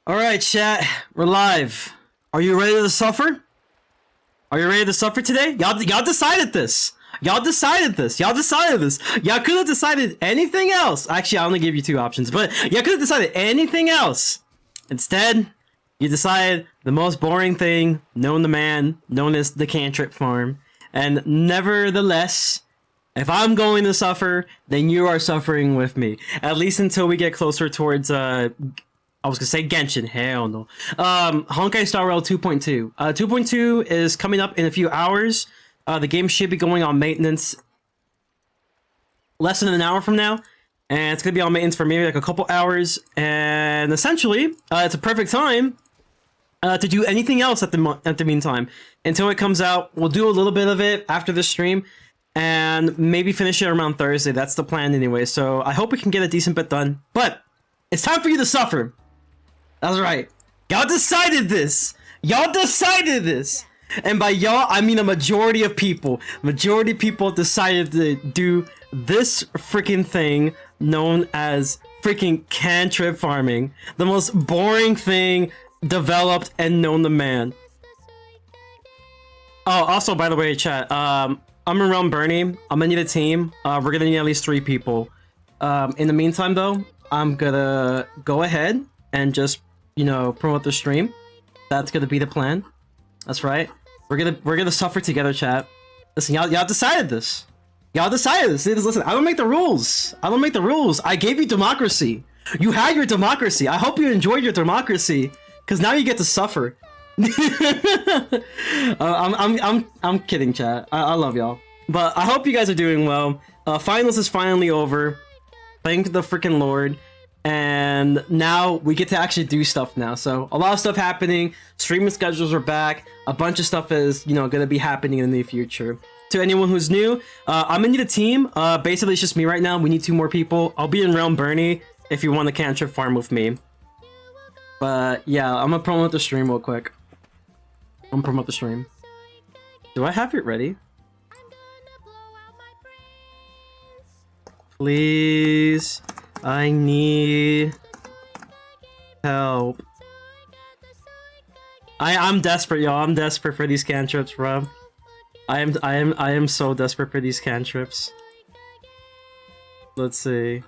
All right, chat. We're live. Are you ready to suffer? Are you ready to suffer today? Y'all decided this. Y'all decided this. Y'all decided this. Y'all could have decided anything else. Actually, I only give you two options, but y'all could have decided anything else. Instead, you decided the most boring thing known to man, known as the Cantrip farm. And nevertheless, if I'm going to suffer, then you are suffering with me. At least until we get closer towards I was gonna say Genshin, hell no. Honkai Star Rail 2.2. 2.2 is coming up in a few hours. The game should be going on maintenance less than an hour from now. And it's gonna be on maintenance for maybe like a couple hours. And essentially, it's a perfect time to do anything else at the meantime. Until it comes out, we'll do a little bit of it after this stream. And maybe finish it around Thursday. That's the plan anyway. So I hope we can get a decent bit done. But it's time for you to suffer. That's right. Y'all decided this. Y'all decided this. And by y'all, I mean a majority of people. Majority of people decided to do this freaking thing known as freaking cantrip farming. The most boring thing developed and known to man. Oh, also, by the way, chat, I'm around Bernie. I'm gonna need a team. We're gonna need at least 3 people. In the meantime, though, I'm gonna go ahead and just, you know, promote the stream. That's gonna be the plan. That's right. We're gonna suffer together, chat. Listen, y'all decided this. Y'all decided this. Listen, I don't make the rules. I don't make the rules. I gave you democracy. You had your democracy. I hope you enjoyed your democracy, because now you get to suffer. I'm kidding, chat. I love y'all, but I hope you guys are doing well. Finals is finally over. Thank the freaking Lord. And now we get to actually do stuff now. So a lot of stuff happening. Streaming schedules are back. A bunch of stuff is, you know, gonna be happening in the future. To anyone who's new, I'm gonna need a team. Basically, it's just me right now. We need 2 more people. I'll be in Realm Bernie if you want the Cantrip farm with me. But yeah, I'm gonna promote the stream real quick. I'm gonna promote the stream. Do I have it ready? Please. I need help. I'm desperate, y'all. I'm desperate for these cantrips, bro. I am so desperate for these cantrips. Let's see.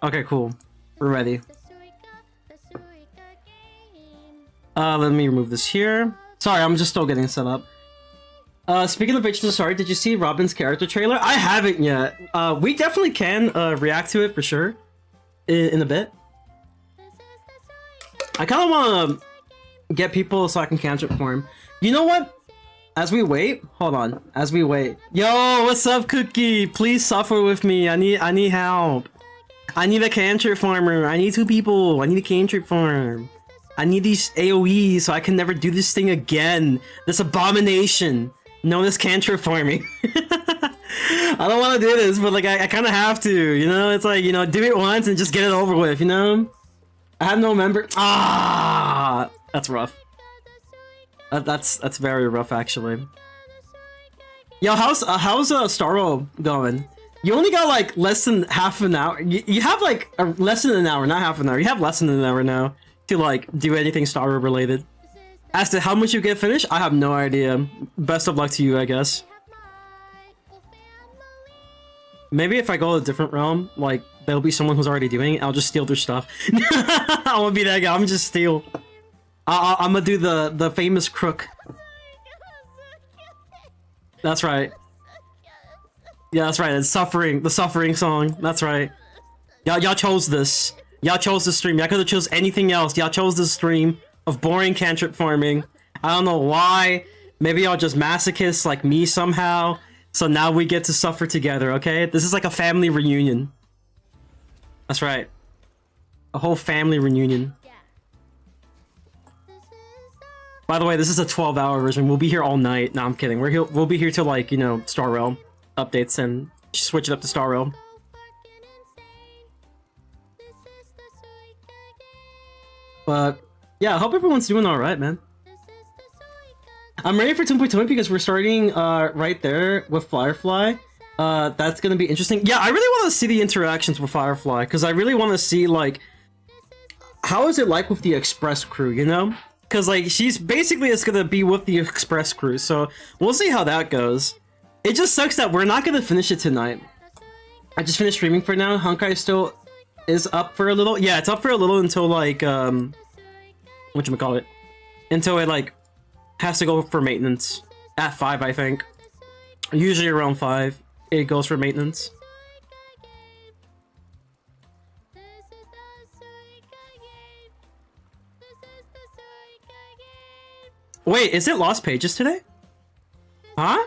Okay, cool. We're ready. Let me remove this here. Sorry, I'm just still getting set up. Speaking of which, sorry, did you see Robin's character trailer? I haven't yet. We definitely can react to it for sure. In a bit. I kind of want to get people so I can cantrip for him. You know what? As we wait, hold on. As we wait, yo, what's up, Cookie? Please suffer with me. I need help. I need a cantrip farmer. I need 2 people. I need a cantrip farm. I need these AOEs so I can never do this thing again. This abomination known as cantrip farming. I don't want to do this, but like I kind of have to, you know. It's like, you know, do it once and just get it over with, you know. I have no member. Ah, that's rough. That's very rough, actually. Yo, how's Starro going? You only got like less than half an hour. You have like less than an hour, not half an hour. You have less than an hour now to like do anything Starro related. As to how much you get finished, I have no idea. Best of luck to you, I guess. Maybe if I go to a different realm, like, there'll be someone who's already doing it, I'll just steal their stuff. I'm gonna be that guy, I'm just steal. I'm gonna do the famous crook. That's right. Yeah, that's right, it's Suffering, the Suffering song, that's right. Y'all chose this. Y'all chose the stream, y'all could've chose anything else. Y'all chose this stream of boring cantrip farming. I don't know why. Maybe y'all just masochists like me somehow. So now we get to suffer together, okay? This is like a family reunion. That's right. A whole family reunion. By the way, this is a 12-hour version. We'll be here all night. No, I'm kidding. We'll be here till, like, you know, Star Realm updates and switch it up to Star Realm. But yeah, I hope everyone's doing alright, man. I'm ready for 2.20 because we're starting right there with Firefly. That's gonna be interesting. Yeah, I really want to see the interactions with Firefly because I really want to see, like, how is it like with the express crew, you know? Because like she's basically is gonna be with the express crew, so we'll see how that goes. It just sucks that we're not gonna finish it tonight. I just finished streaming for now. Honkai still is up for a little. Yeah, it's up for a little until like whatchamacallit, until it like has to go for maintenance at 5, I think. Usually around 5 it goes for maintenance. Wait, is it Lost Pages today? Huh?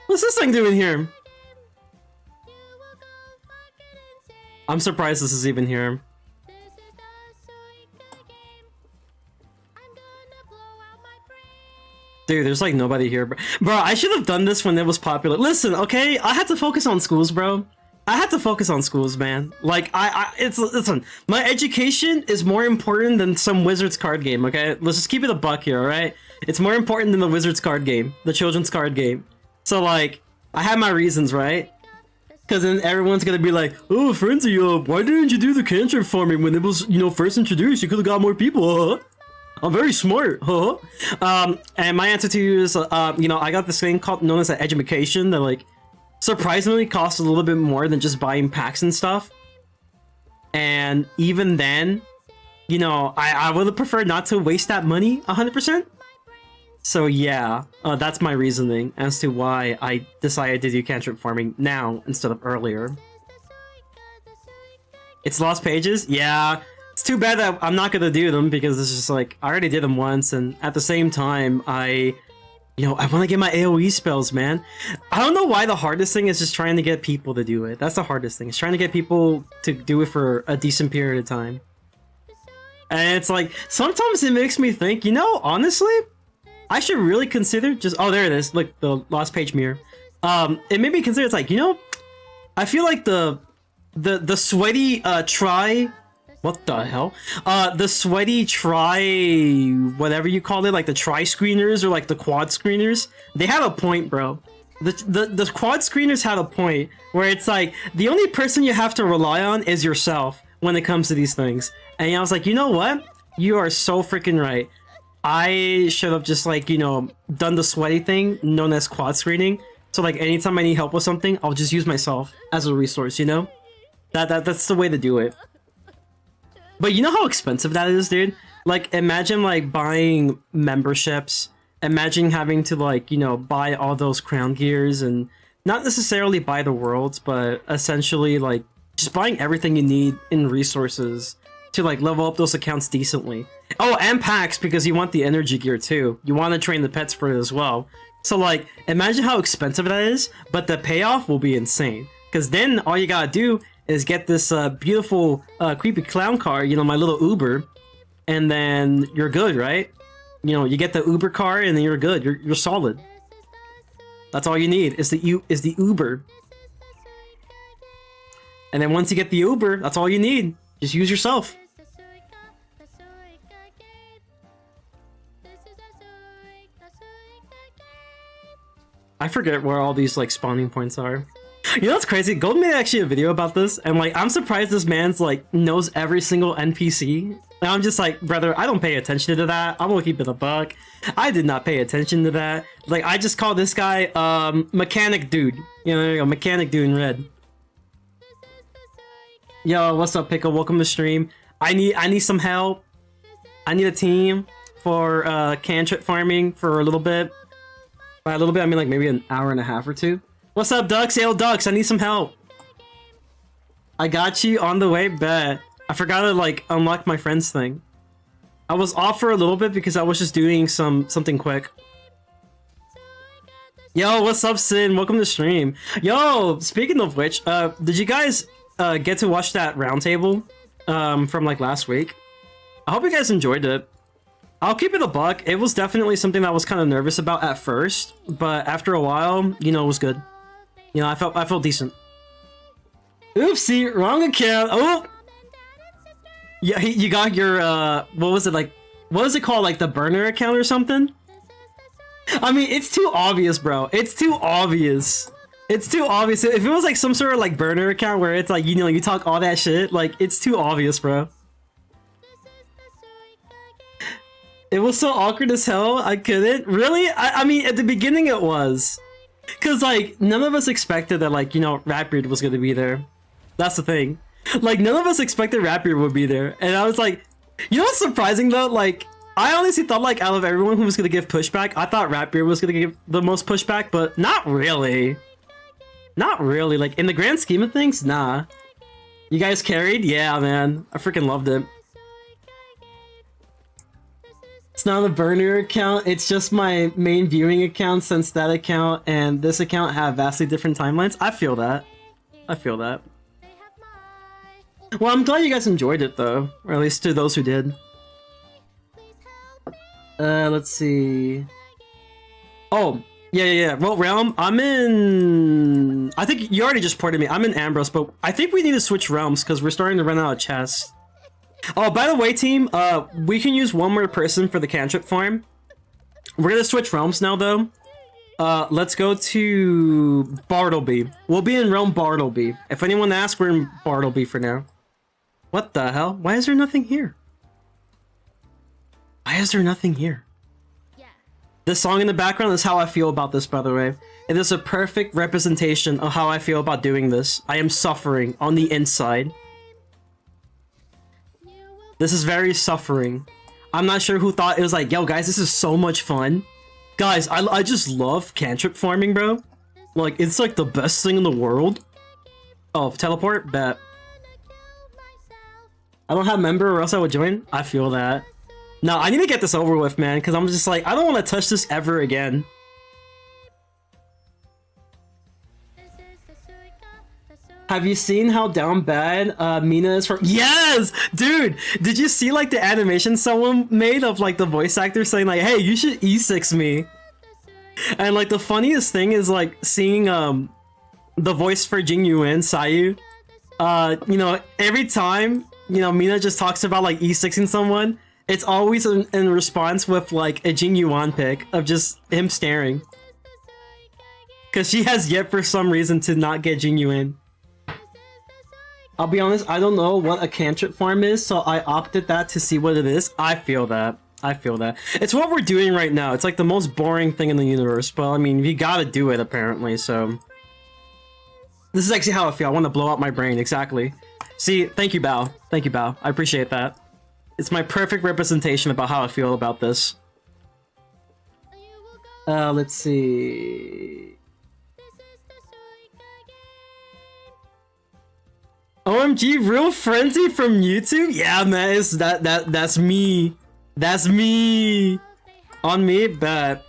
What's this thing doing here? I'm surprised this is even here. Dude, there's like nobody here, bro. Bro, I should have done this when it was popular. Listen, okay? I had to focus on schools, bro. I had to focus on schools, man. Like, listen, my education is more important than some Wizards card game, okay? Let's just keep it a buck here, alright? It's more important than the Wizards card game, the children's card game. So, like, I have my reasons, right? Because then everyone's gonna be like, oh, Frenzy, why didn't you do the Cantrip farming when it was, you know, first introduced? You could have got more people, huh? I'm very smart, huh? And my answer to you is, you know, I got this thing called known as an education that, like, surprisingly costs a little bit more than just buying packs and stuff. And even then, you know, I would have preferred not to waste that money 100%. So yeah, that's my reasoning as to why I decided to do cantrip farming now instead of earlier. It's Lost Pages? Yeah, it's too bad that I'm not gonna do them because it's just like, I already did them once, and at the same time, you know, I want to get my AoE spells, man. I don't know why the hardest thing is just trying to get people to do it. That's the hardest thing. It's trying to get people to do it for a decent period of time. And it's like, sometimes it makes me think, you know, honestly, I should really consider just... Oh, there it is. Look, the Lost Page mirror. It made me consider, it's like, you know, I feel like the sweaty, what the hell? The sweaty whatever you call it, like the tri-screeners or like the quad screeners, they had a point, bro. The quad screeners had a point where it's like, the only person you have to rely on is yourself when it comes to these things. And I was like, you know what? You are so freaking right. I should have just like, you know, done the sweaty thing known as quad screening. So like anytime I need help with something, I'll just use myself as a resource, you know? That's the way to do it. But you know how expensive that is, dude? Like, imagine, like, buying memberships. Imagine having to, like, you know, buy all those crown gears and not necessarily buy the worlds, but essentially, like, just buying everything you need in resources to, like, level up those accounts decently. Oh, and packs, because you want the energy gear, too. You want to train the pets for it as well. So, like, imagine how expensive that is, but the payoff will be insane. Because then all you gotta do is get this beautiful creepy clown car, you know, my little Uber, and then you're good, right? You know, you get the Uber car and then you're good. You're solid. That's all you need is the Uber. And then once you get the Uber, that's all you need. Just use yourself. I forget where all these like spawning points are. You know what's crazy? Golden made actually a video about this, and like I'm surprised this man's like knows every single NPC. And I'm just like, brother, I don't pay attention to that. I'm gonna keep it a buck. I did not pay attention to that. Like I just call this guy mechanic dude. You know, there you go, mechanic dude in red. Yo, what's up, Pickle? Welcome to stream. I need some help. I need a team for cantrip farming for a little bit. By a little bit, I mean like maybe an hour and a half or two. What's up, Ducks? Yo, Ducks, I need some help. I got you on the way, bet. I forgot to, like, unlock my friends thing. I was off for a little bit because I was just doing something quick. Yo, what's up, Sin? Welcome to stream. Yo, speaking of which, did you guys get to watch that roundtable from, like, last week? I hope you guys enjoyed it. I'll keep it a buck. It was definitely something that I was kind of nervous about at first, but after a while, you know, it was good. You know, I felt decent. Oopsie, wrong account. Oh, yeah, you got your what was it like? What was it called? Like the burner account or something? I mean, it's too obvious, bro. It's too obvious. It's too obvious. If it was like some sort of like burner account where it's like, you know, you talk all that shit, like it's too obvious, bro. It was so awkward as hell. I couldn't. Really? I mean, at the beginning it was. Because, like, none of us expected that, like, you know, Ratbeard was going to be there. That's the thing. Like, none of us expected Ratbeard would be there. And I was like, you know what's surprising, though? Like, I honestly thought, like, out of everyone who was going to give pushback, I thought Ratbeard was going to give the most pushback, but not really. Not really. Like, in the grand scheme of things, nah. You guys carried? Yeah, man. I freaking loved it. It's not a burner account, it's just my main viewing account, since that account and this account have vastly different timelines. I feel that. I feel that. Well, I'm glad you guys enjoyed it, though. Or at least to those who did. Let's see. Oh, yeah. Well, Realm, I'm in... I think you already just ported me. I'm in Ambrose, but I think we need to switch realms because we're starting to run out of chests. Oh, by the way, team, we can use one more person for the Cantrip farm. We're gonna switch realms now, though. Let's go to Bartleby. We'll be in realm Bartleby. If anyone asks, we're in Bartleby for now. What the hell? Why is there nothing here? Why is there nothing here? This song in the background is how I feel about this, by the way. It is a perfect representation of how I feel about doing this. I am suffering on the inside. This is very suffering. I'm not sure who thought it was like, yo guys, this is so much fun. Guys, I just love cantrip farming, bro. Like, it's like the best thing in the world. Oh, teleport? Bet. I don't have member or else I would join. I feel that. No, I need to get this over with, man, because I'm just like, I don't want to touch this ever again. Have you seen how down bad Mina is from— Yes! Dude! Did you see like the animation someone made of like the voice actor saying like, hey, you should E6 me? And like the funniest thing is like seeing the voice for Jing Yuan, Sayu. You know, every time, you know, Mina just talks about like E6ing someone, it's always in response with like a Jing Yuan pic of just him staring. Cause she has yet for some reason to not get Jing Yuan. I'll be honest, I don't know what a cantrip farm is, so I opted that to see what it is. I feel that. I feel that. It's what we're doing right now. It's like the most boring thing in the universe, but I mean, you gotta do it apparently, so... This is actually how I feel. I want to blow out my brain, exactly. See, thank you, Bao. Thank you, Bao. I appreciate that. It's my perfect representation about how I feel about this. Let's see... OMG, real frenzy from YouTube? Yeah, man, it's that's me. That's me. On me, bet.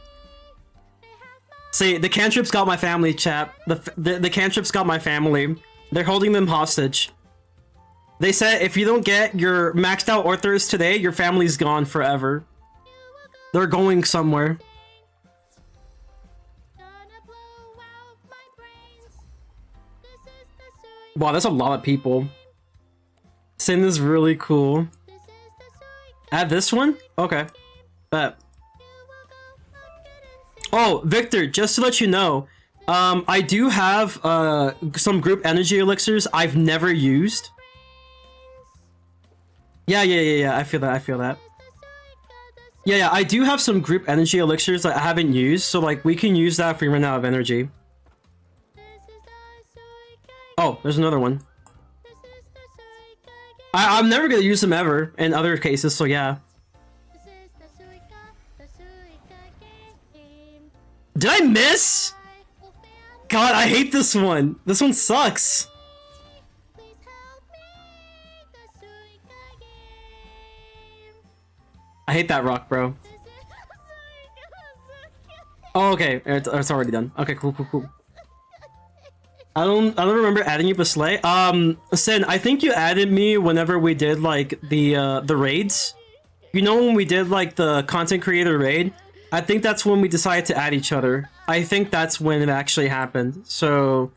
See, the cantrips got my family, chap. The cantrips got my family. They're holding them hostage. They said if you don't get your maxed out authors today, your family's gone forever. They're going somewhere. Wow, that's a lot of people. Sin is really cool. Add this one? Okay. Bet. Oh, Victor, just to let you know, I do have some group energy elixirs I've never used. Yeah, I feel that, I feel that. Yeah, I do have some group energy elixirs that I haven't used, so like we can use that if we run out of energy. Oh, there's another one. I'm never gonna use them ever in other cases, so yeah. Did I miss? God, I hate this one. This one sucks. I hate that rock, bro. Oh, okay. It's already done. Okay, cool. I don't remember adding you, but Slay. Sin, I think you added me whenever we did like the raids. You know when we did like the content creator raid? I think that's when we decided to add each other. I think that's when it actually happened. So,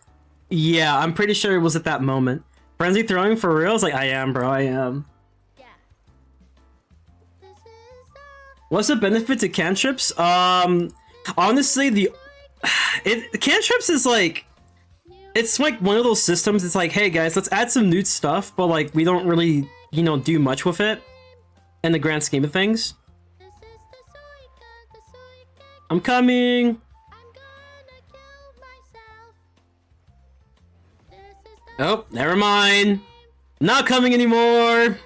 yeah, I'm pretty sure it was at that moment. Frenzy throwing for reals? Like, I am, bro, I am. What's the benefit to cantrips? Honestly, cantrips is like... It's like one of those systems, it's like, hey guys, let's add some new stuff, but like, we don't really, you know, do much with it in the grand scheme of things. I'm coming. Oh, never mind. Not coming anymore.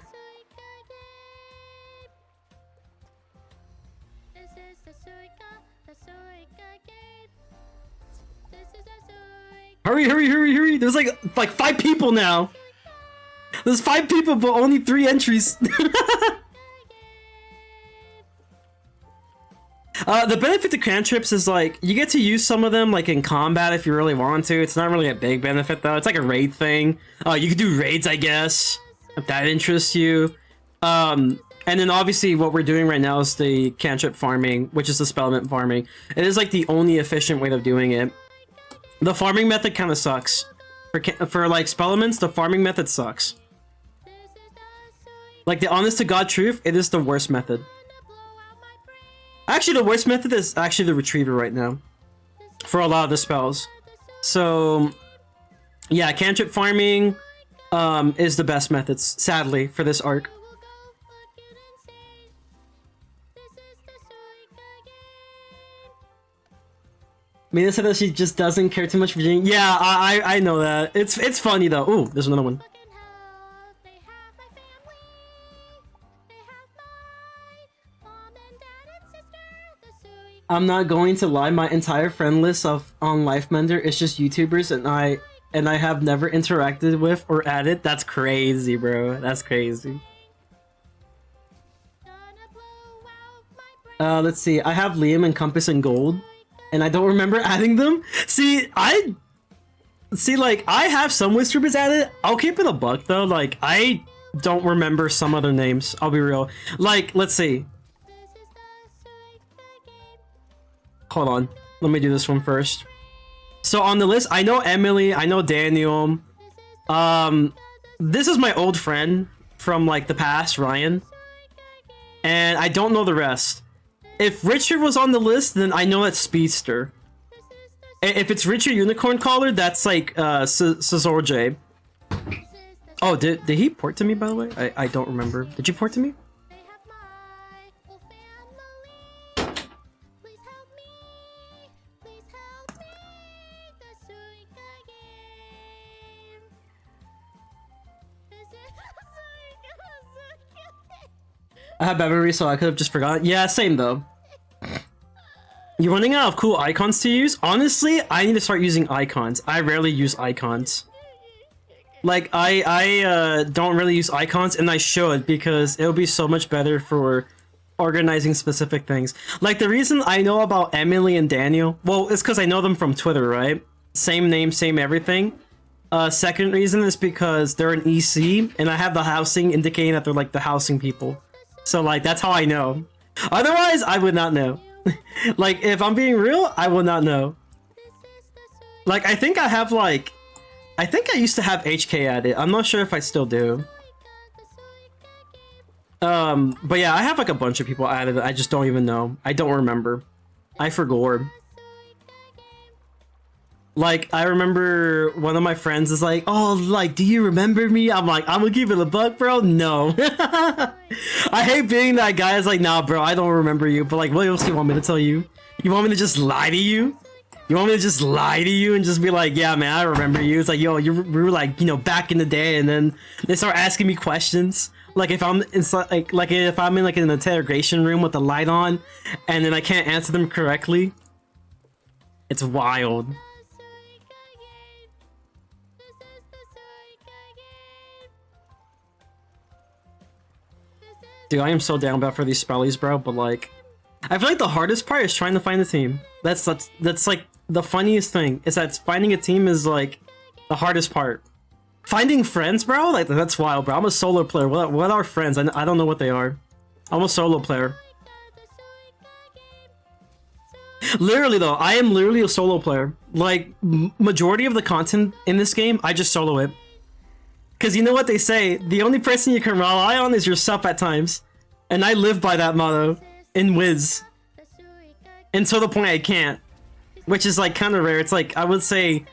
Hurry, hurry, hurry, hurry. There's like 5 people now. There's 5 people, but only 3 entries. The benefit to cantrips is like you get to use some of them like in combat if you really want to. It's not really a big benefit though. It's like a raid thing. You could do raids, I guess, if that interests you. And then obviously what we're doing right now is the cantrip farming, which is the spellment farming. It is like the only efficient way of doing it. The farming method kind of sucks. For like spellements, the farming method sucks. Like the honest to god truth, it is the worst method. Actually, the worst method is actually the retriever right now. For a lot of the spells. So, yeah, cantrip farming is the best methods, sadly, for this arc. Mina said that she just doesn't care too much for Virginia. Yeah, I know that. It's funny though. Ooh, there's another one. I'm not going to lie, my entire friend list on Lifebender is just YouTubers and I have never interacted with or added. That's crazy, bro. That's crazy. Let's see. I have Liam and Compass and Gold, and I don't remember adding them. See, like, I have some Whisperers added. I'll keep it a buck, though. Like, I don't remember some other names. I'll be real. Like, let's see. Hold on. Let me do this one first. So on the list, I know Emily, I know Daniel. This is my old friend from, like, the past, Ryan. And I don't know the rest. If Richard was on the list, then I know that's Speedster. If it's Richard Unicorn Collar, that's like Cezorje. Oh, did he port to me, by the way? I don't remember. Did you port to me? I have memory, so I could have just forgotten. Yeah, same though. You're running out of cool icons to use? Honestly, I need to start using icons. I rarely use icons. Like, I don't really use icons, and I should, because it'll be so much better for organizing specific things. Like, the reason I know about Emily and Daniel, well, it's because I know them from Twitter, right? Same name, same everything. Second reason is because they're an EC, and I have the housing indicating that they're, like, the housing people. So, like, that's how I know. Otherwise, I would not know. Like, if I'm being real, I will not know. Like, I think I have, like... I think I used to have HK added. I'm not sure if I still do. But yeah, I have, like, a bunch of people added. I just don't even know. I don't remember. I forgot. Like, I remember one of my friends is like, oh, like, do you remember me? I'm like, I'm gonna keep it a buck, bro. No. I hate being that guy. It's like, nah, bro, I don't remember you. But, like, what else do you want me to tell you? You want me to just lie to you? You want me to just lie to you and just be like, yeah, man, I remember you. It's like, yo, we were like, you know, back in the day, and then they start asking me questions. Like, if I'm inside, like if I'm in, like, an interrogation room with the light on, and then I can't answer them correctly. It's wild. Dude, I am so down bad for these spellies, bro, but, like, I feel like the hardest part is trying to find a team. That's like, the funniest thing, is that finding a team is, like, the hardest part. Finding friends, bro? Like, that's wild, bro. I'm a solo player. What are friends? I don't know what they are. I'm a solo player. Literally, though, I am literally a solo player. Like, majority of the content in this game, I just solo it. Because you know what they say, the only person you can rely on is yourself at times. And I live by that motto in Wiz. Until the point I can't. Which is, like, kind of rare. It's like, I would say,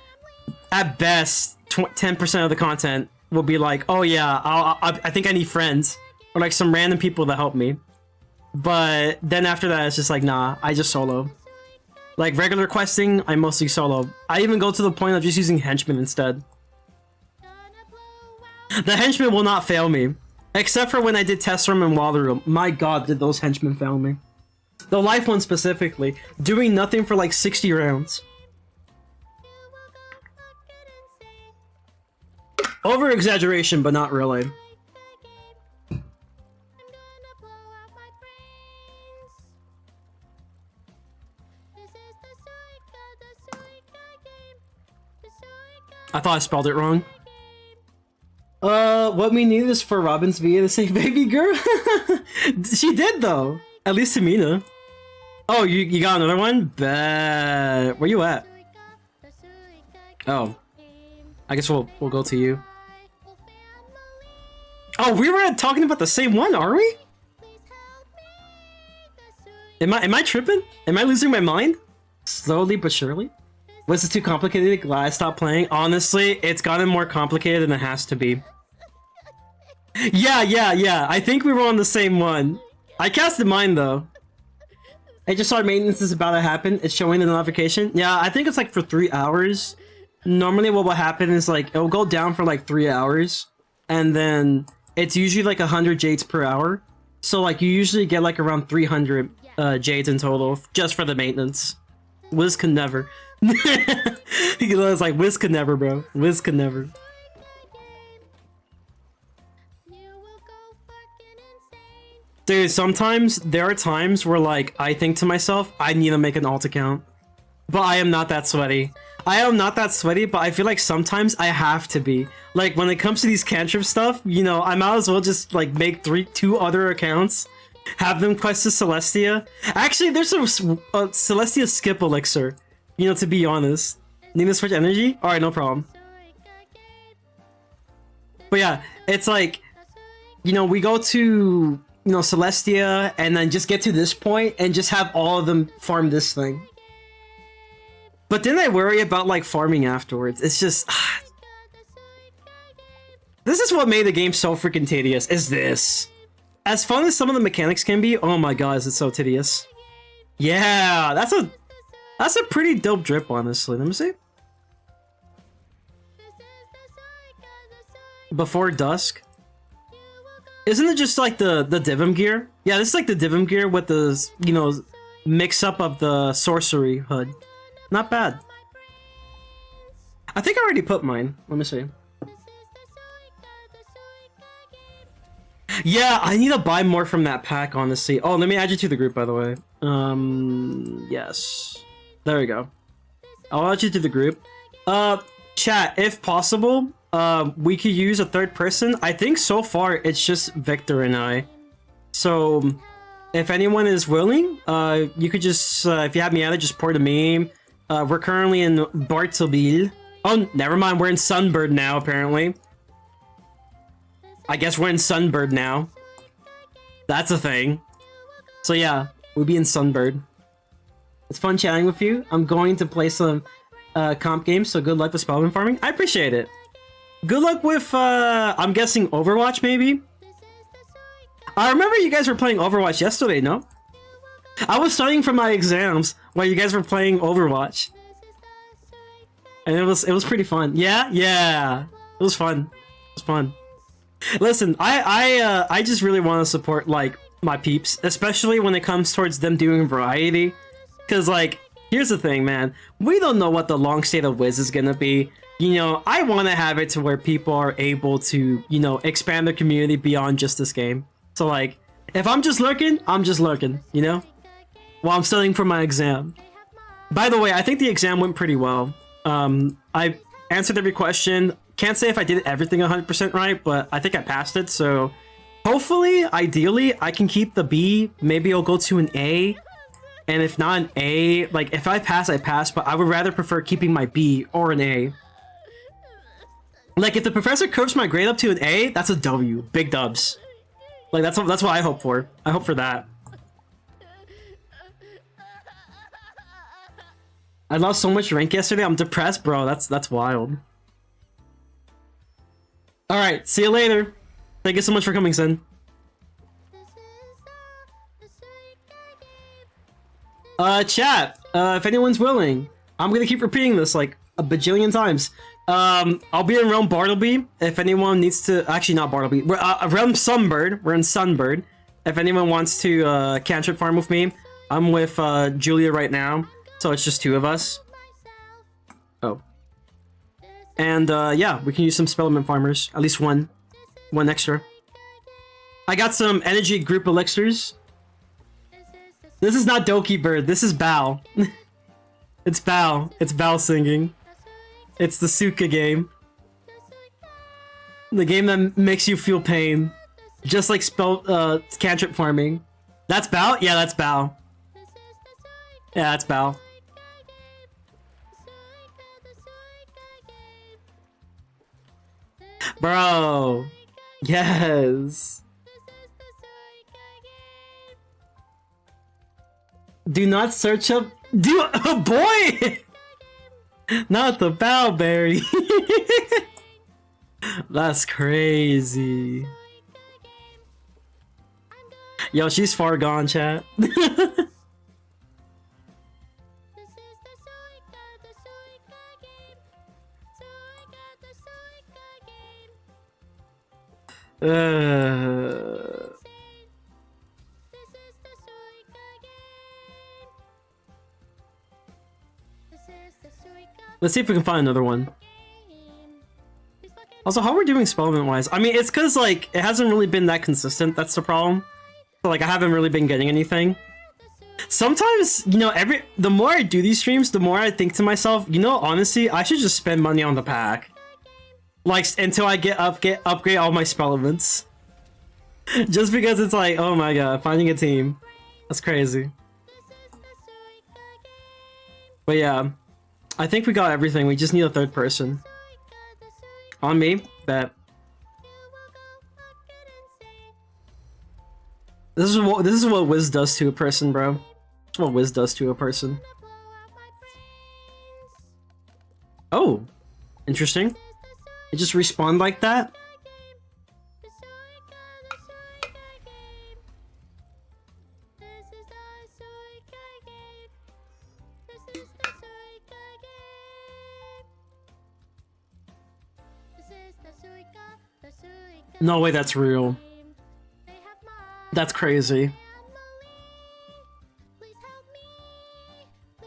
at best, 10% of the content will be like, oh yeah, I think I need friends. Or, like, some random people that help me. But then after that, it's just like, nah, I just solo. Like regular questing, I mostly solo. I even go to the point of just using henchmen instead. The henchmen will not fail me. Except for when I did test room and water room. My god, did those henchmen fail me. The life one specifically. Doing nothing for like 60 rounds. Over exaggeration, but not really. I thought I spelled it wrong. What we need is for Robin's VA to say baby girl. She did though. At least Tamina. Oh, you got another one? Bet. Where you at? Oh. I guess we'll go to you. Oh, we were talking about the same one, are we? Am I tripping? Am I losing my mind? Slowly but surely? Was it too complicated? Glad I stopped playing. Honestly, it's gotten more complicated than it has to be. Yeah. I think we were on the same one. I casted mine though. I just saw maintenance is about to happen. It's showing the notification. Yeah, I think it's like for 3 hours. Normally what will happen is like, it'll go down for like 3 hours. And then it's usually like 100 jades per hour. So like you usually get like around 300 jades in total just for the maintenance. Wiz can never. He was like, Wiz could never, bro. Wiz could never. Dude, sometimes there are times where like I think to myself, I need to make an alt account. But I am not that sweaty. I am not that sweaty, but I feel like sometimes I have to be. Like when it comes to these Cantrip stuff, you know, I might as well just like make two other accounts, have them quest to Celestia. Actually, there's a Celestia skip elixir. You know, to be honest. Need to switch energy? Alright, no problem. But yeah, it's like, you know, we go to, you know, Celestia and then just get to this point and just have all of them farm this thing. But then I worry about like farming afterwards. It's just... This is what made the game so freaking tedious, is this. As fun as some of the mechanics can be, oh my god, is it so tedious. Yeah, that's a pretty dope drip, honestly. Let me see. Before dusk. Isn't it just like the Divum gear? Yeah, this is like the Divum gear with the, you know, mix up of the sorcery hood. Not bad. I think I already put mine. Let me see. Yeah, I need to buy more from that pack, honestly. Oh, let me add you to the group, by the way. Yes. There we go. I'll add you to the group. Chat, if possible, we could use a third person. I think so far it's just Victor and I. So, if anyone is willing, you could just, if you have me added, just pour to me. We're currently in Bartleville. Oh, never mind, we're in Sunbird now, apparently. I guess we're in Sunbird now. That's a thing. So yeah, we'll be in Sunbird. It's fun chatting with you. I'm going to play some comp games, so good luck with Spellman farming. I appreciate it. Good luck with, I'm guessing Overwatch, maybe? I remember you guys were playing Overwatch yesterday, no? I was studying for my exams while you guys were playing Overwatch. And it was pretty fun. Yeah? Yeah. It was fun. It was fun. Listen, I just really want to support, like, my peeps, especially when it comes towards them doing variety. Because, like, here's the thing, man. We don't know what the long state of Wiz is gonna be. You know, I want to have it to where people are able to, you know, expand their community beyond just this game. So, like, if I'm just lurking, I'm just lurking, you know? While I'm studying for my exam. By the way, I think the exam went pretty well. I answered every question. Can't say if I did everything 100% right, but I think I passed it, so... Hopefully, ideally, I can keep the B. Maybe it'll go to an A. And if not an A, like, if I pass, I pass, but I would rather prefer keeping my B or an A. Like, if the professor curves my grade up to an A, that's a W. Big dubs. Like, that's what I hope for. I hope for that. I lost so much rank yesterday, I'm depressed, bro. That's wild. Alright, see you later. Thank you so much for coming, Sin. Chat. If anyone's willing, I'm gonna keep repeating this like a bajillion times. I'll be in Realm Bartleby. If anyone needs to, actually not Bartleby, we're Realm Sunbird. We're in Sunbird. If anyone wants to cantrip farm with me, I'm with Julia right now, so it's just 2 of us. Oh, and yeah, we can use some Spellman farmers. At least one extra. I got some energy group elixirs. This is not Doki Bird. This is Bao. It's Bao. It's Bao singing. It's the Suka game. The game that makes you feel pain. Just like cantrip farming. That's Bao? Yeah, that's Bao. Yeah, that's Bao. Bro. Yes. Do not search up. Oh boy! Not the Bowberry. That's crazy. Yo, she's far gone, chat. Let's see if we can find another one. Also, how are we doing spellment wise? I mean, it's because like it hasn't really been that consistent. That's the problem. So like I haven't really been getting anything. Sometimes, you know, the more I do these streams, the more I think to myself, you know, honestly, I should just spend money on the pack, like until I upgrade all my spellments. Just because it's like, oh my god, finding a team, that's crazy. But yeah, I think we got everything. We just need a 3rd person. On me, bet. This is what Wiz does to a person, bro. This is what Wiz does to a person. Oh, interesting. It just respawned like that. No way, that's real. That's crazy.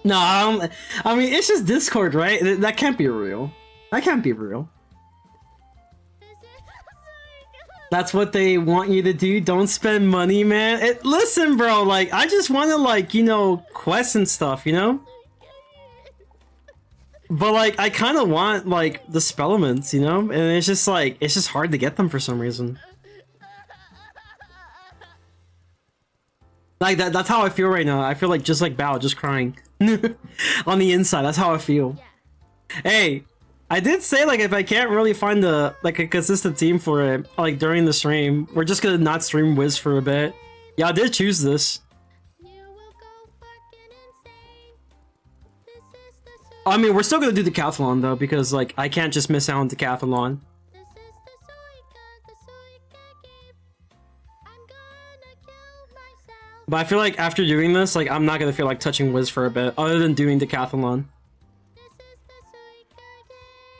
No, I mean, it's just Discord, right? That can't be real. That can't be real. That's what they want you to do? Don't spend money, man. Listen, bro, like, I just want to, like, you know, quests and stuff, you know? But, like, I kind of want, like, the spellments, you know? And it's just, like, it's just hard to get them for some reason. Like, that's how I feel right now. I feel like just like Bao, just crying. On the inside, that's how I feel. Hey, I did say, like, if I can't really find a consistent team for it, like, during the stream, we're just gonna not stream Wiz for a bit. Yeah, I did choose this. I mean, we're still gonna do the decathlon though, because like I can't just miss out on decathlon. But I feel like after doing this, like I'm not gonna feel like touching Wiz for a bit, other than doing decathlon.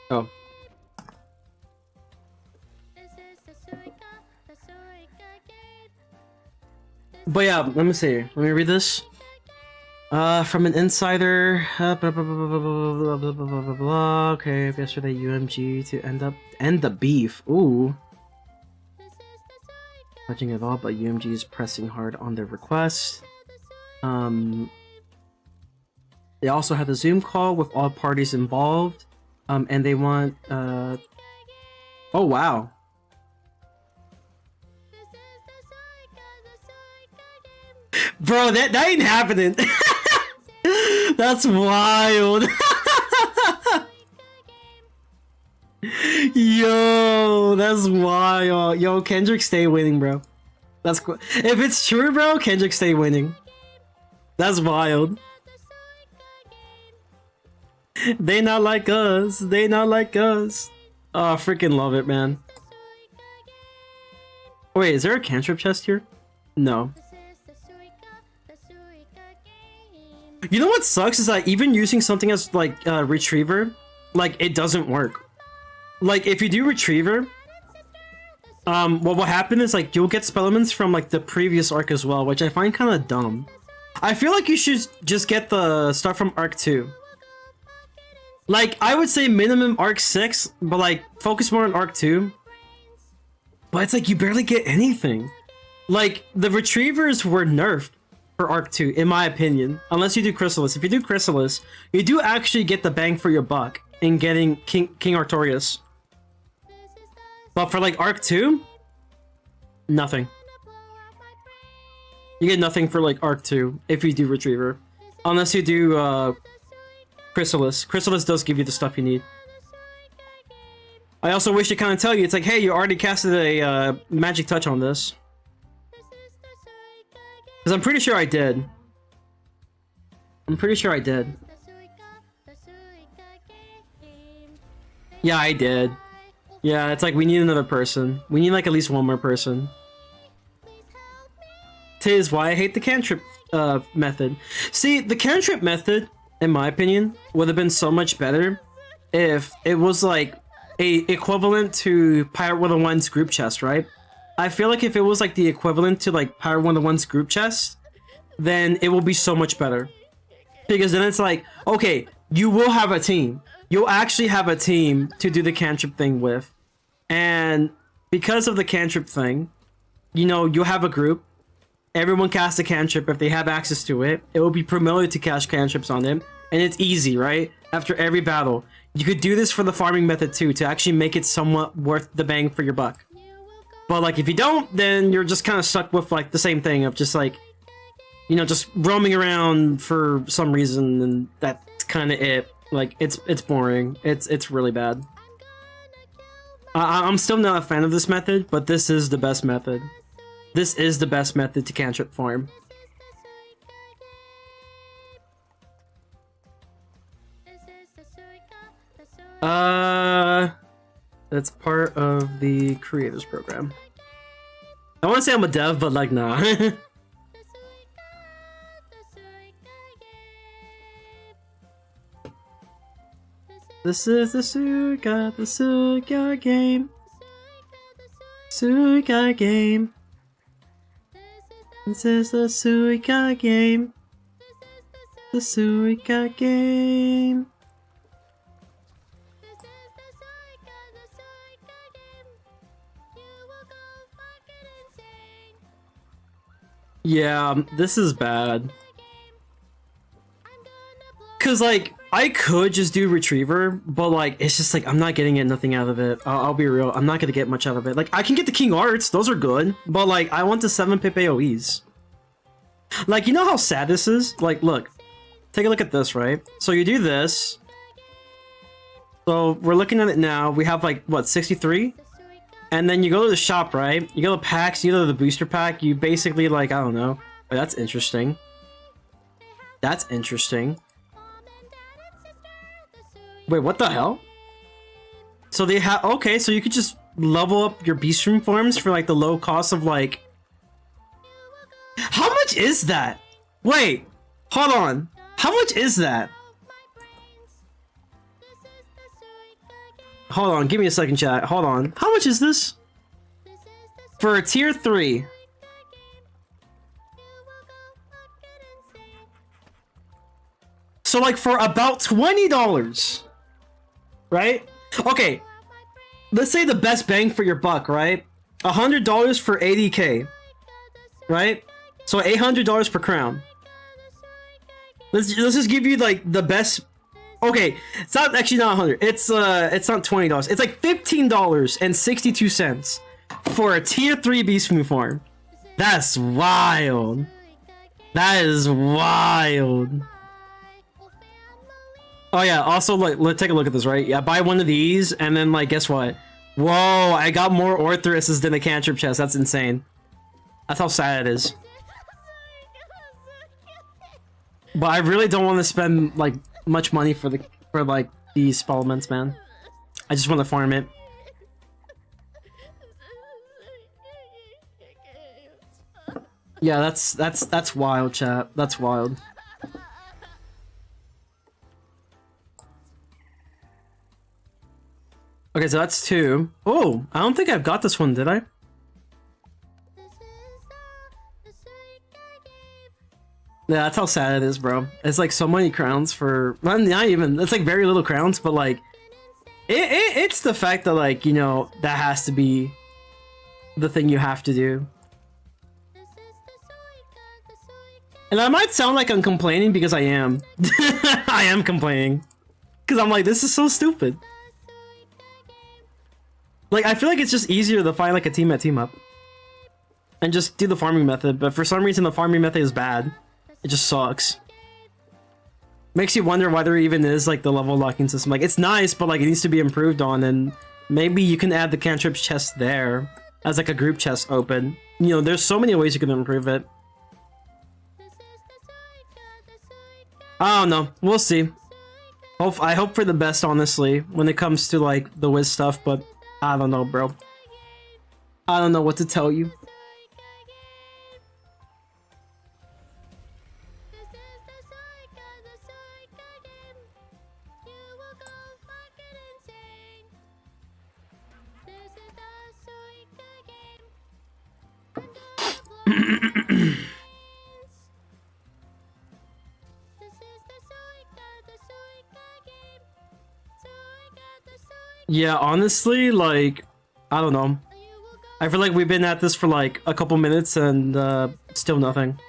Oh. But yeah, let me see. Let me read this. From an insider. Okay, yesterday UMG to end the beef. Ooh. Touching it all, but UMG is pressing hard on their request. They also had a Zoom call with all parties involved. And they want oh wow. Bro, that ain't happening. That's wild. Yo, that's wild. Yo, Kendrick stay winning, bro. That's cool. If it's true, bro, Kendrick stay winning. That's wild. They not like us. They not like us. Oh, I freaking love it, man. Wait, is there a cantrip chest here? No. You know what sucks is that even using something as like retriever, like it doesn't work. Like if you do retriever, what will happen is like you'll get spell elements from like the previous arc as well, which I find kind of dumb. I feel like you should just get the stuff from arc 2. Like I would say minimum arc 6, but like focus more on arc 2. But it's like you barely get anything. Like the retrievers were nerfed for arc 2 in my opinion, unless you do Chrysalis. If you do Chrysalis, you do actually get the bang for your buck in getting King Artorias. But for like arc 2, nothing. You get nothing for like arc 2 if you do retriever, unless you do Chrysalis. Chrysalis does give you the stuff you need. I also wish to kind of tell you, it's like, hey, you already casted a magic touch on this. Because I'm pretty sure I did. I'm pretty sure I did. Yeah, I did. Yeah, it's like we need another person. We need like at least one more person. Tis why I hate the cantrip method. See, the cantrip method, in my opinion, would have been so much better if it was like a equivalent to Pirate 101's group chest, right? I feel like if it was like the equivalent to like Pirate 101's group chest, then it will be so much better. Because then it's like, okay, you will have a team. You'll actually have a team to do the cantrip thing with. And because of the cantrip thing, you know, you'll have a group. Everyone casts a cantrip if they have access to it. It will be promoted to cast cantrips on them. And it's easy, right? After every battle. You could do this for the farming method too, to actually make it somewhat worth the bang for your buck. But like, if you don't, then you're just kind of stuck with like the same thing of just like, you know, just roaming around for some reason, and that's kind of it. Like, it's boring. It's really bad. I'm still not a fan of this method, but this is the best method. This is the best method to cantrip farm. That's part of the creators program. I want to say I'm a dev, but like, nah. This is the Suica game. Suica game. This is the Suica game. The Suica game. Yeah, this is bad. Cause like, I could just do retriever, but like, it's just like, I'm not getting nothing out of it. I'll be real, I'm not gonna get much out of it. Like, I can get the King Arts, those are good, but like, I want the 7-pip AoEs. Like, you know how sad this is? Like, look, take a look at this, right? So you do this. So we're looking at it now, we have like, what, 63? And then you go to the shop, right? You go to packs, you go to the booster pack, you basically like, I don't know. Wait, that's interesting. That's interesting. Wait, what the hell? So they have, okay, so you could just level up your beast room farms for like the low cost of like... How much is that? Wait, hold on. How much is that? Hold on, give me a second, chat. Hold on. How much is this? For a tier 3. So like for about $20. Right? Okay. Let's say the best bang for your buck, right? $100 for 80k. Right? So $800 per crown. Let's just give you like the best. Okay, it's not actually not 100. It's not $20. It's like $15.62 for a tier 3 beast move farm. That's wild. That is wild. Oh yeah, also like, let's take a look at this, right? Yeah, buy one of these and then like, guess what? Whoa, I got more Orthreses than a cantrip chest. That's insane. That's how sad it is. But I really don't want to spend like much money for like these spellments, man. I just want to farm it. Yeah, that's wild, chat. That's wild. Okay, so that's 2. Oh, I don't think I've got this one, did I? Yeah, that's how sad it is, bro. It's like so many crowns for... Well, not even... It's like very little crowns, but like... It's the fact that like, you know, that has to be the thing you have to do. And I might sound like I'm complaining because I am. I am complaining. Because I'm like, this is so stupid. Like, I feel like it's just easier to find like a team at team up. And just do the farming method, but for some reason the farming method is bad. It just sucks. Makes you wonder why there even is like the level locking system. Like, it's nice, but like it needs to be improved on, and maybe you can add the cantrip chest there as like a group chest open. You know, there's so many ways you can improve it. I don't know. We'll see. I hope for the best, honestly, when it comes to like the Wiz stuff, but I don't know, bro. I don't know what to tell you. Yeah, honestly, like, I don't know. I feel like we've been at this for like a couple minutes and still nothing.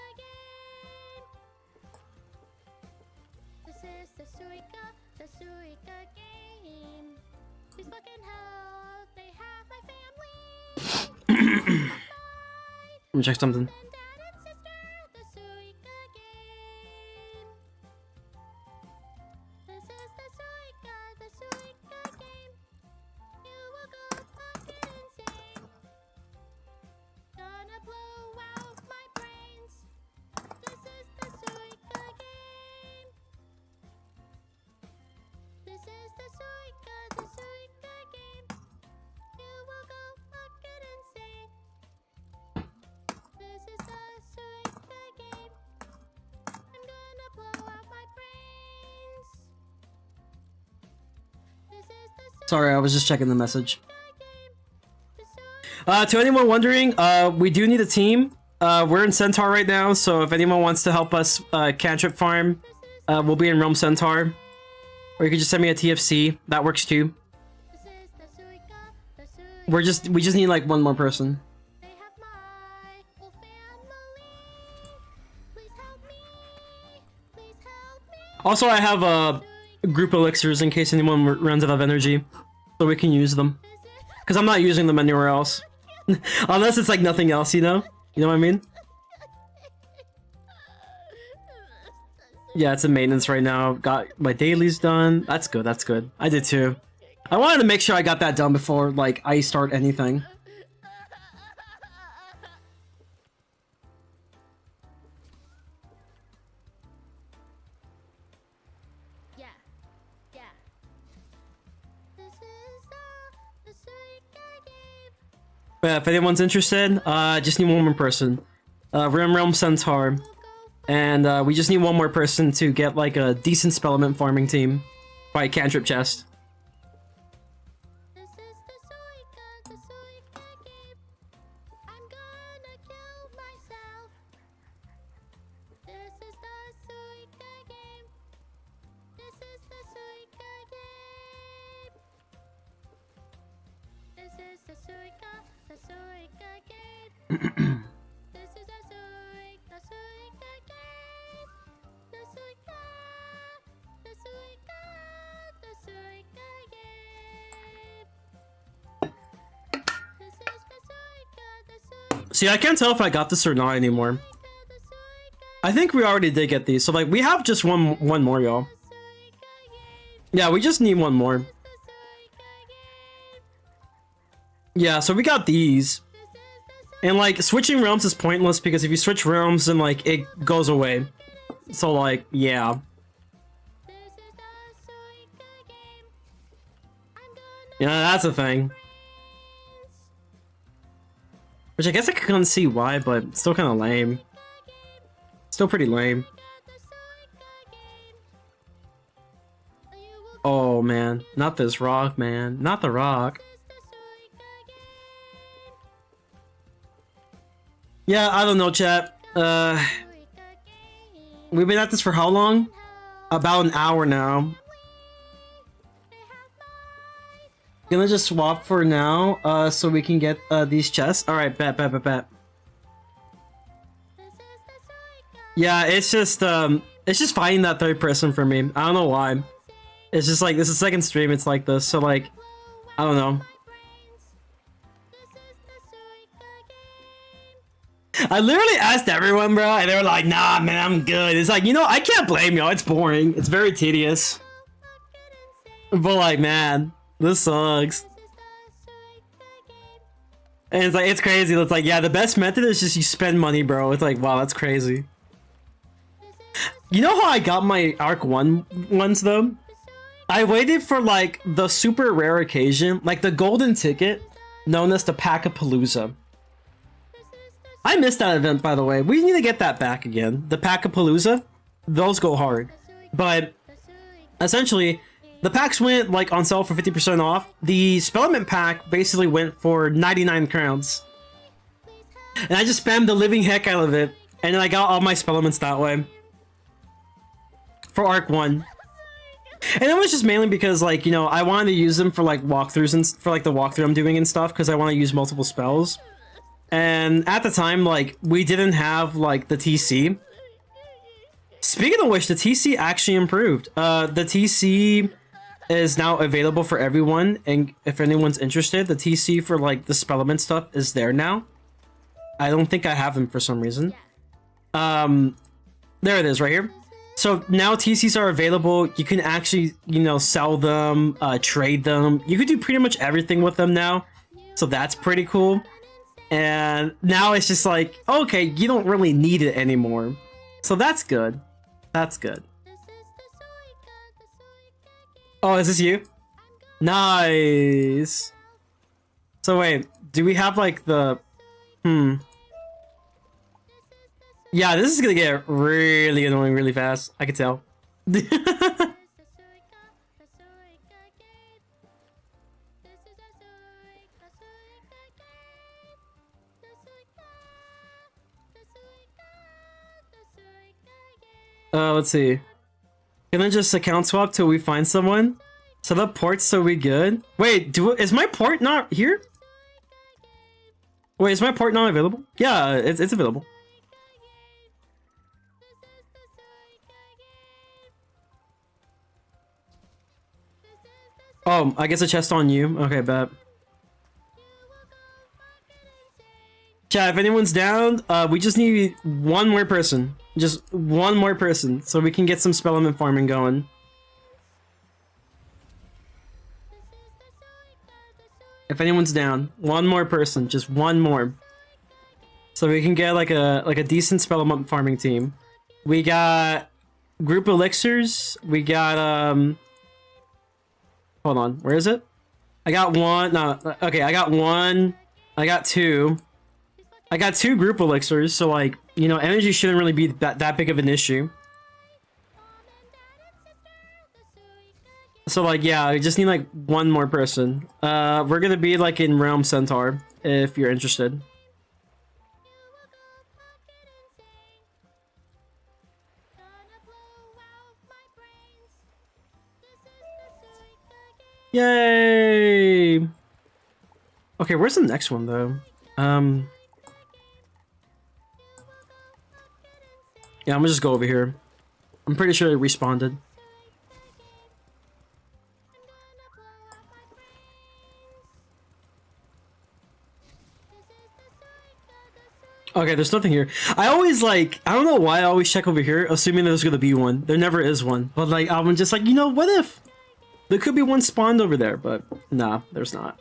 Let me check something. Sorry, I was just checking the message. To anyone wondering, we do need a team. We're in Centaur right now, so if anyone wants to help us cantrip farm, we'll be in Realm Centaur. Or you could just send me a TFC. That works too. We just need like one more person. Also, I have group elixirs in case anyone runs out of energy, so we can use them. Because I'm not using them anywhere else. Unless it's like nothing else, you know? You know what I mean? Yeah, it's in maintenance right now. Got my dailies done. That's good, that's good. I did too. I wanted to make sure I got that done before, like, I start anything. But yeah, if anyone's interested, just need one more person. We're in Realm Centaur. And we just need one more person to get like a decent spellment farming team by cantrip chest. See, I can't tell if I got this or not anymore. I think we already did get these, so like we have just one more, y'all. Yeah, we just need one more. Yeah, so we got these. And like switching realms is pointless because if you switch realms then like it goes away. So like, yeah. Yeah, that's a thing. Which I guess I can see why, but it's still kind of lame. Still pretty lame. Oh man, not this rock, man. Not the rock. Yeah, I don't know, chat. We've been at this for how long? About an hour now. Gonna just swap for now, so we can get these chests. All right, bet. Yeah, it's just finding that third person for me. I don't know why. It's just like this is second stream. It's like this, so like, I don't know. I literally asked everyone, bro, and they were like, "Nah, man, I'm good." It's like, you know, I can't blame y'all. It's boring. It's very tedious. But like, man, this sucks. And it's like, it's crazy. It's like, yeah, the best method is just you spend money, bro. It's like, wow, that's crazy. You know how I got my Arc 1 ones, though? I waited for, like, the super rare occasion, like the golden ticket, known as the Pack-a-Palooza. I missed that event, by the way. We need to get that back again. The Pack-a-Palooza, those go hard. But, essentially, the packs went, like, on sale for 50% off. The Spellment pack basically went for 99 crowns. And I just spammed the living heck out of it, and then I got all my Spellments that way. For Arc 1. And it was just mainly because, like, you know, I wanted to use them for, like, walkthroughs and for, like, the walkthrough I'm doing and stuff, because I want to use multiple spells. And at the time, like, we didn't have, like, the TC. Speaking of which, the TC actually improved. The TC is now available for everyone, and if anyone's interested, the TC for, like, the Spellment stuff is there now. I don't think I have them for some reason. There it is, right here. So now TCs are available. You can actually, you know, sell them, trade them. You could do pretty much everything with them now. So that's pretty cool. And now it's just like, okay, you don't really need it anymore. So that's good. That's good. Oh, is this you? Nice. So wait, do we have like the... Yeah, this is gonna get really annoying really fast. I can tell. Let's see. Can I just account swap till we find someone? Set up ports so we good? Wait, is my port not here? Wait, is my port not available? Yeah, it's available. Oh, I guess a chest on you. Okay, bet. Chat, if anyone's down, we just need one more person. Just one more person, so we can get some Spellman farming going. If anyone's down, one more person, just one more. So we can get like a decent Spellman farming team. We got group elixirs, we got hold on, where is it? I got one, no, okay, I got one, I got two. I got two group elixirs, so like, you know, energy shouldn't really be that big of an issue. So like, yeah, I just need like one more person. We're gonna be like in Realm Centaur, if you're interested. Yay! Okay, where's the next one though? Yeah, I'm gonna just go over here. I'm pretty sure it responded. Okay, there's nothing here. I always like, I don't know why I always check over here, assuming there's gonna be one. There never is one. But like, I'm just like, you know, what if? There could be one spawned over there, but nah, there's not.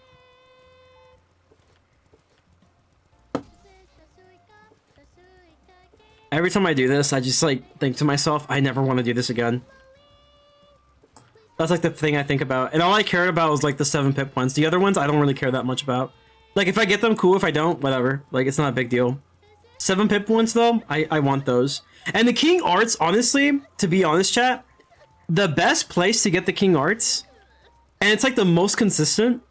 Every time I do this, I just like think to myself, I never want to do this again. That's like the thing I think about. And all I cared about was like the 7-pip ones. The other ones, I don't really care that much about. Like if I get them, cool. If I don't, whatever. Like it's not a big deal. 7-pip ones though, I want those. And the King Arts, honestly, to be honest, chat, the best place to get the King Arts, and it's like the most consistent,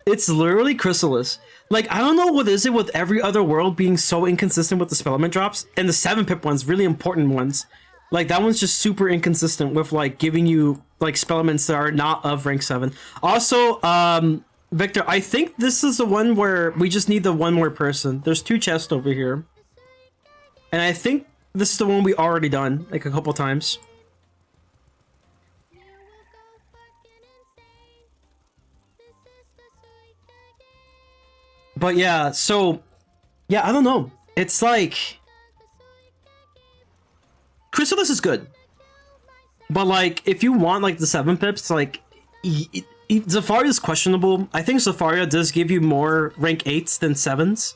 it's literally Chrysalis. Like, I don't know what is it with every other world being so inconsistent with the spell element drops, and the 7-pip ones, really important ones. Like, that one's just super inconsistent with, like, giving you, like, spell elements that are not of rank 7. Also, Victor, I think this is the one where we just need the one more person. There's 2 chests over here. And I think this is the one we already done, like, a couple times. But yeah, so... yeah, I don't know. It's like... Chrysalis is good. But, like, if you want, like, the 7-pips, like... Zafaria is questionable. I think Zafaria does give you more rank 8s than 7s.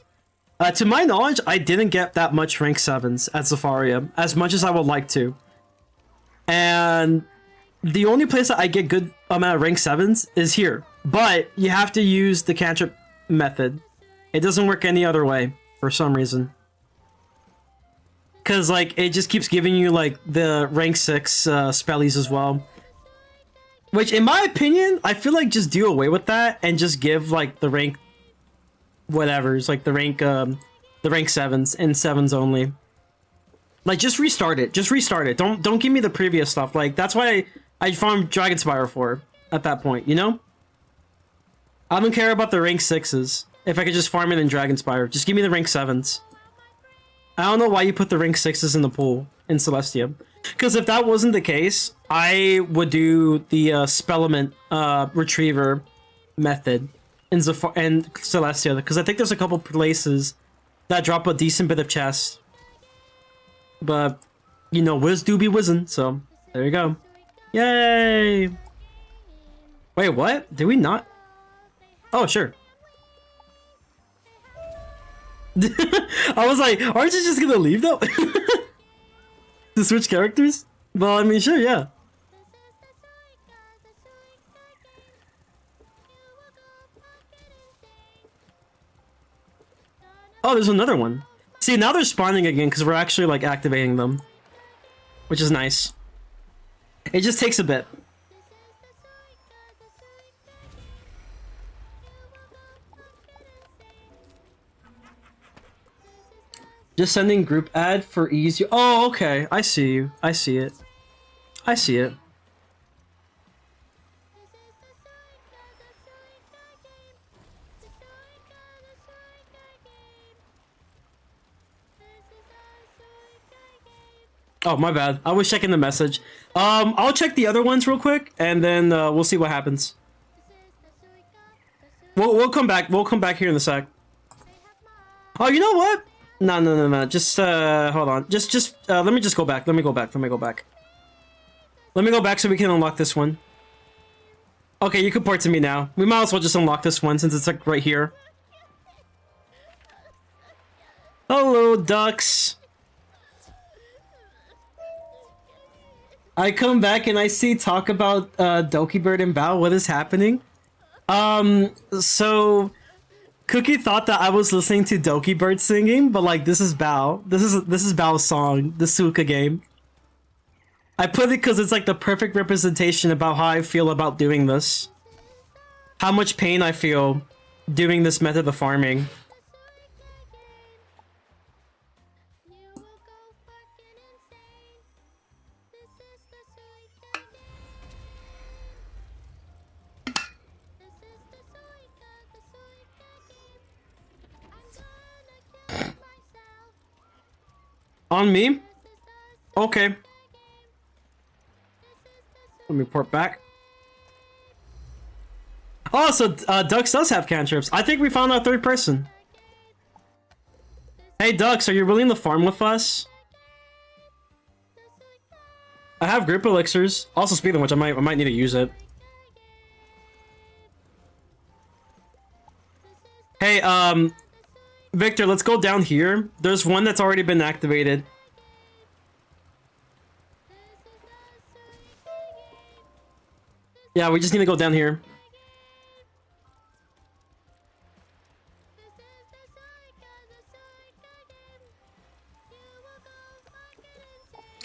To my knowledge, I didn't get that much rank 7s at Zafaria, as much as I would like to. And the only place that I get good amount of rank 7s is here. But you have to use the Cantrip method. It doesn't work any other way, for some reason. Because, like, it just keeps giving you, like, the rank 6 spellies as well. Which, in my opinion, I feel like just do away with that and just give, like, the rank whatever's, like, the rank 7s and 7s only. Like, just restart it. Just restart it. Don't give me the previous stuff. Like, that's why I farmed Dragon Spire for at that point, you know? I don't care about the rank 6s. If I could just farm it in Dragon Spire. Just give me the rank 7s. I don't know why you put the rank 6s in the pool in Celestia. Because if that wasn't the case, I would do the Spellement Retriever method in Celestia. Because I think there's a couple places that drop a decent bit of chest. But, you know, Wiz do be whizzin', so there you go. Yay! Wait, what? Did we not? Oh, sure. I was like, aren't you just gonna leave though? To switch characters? Well, I mean, sure, yeah. Oh, there's another one. See, now they're spawning again because we're actually, like, activating them. Which is nice. It just takes a bit. Just sending group ad for easy. Oh, okay. I see you. I see it. I see it. Oh, my bad. I was checking the message. I'll check the other ones real quick, and then we'll see what happens. We'll come back. We'll come back here in a sec. Oh, you know what? No. Just hold on. Just let me just go back. Let me go back. Let me go back. Let me go back so we can unlock this one. Okay, you can port to me now. We might as well just unlock this one since it's like right here. Hello, ducks. I come back and I see talk about Doki Bird and Bao. What is happening? So Cookie thought that I was listening to Doki Bird singing, but like this is Bao. This is Bao's song, the Suka game. I put it because it's like the perfect representation about how I feel about doing this. How much pain I feel doing this method of farming. On me? Okay. Let me port back. Oh, so Dux does have cantrips. I think we found our third person. Hey Dux, are you willing to farm with us? I have group elixirs. Also, speaking of which, I might need to use it. Hey, Victor, let's go down here. There's one that's already been activated. Yeah, we just need to go down here.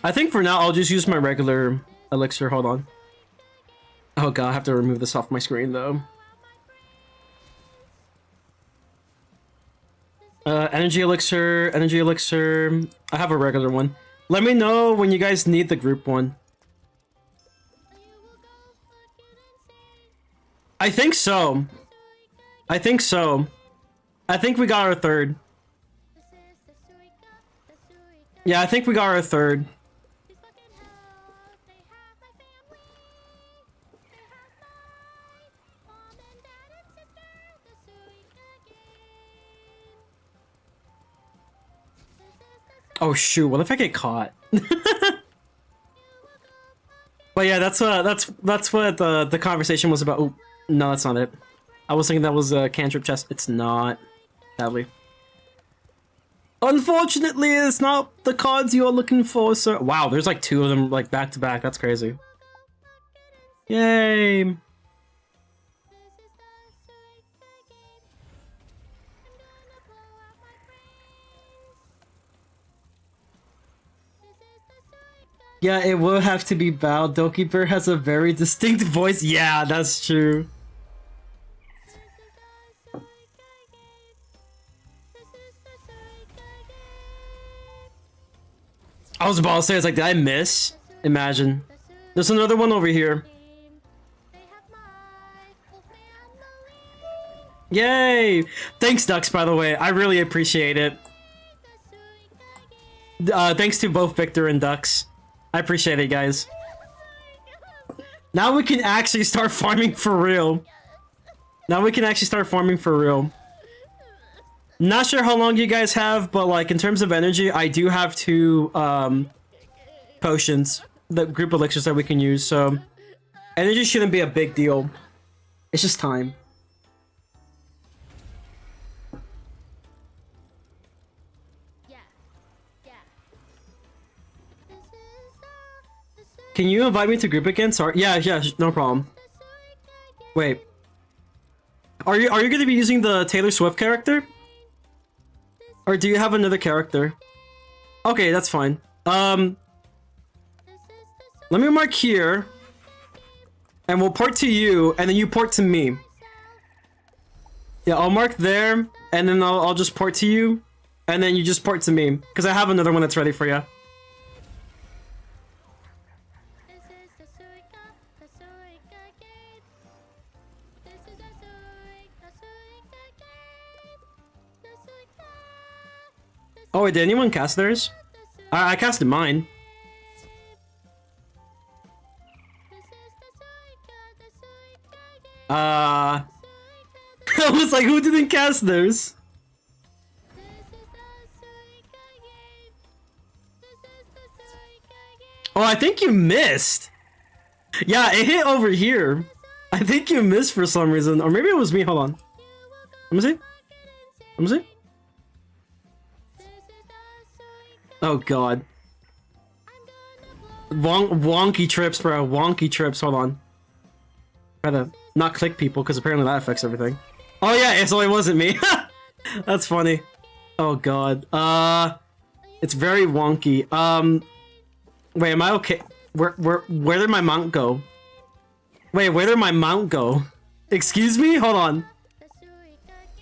I think for now, I'll just use my regular elixir. Hold on. Oh god, I have to remove this off my screen though. Energy elixir, energy elixir. I have a regular one. Let me know when you guys need the group one. I think so. I think so. I think we got our third. Yeah, I think we got our third. Oh shoot, what if I get caught? But yeah, that's what the conversation was about. Oh, no, that's not it. I was thinking that was a cantrip chest. It's not, sadly. Unfortunately, it's not the cards you're looking for, sir. Wow, there's like 2 of them like back to back. That's crazy. Yay. Yeah, it will have to be Bao. Dokeeper has a very distinct voice. Yeah, that's true. I was about to say, it's like, did I miss? Imagine. There's another one over here. Yay! Thanks, Ducks, by the way. I really appreciate it. Thanks to both Victor and Ducks. I appreciate it, guys. Now we can actually start farming for real. Now we can actually start farming for real. Not sure how long you guys have, but like in terms of energy, I do have 2 potions, the group elixirs that we can use, so energy shouldn't be a big deal. It's just time. Can you invite me to group again? Sorry. Yeah, no problem. Wait. Are you going to be using the Taylor Swift character? Or do you have another character? Okay, that's fine. Let me mark here. And we'll port to you, and then you port to me. Yeah, I'll mark there, and then I'll just port to you, and then you just port to me. Because I have another one that's ready for you. Oh wait, did anyone cast theirs? I casted mine. I was like, who didn't cast theirs? Oh, I think you missed. Yeah, it hit over here. I think you missed for some reason. Or maybe it was me. Hold on. Let me see. Let me see. Oh god. Wonky trips, bro. Wonky trips. Hold on. Try to not click people because apparently that affects everything. Oh yeah, so it wasn't me. That's funny. Oh god. It's very wonky. Wait, am I okay? Where did my mount go? Wait, where did my mount go? Excuse me? Hold on.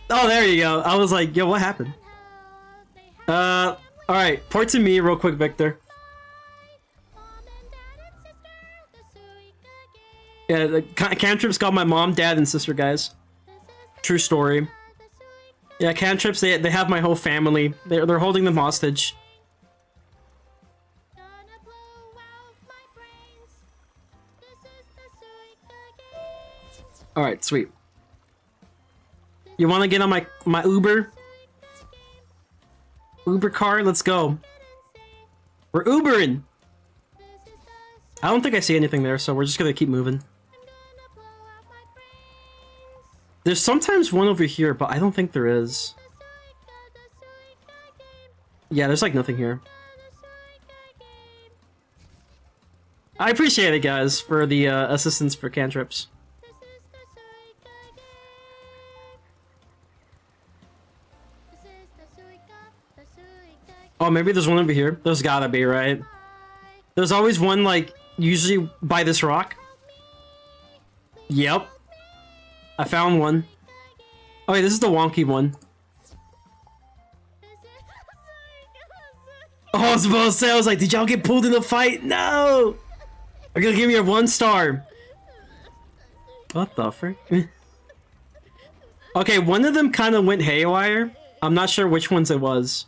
Oh, there you go. I was like, yo, what happened? Alright, port to me real quick, Victor. Yeah, the Cantrip's got my mom, dad, and sister, guys. True story. Yeah, Cantrips, they have my whole family. They're holding them hostage. Alright, sweet. You wanna get on my Uber? Uber car? Let's go. We're Ubering! I don't think I see anything there, so we're just gonna keep moving. There's sometimes one over here, but I don't think there is. Yeah, there's like nothing here. I appreciate it, guys, for the assistance for cantrips. Oh, maybe there's one over here. There's gotta be, right? There's always one, like, usually by this rock. Yep. I found one. Oh wait, this is the wonky one. Oh, I was about to say, I was like, did y'all get pulled in a fight? No! Are you gonna give me a 1 star? What the frick? Okay, one of them kind of went haywire. I'm not sure which ones it was.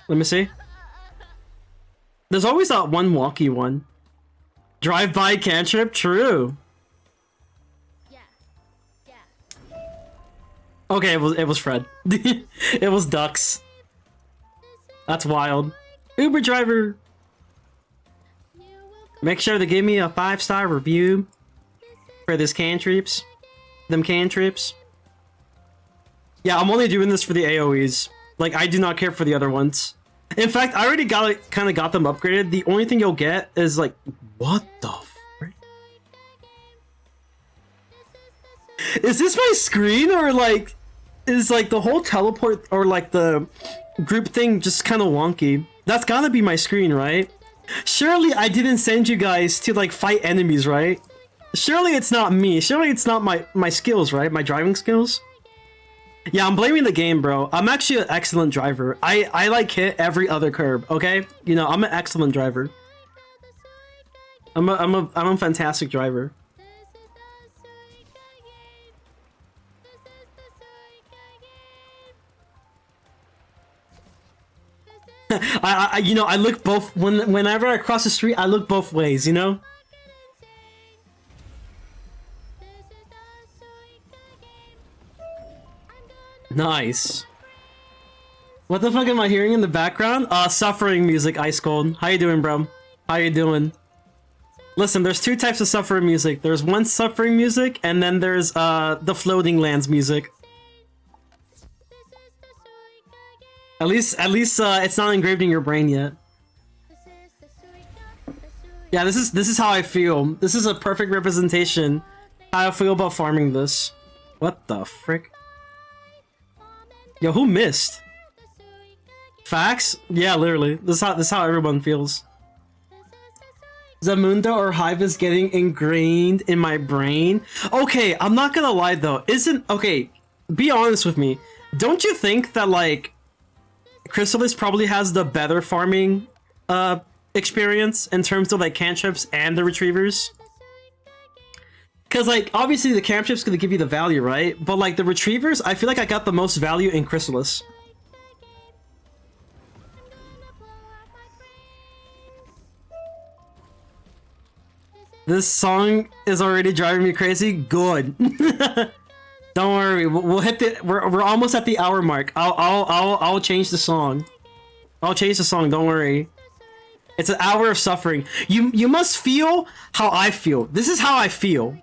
Let me see. There's always that one wonky one. Drive-by Cantrip? True. Okay, it was Fred. It was ducks. That's wild. Uber driver. Make sure to give me a 5-star review for this cantrips. Them cantrips. Yeah, I'm only doing this for the AoEs. Like, I do not care for the other ones. In fact, I already kind of got them upgraded. The only thing you'll get is like, what the frick? Is this my screen, or like, is like the whole teleport or like the group thing just kind of wonky? That's gotta be my screen, right? Surely I didn't send you guys to like fight enemies, right? Surely it's not me. Surely it's not my skills, right? My driving skills? Yeah, I'm blaming the game, bro. I'm actually an excellent driver. I like hit every other curb, okay? You know, I'm an excellent driver. I'm a fantastic driver. You know, I look both whenever I cross the street, I look both ways, you know? Nice. What the fuck am I hearing in the background? Suffering music, Ice Cold. How you doing, bro? How you doing? Listen, there's 2 types of suffering music. There's one suffering music, and then there's the floating lands music. At least it's not engraved in your brain yet. Yeah, this is how I feel. This is a perfect representation how I feel about farming this. What the frick? Yo, who missed? Facts? Yeah, literally. This is how everyone feels. Zamunda or Hive is getting ingrained in my brain. Okay, I'm not gonna lie though. Okay, be honest with me. Don't you think that like Chrysalis probably has the better farming experience in terms of like cantrips and the retrievers? Because like obviously the cantrip's gonna give you the value, right? But like the retrievers, I feel like I got the most value in Chrysalis. This song is already driving me crazy. Good. Don't worry, we'll hit the. We're almost at the hour mark. I'll change the song. I'll change the song. Don't worry. It's an hour of suffering. You must feel how I feel. This is how I feel.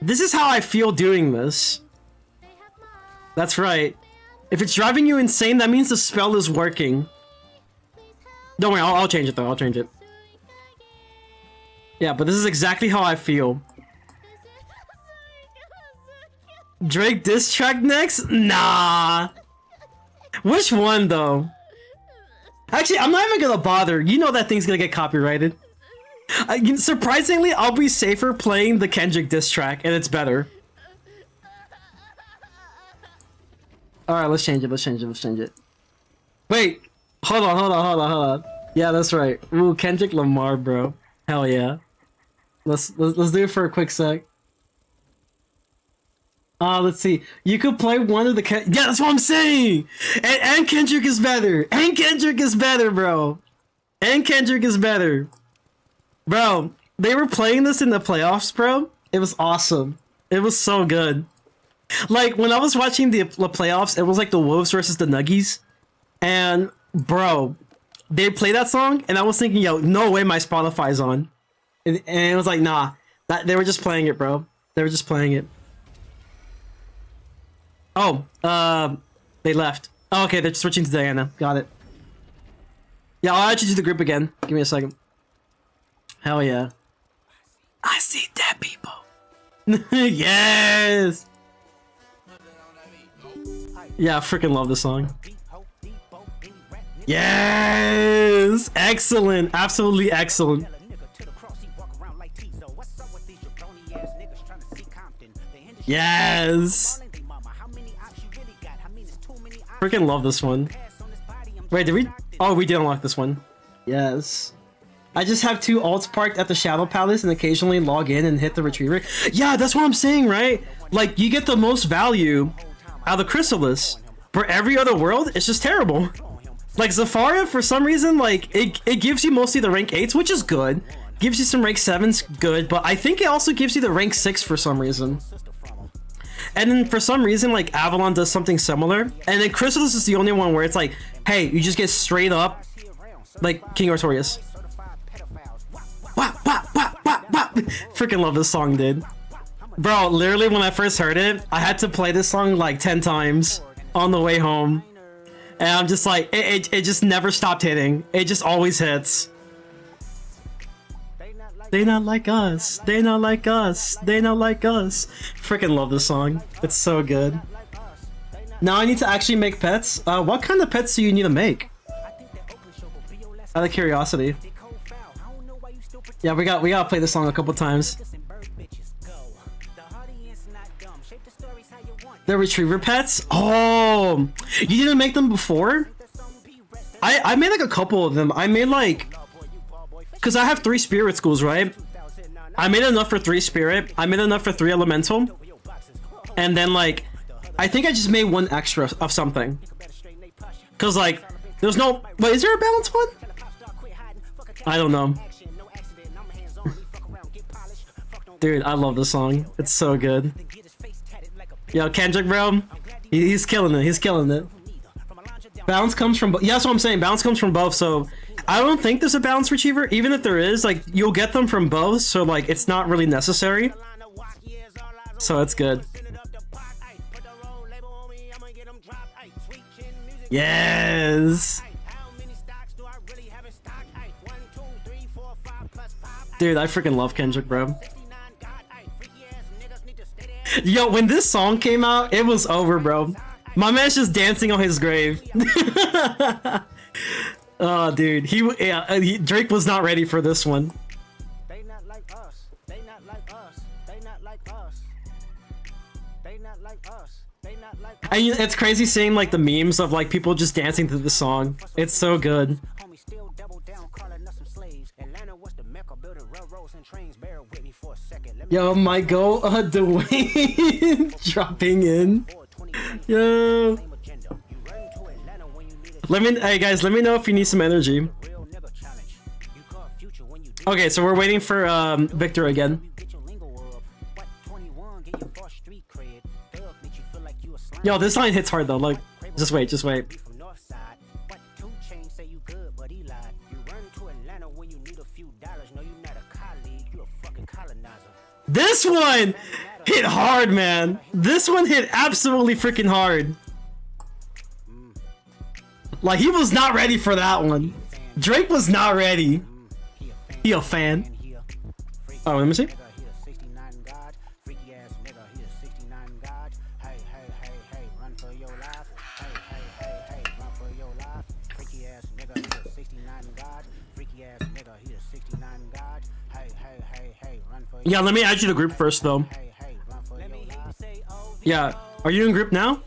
This is how I feel doing this. That's right. If it's driving you insane, that means the spell is working. Don't worry, I'll change it though. I'll change it. Yeah, but this is exactly how I feel. Drake diss track next? Nah. Which one though? Actually, I'm not even gonna bother. You know that thing's gonna get copyrighted. Surprisingly, I'll be safer playing the Kendrick diss track, and it's better. Alright, let's change it, let's change it, let's change it. Wait, hold on. Yeah, that's right. Ooh, Kendrick Lamar, bro. Hell yeah. Let's do it for a quick sec. Let's see. You could play one of the yeah, that's what I'm saying! And Kendrick is better! And Kendrick is better, bro! And Kendrick is better! Bro, they were playing this in the playoffs, bro. It was awesome. It was so good. Like, when I was watching the playoffs, it was like the Wolves versus the Nuggies. And, bro, they played that song, and I was thinking, yo, no way my Spotify's on. And it was like, nah. They were just playing it, bro. They were just playing it. Oh, they left. Oh, okay, they're switching to Diana. Got it. Yeah, I'll add you to the group again. Give me a second. Hell yeah. I see dead people. Yes! Yeah, I freaking love this song. Yes! Yes, excellent, absolutely excellent. Yes. Freaking love this one. Wait, did we? Oh, we did unlock this one. Yes. I just have 2 alts parked at the Shadow Palace and occasionally log in and hit the Retriever. Yeah, that's what I'm saying, right? Like, you get the most value out of the Chrysalis. For every other world, it's just terrible. Like, Zafaria, for some reason, like, it gives you mostly the rank 8s, which is good. Gives you some rank 7s, good. But I think it also gives you the rank 6 for some reason. And then for some reason, like, Avalon does something similar. And then Chrysalis is the only one where it's like, hey, you just get straight up, like, King Artorias. Wah, wah, wah, wah, wah. Freaking love this song, dude. Bro, literally when I first heard it, I had to play this song like 10 times on the way home. And I'm just like, it just never stopped hitting. It just always hits. They not like us. They not like us. They not like us. Freaking love this song. It's so good. Now I need to actually make pets. What kind of pets do you need to make? Out of curiosity. Yeah, we gotta play this song a couple times. The Retriever pets? Oh, you didn't make them before? I made like a couple of them. I made like, because I have 3 spirit schools, right? I made enough for 3 spirit. I made enough for 3 elemental. And then like, I think I just made 1 extra of something. Cause like, there's no, wait, is there a balanced one? I don't know. Dude, I love this song. It's so good. Yo, Cantrip, bro. He's killing it. He's killing it. Balance comes from both. Yeah, that's what I'm saying. Balance comes from both. So I don't think there's a balance retriever. Even if there is, like, you'll get them from both. So, like, it's not really necessary. So it's good. Yes. Dude, I freaking love Kendrick, bro. Yo, when this song came out, it was over, bro. My man's just dancing on his grave. Oh, dude, Drake was not ready for this one. They not like us. They not like us. They not like us. They not like us. They not like us. And it's crazy seeing like the memes of like people just dancing to the song. It's so good. Yo, my go Dwayne dropping in. Yo. Hey guys, let me know if you need some energy. Okay, so we're waiting for Victor again. Yo, this line hits hard though. Like, just wait, just wait. This one hit hard, man. This one hit absolutely freaking hard. Like, he was not ready for that one. Drake was not ready. He a fan. Oh, let me see. Yeah, let me add you to group first, though. Yeah, are you in group now?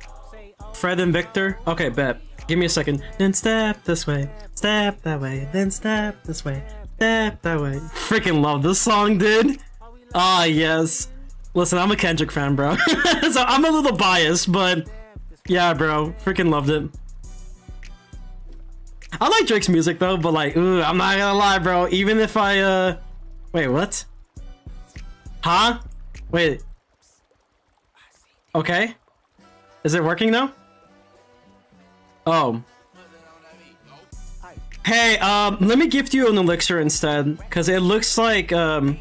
Fred and Victor? Okay, bet. Give me a second. Then step this way, step that way, then step this way, step that way. Freaking love this song, dude. Ah, yes. Listen, I'm a Kendrick fan, bro. So I'm a little biased, but yeah, bro. Freaking loved it. I like Drake's music, though, but like, ooh, I'm not gonna lie, bro. Even if I, wait, what? Huh? Wait. Okay. Is it working now? Oh. Hey, let me gift you an elixir instead, because it looks like, my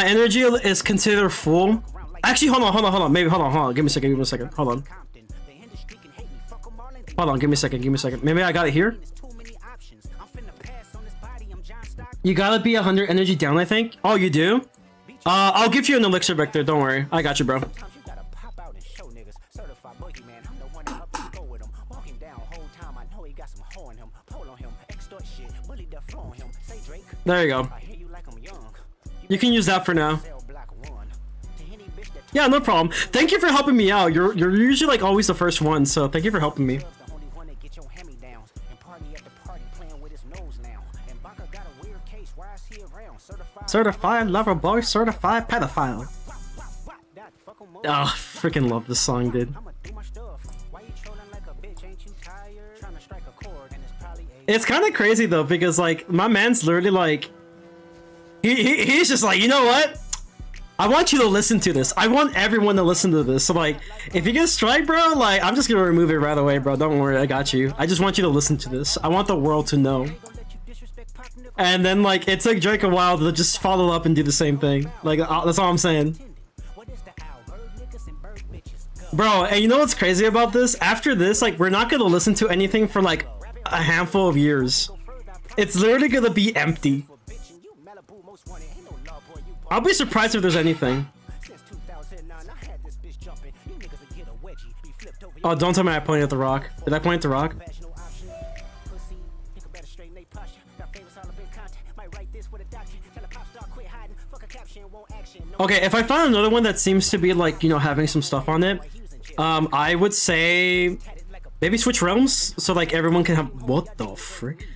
energy is considered full. Actually, hold on. Maybe, hold on. Give me a second. Hold on. Give me a second. Maybe I got it here? You gotta be 100 energy down, I think. Oh, you do? I'll give you an elixir, Victor. Don't worry. I got you, bro. There you go. You can use that for now. Yeah, no problem. Thank you for helping me out. You're usually like always the first one, so thank you for helping me. Certified lover boy, certified pedophile. Oh, freaking love this song, dude. It's kind of crazy though, because like my man's literally like, he's just like, you know what? I want you to listen to this. I want everyone to listen to this. So like, if you get strike, bro, like I'm just gonna remove it right away, bro. Don't worry, I got you. I just want you to listen to this. I want the world to know. And then like it took Drake a while to just follow up and do the same thing. Like that's all I'm saying. Bro, and you know what's crazy about this? After this, like we're not gonna listen to anything for like a handful of years. It's literally gonna be empty. I'll be surprised if there's anything. Oh, don't tell me I pointed at the rock. Did I point at the rock? Okay, if I find another one that seems to be like, you know, having some stuff on it, I would say maybe switch realms so like everyone can have. What the frick?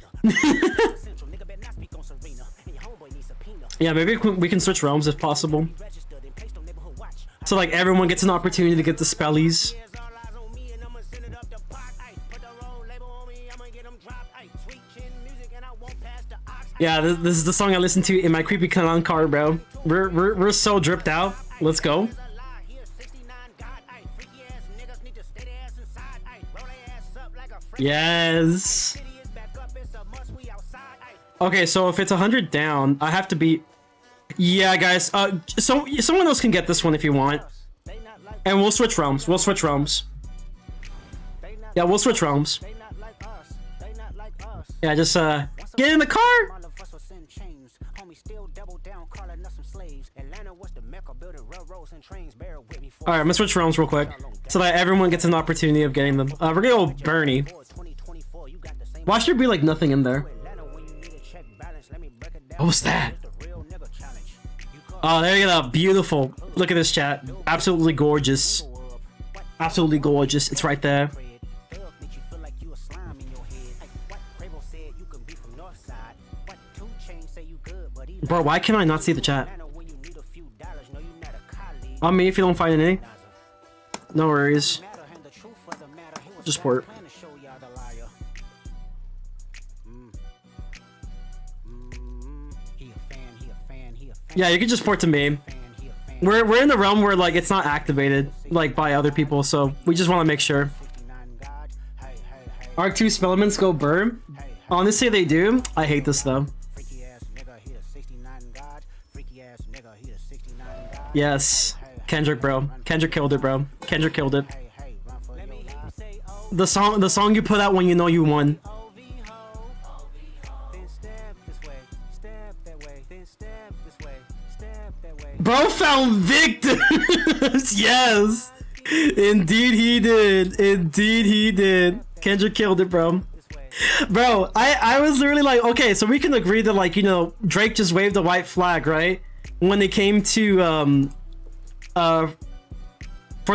Yeah, maybe we can switch realms if possible. So like everyone gets an opportunity to get the spellies. Yeah, this is the song I listen to in my creepy clown car, bro. We're so dripped out. Let's go. Yes. Okay, so if it's 100 down, I have to be. Yeah, guys. So someone else can get this one if you want, and we'll switch realms. We'll switch realms. Yeah, we'll switch realms. Yeah, just get in the car. All right, I'm gonna switch realms real quick so that everyone gets an opportunity of getting them. We're gonna go Bernie. Watch there be like nothing in there. What was that? Oh, there you go. Beautiful. Look at this chat. Absolutely gorgeous. Absolutely gorgeous. It's right there. Bro, why can I not see the chat? On me if you don't find any. No worries. Just port. Yeah, you can just port to me. We're in the realm where like it's not activated like by other people, so we just want to make sure. Arc 2 Spellements go burn. Honestly, they do. I hate this though. Yes, Kendrick, bro. Kendrick killed it, bro. Kendrick killed it. The song you put out when you know you won. Bro found victims. Yes, indeed he did. Indeed he did. Kendrick killed it, bro. Bro, I was literally like, okay, so we can agree that like, you know, Drake just waved a white flag, right? When they came to for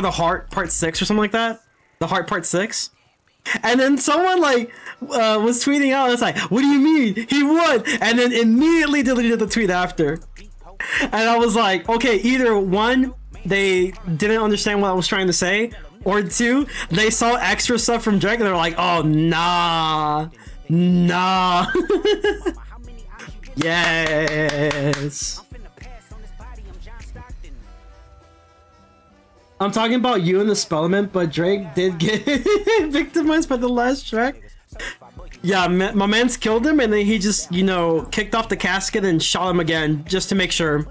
the Heart Part 6 or something like that. The Heart Part 6. And then someone like was tweeting out, it's like, what do you mean? He won! And then immediately deleted the tweet after. And I was like, okay, either one, they didn't understand what I was trying to say, or two, they saw extra stuff from Drake and they're like, oh, nah. Nah. Yes. I'm talking about you and the Spellement, but Drake did get victimized by the last track. Yeah, my man's killed him, and then he just, you know, kicked off the casket and shot him again, just to make sure.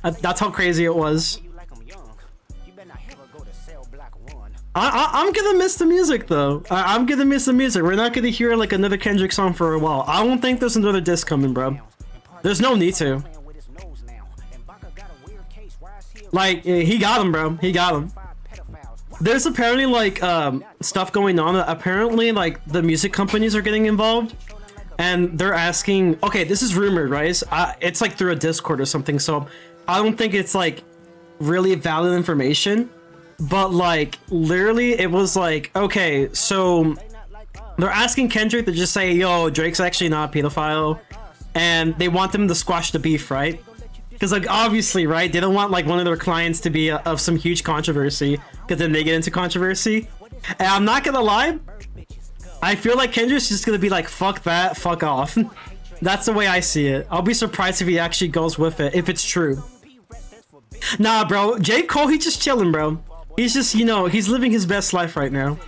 That's how crazy it was. I'm gonna miss the music, though. I'm gonna miss the music. We're not gonna hear, like, another Kendrick song for a while. I don't think there's another disc coming, bro. There's no need to. Like, he got him, bro. He got him. There's apparently like stuff going on. Apparently like the music companies are getting involved, and they're asking. Okay, this is rumored, right? It's like through a Discord or something. So I don't think it's like really valid information. But like literally, it was like, okay, so they're asking Cantrip to just say, "Yo, Drake's actually not a pedophile," and they want them to squash the beef, right? Because like obviously, right, they don't want like one of their clients to be of some huge controversy, because then they get into controversy. And I'm not gonna lie, I feel like Kendrick's just gonna be like, fuck that, fuck off. That's the way I see it. I'll be surprised if he actually goes with it, if it's true. Nah, bro, J. Cole, he's just chilling, bro. He's just, you know, he's living his best life right now.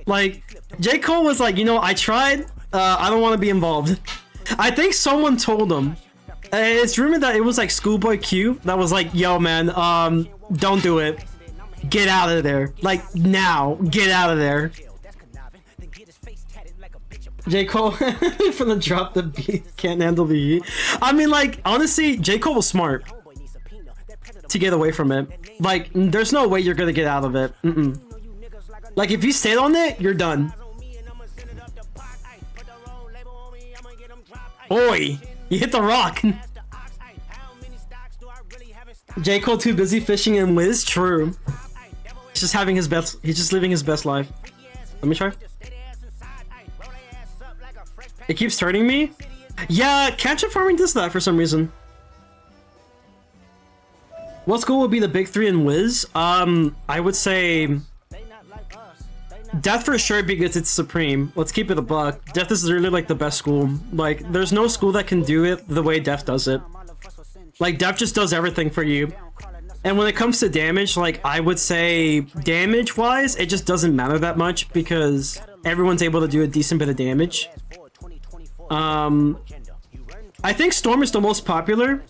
Like, J. Cole was like, you know, I tried, I don't want to be involved. I think someone told him. It's rumored that it was like Schoolboy Q that was like, yo man, don't do it. Get out of there. Like, now. Get out of there. J. Cole from the drop the beat, can't handle the heat. I mean, like, honestly, J. Cole was smart to get away from it. Like, there's no way you're gonna get out of it. Like, if you stayed on it, you're done. Boy, you hit the rock. J. Cole too busy fishing and Wiz? True. He's just having his best, he's just living his best life. Let me try. It keeps turning me? Yeah, Cantrip farming does that for some reason. What school would be the big three in Wiz? I would say Death for sure, because it's supreme. Let's keep it a buck. Death is really like the best school. Like, there's no school that can do it the way Death does it. Like, Death just does everything for you. And when it comes to damage, like, I would say damage wise, it just doesn't matter that much because everyone's able to do a decent bit of damage. I think Storm is the most popular.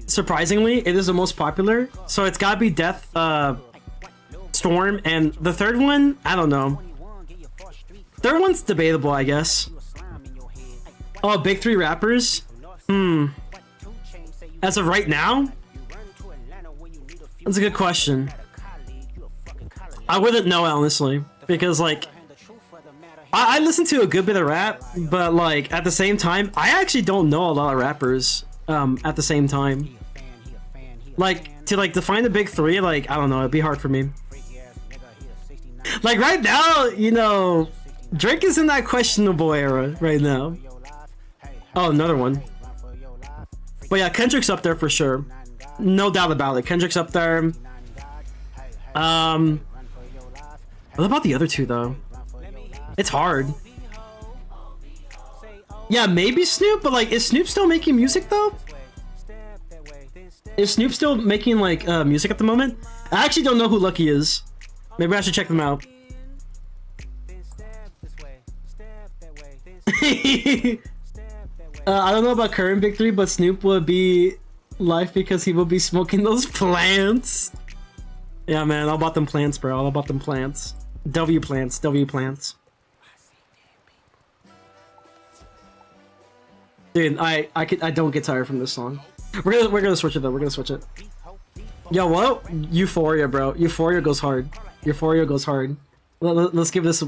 Surprisingly, it is the most popular. So it's gotta be Death, Storm, and the third one, I don't know. Third one's debatable, I guess. Oh, big three rappers? As of right now? That's a good question. I wouldn't know, honestly, because like I listen to a good bit of rap, but like at the same time, I actually don't know a lot of rappers at the same time. Like to like define the big three, like I don't know, it'd be hard for me. Like right now, you know, Drake is in that questionable era right now. Oh, another one. But yeah, Kendrick's up there for sure. No doubt about it. Kendrick's up there. What about the other two though? It's hard. Yeah, maybe Snoop, but like, is Snoop still making music though? Is Snoop still making like music at the moment? I actually don't know who Lucky is. Maybe I should check them out. I don't know about current big three, but Snoop would be life because he will be smoking those plants. Yeah, man, all about them plants, bro. All about them plants. W plants, W plants. Dude, I don't get tired from this song. We're gonna switch it though. We're gonna switch it. Yo, what? Euphoria, bro. Euphoria goes hard. Euphoria goes hard. Let's give this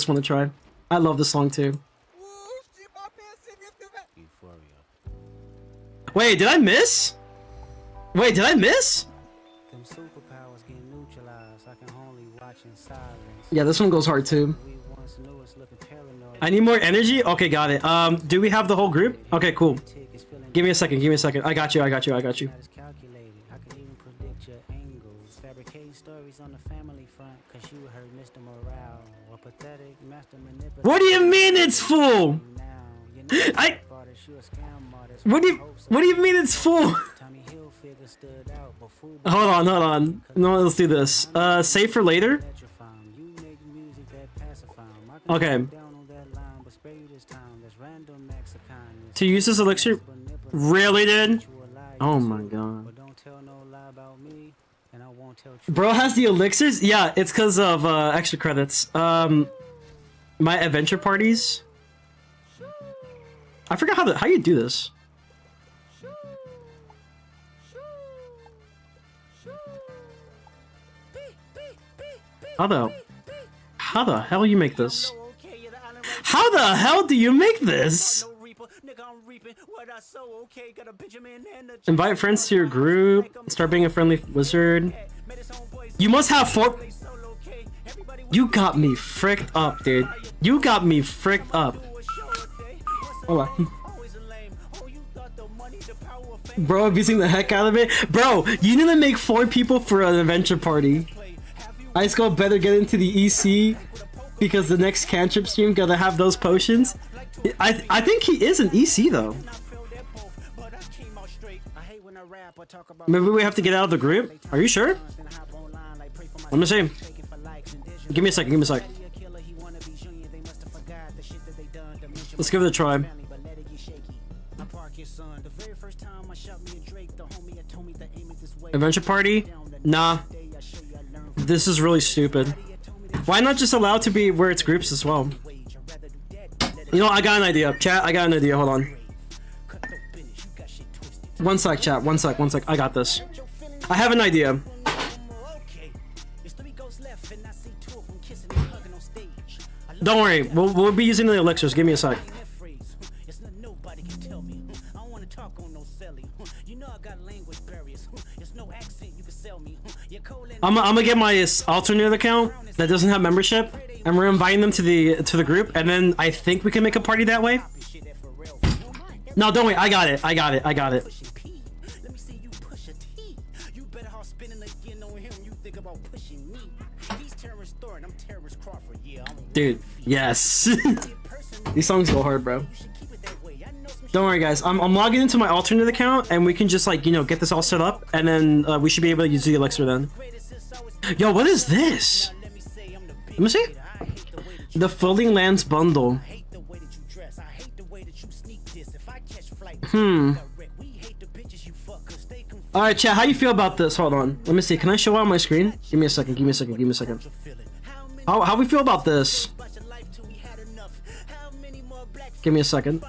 one a try. I love this song too. Wait, did I miss? Wait, did I miss? Yeah, this one goes hard too. I need more energy? Okay, got it. Do we have the whole group? Okay, cool. Give me a second, give me a second. I got you, I got you, I got you. What do you mean it's full? What do you mean it's full? Hold on. No, let's do this. Save for later? Okay. To use this elixir? Really, dude? Oh my god. Bro has the elixirs? Yeah, it's because of extra credits. My adventure parties? I forgot how you do this. How the hell you make this? How the hell do you make this? Invite friends to your group. Start being a friendly wizard. You must have 4. You got me fricked up, dude. You got me fricked up. Hold on. Bro, abusing the heck out of it. Bro, you need to make 4 people for an adventure party. I just go better get into the EC because the next Cantrip stream gotta have those potions. I think he is an EC though. Maybe we have to get out of the group. Are you sure? Let me see. Give me a second. Give me a sec. Let's give it a try. Adventure party? Nah. This is really stupid. Why not just allow it to be where it's groups as well? You know, I got an idea. Chat, I got an idea. Hold on. One sec, chat. One sec. I got this. I have an idea. Don't worry. We'll be using the elixirs. Give me a sec. I'm gonna get my alternate account that doesn't have membership, and we're inviting them to the group, and then I think we can make a party that way. No, don't wait. I got it. Dude, yes. These songs go hard, bro. Don't worry, guys. I'm logging into my alternate account, and we can just, like, you know, get this all set up, and then we should be able to use the elixir then. Yo, what is this? Let me see. The Floating Lands bundle. Alright, chat, how you feel about this? Hold on. Let me see. Can I show it on my screen? Give me a second. How we feel about this? Give me a second.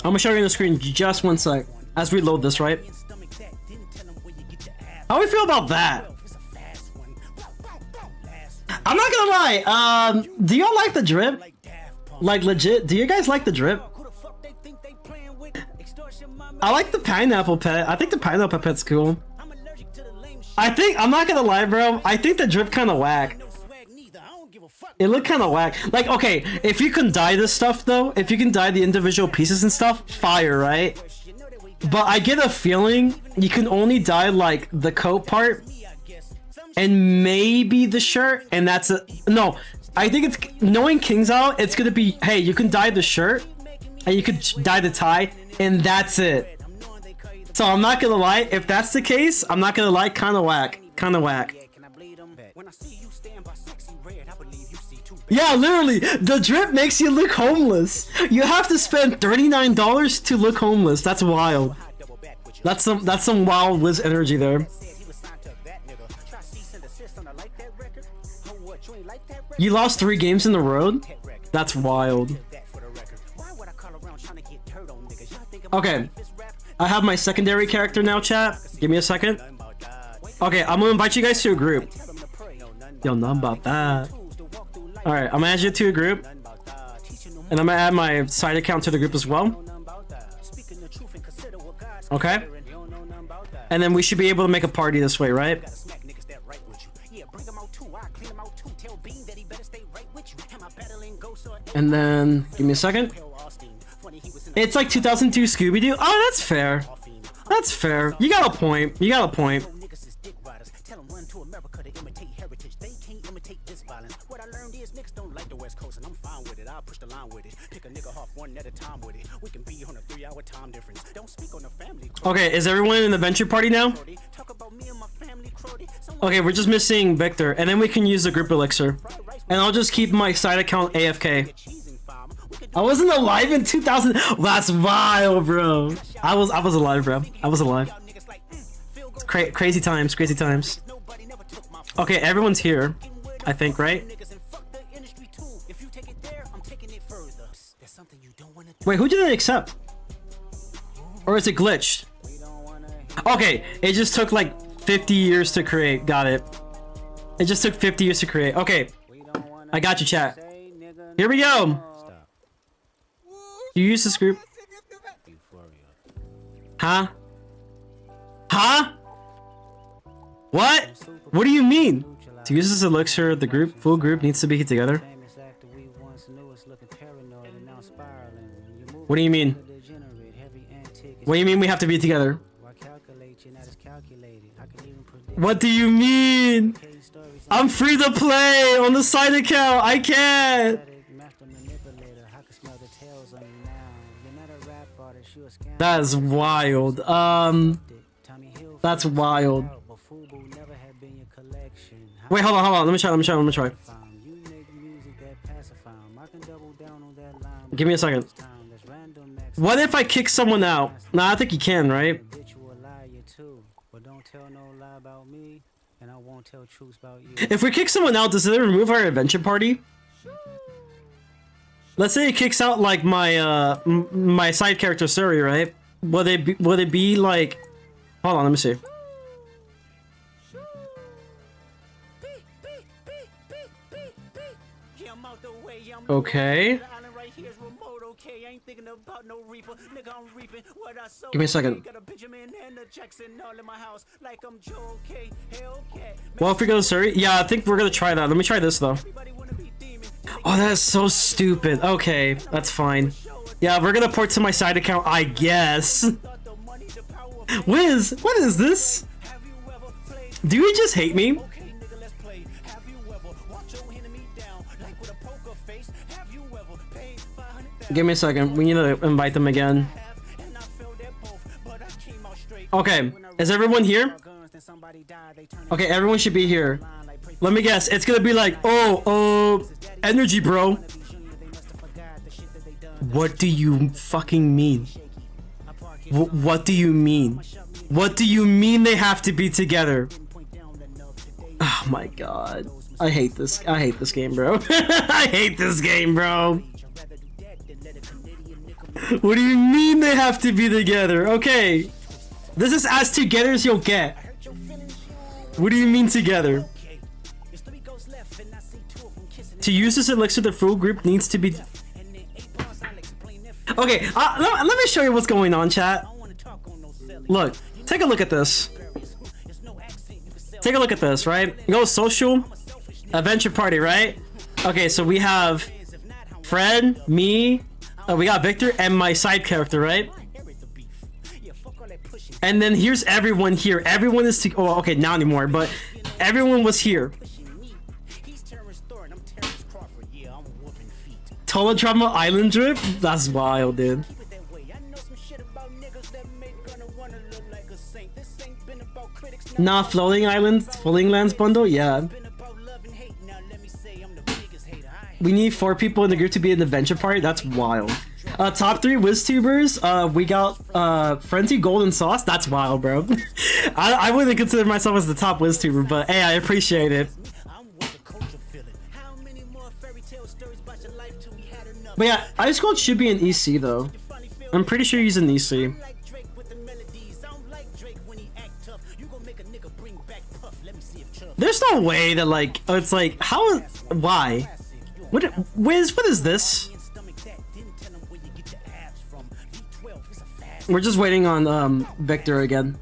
I'm gonna show you on the screen just one sec as we load this, right? How we feel about that? I'm not gonna lie. Do y'all like the drip? Like legit? Do you guys like the drip? I like the pineapple pet. I think the pineapple pet's cool. I'm not gonna lie, bro. I think the drip kind of whack. It looked kind of whack. Like, okay, if you can dye this stuff though, if you can dye the individual pieces and stuff, fire, right? But I get a feeling you can only dye like the coat part and maybe the shirt, and that's it. No, I think it's, knowing King's out, it's gonna be, hey, you can dye the shirt and you could dye the tie, and that's it. So I'm not gonna lie, if that's the case, I'm not gonna lie, kind of whack. Yeah, literally, the drip makes you look homeless. You have to spend $39 to look homeless. That's wild. That's some wild Liz energy there. You lost 3 games in the road? That's wild. Okay, I have my secondary character now, chat. Give me a second. Okay, I'm gonna invite you guys to a group. Yo, not about that. Alright, I'm gonna add you to a group, and I'm gonna add my side account to the group as well. Okay? And then we should be able to make a party this way, right? And then, give me a second. It's like 2002 Scooby-Doo. Oh, that's fair. That's fair. You got a point. Okay, is everyone in the adventure party now? Okay, we're just missing Victor, and then we can use the group elixir. And I'll just keep my side account AFK. I wasn't alive in 2000. That's wild, bro. I was alive, bro. I was alive. Crazy times. Okay, everyone's here, I think, right? Wait, who did it accept? Or is it glitched? Okay, it just took like 50 years to create. Got it. It just took 50 years to create. Okay. I got you, chat. Here we go. You use this group? Huh? Huh? What? What do you mean? To use this elixir, the full group needs to be together. What do you mean? What do you mean we have to be together? What do you mean? I'm free to play on the side account. I can't. That is wild. That's wild. Wait, hold on. Let me try. Give me a second. What if I kick someone out? Nah, I think you can, right? If we kick someone out, does it remove our adventure party? Let's say it kicks out like my my side character Suri, right? Will it be like? Hold on, let me see. Okay. Give me a second. Well, if we go to Suri, yeah, I think we're gonna try that. Let me try this though. Oh, that is so stupid. Okay, that's fine. Yeah, we're gonna port to my side account, I guess. Wiz, what is this? Do you just hate me? Give me a second. We need to invite them again. Okay, is everyone here? Okay, everyone should be here. Let me guess. It's gonna be like, oh, energy, bro. What do you fucking mean? What do you mean? What do you mean they have to be together? Oh my god. I hate this. I hate this game, bro. I hate this game, bro. What do you mean they have to be together? Okay. This is as together as you'll get. What do you mean together? To use this elixir, the full group needs to be... Okay, let me show you what's going on, chat. Look, take a look at this. Take a look at this, right? Go social, adventure party, right? Okay, so we have Fred, me, we got Victor, and my side character, right? And then here's everyone here. Everyone is oh, okay, not anymore, but everyone was here. Tolodrama Island Drip? That's wild, dude. Nah, Floating Lands bundle? Yeah. We need 4 people in the group to be an adventure party? That's wild. Top 3 WizTubers, we got Frenzy Golden Sauce. That's wild, bro. I wouldn't consider myself as the top WizTuber, but hey, I appreciate it. But yeah, Ice Cold should be an EC though. I'm pretty sure he's an EC. There's no way that like, it's like, how, why? Wiz, what is this? We're just waiting on Victor again.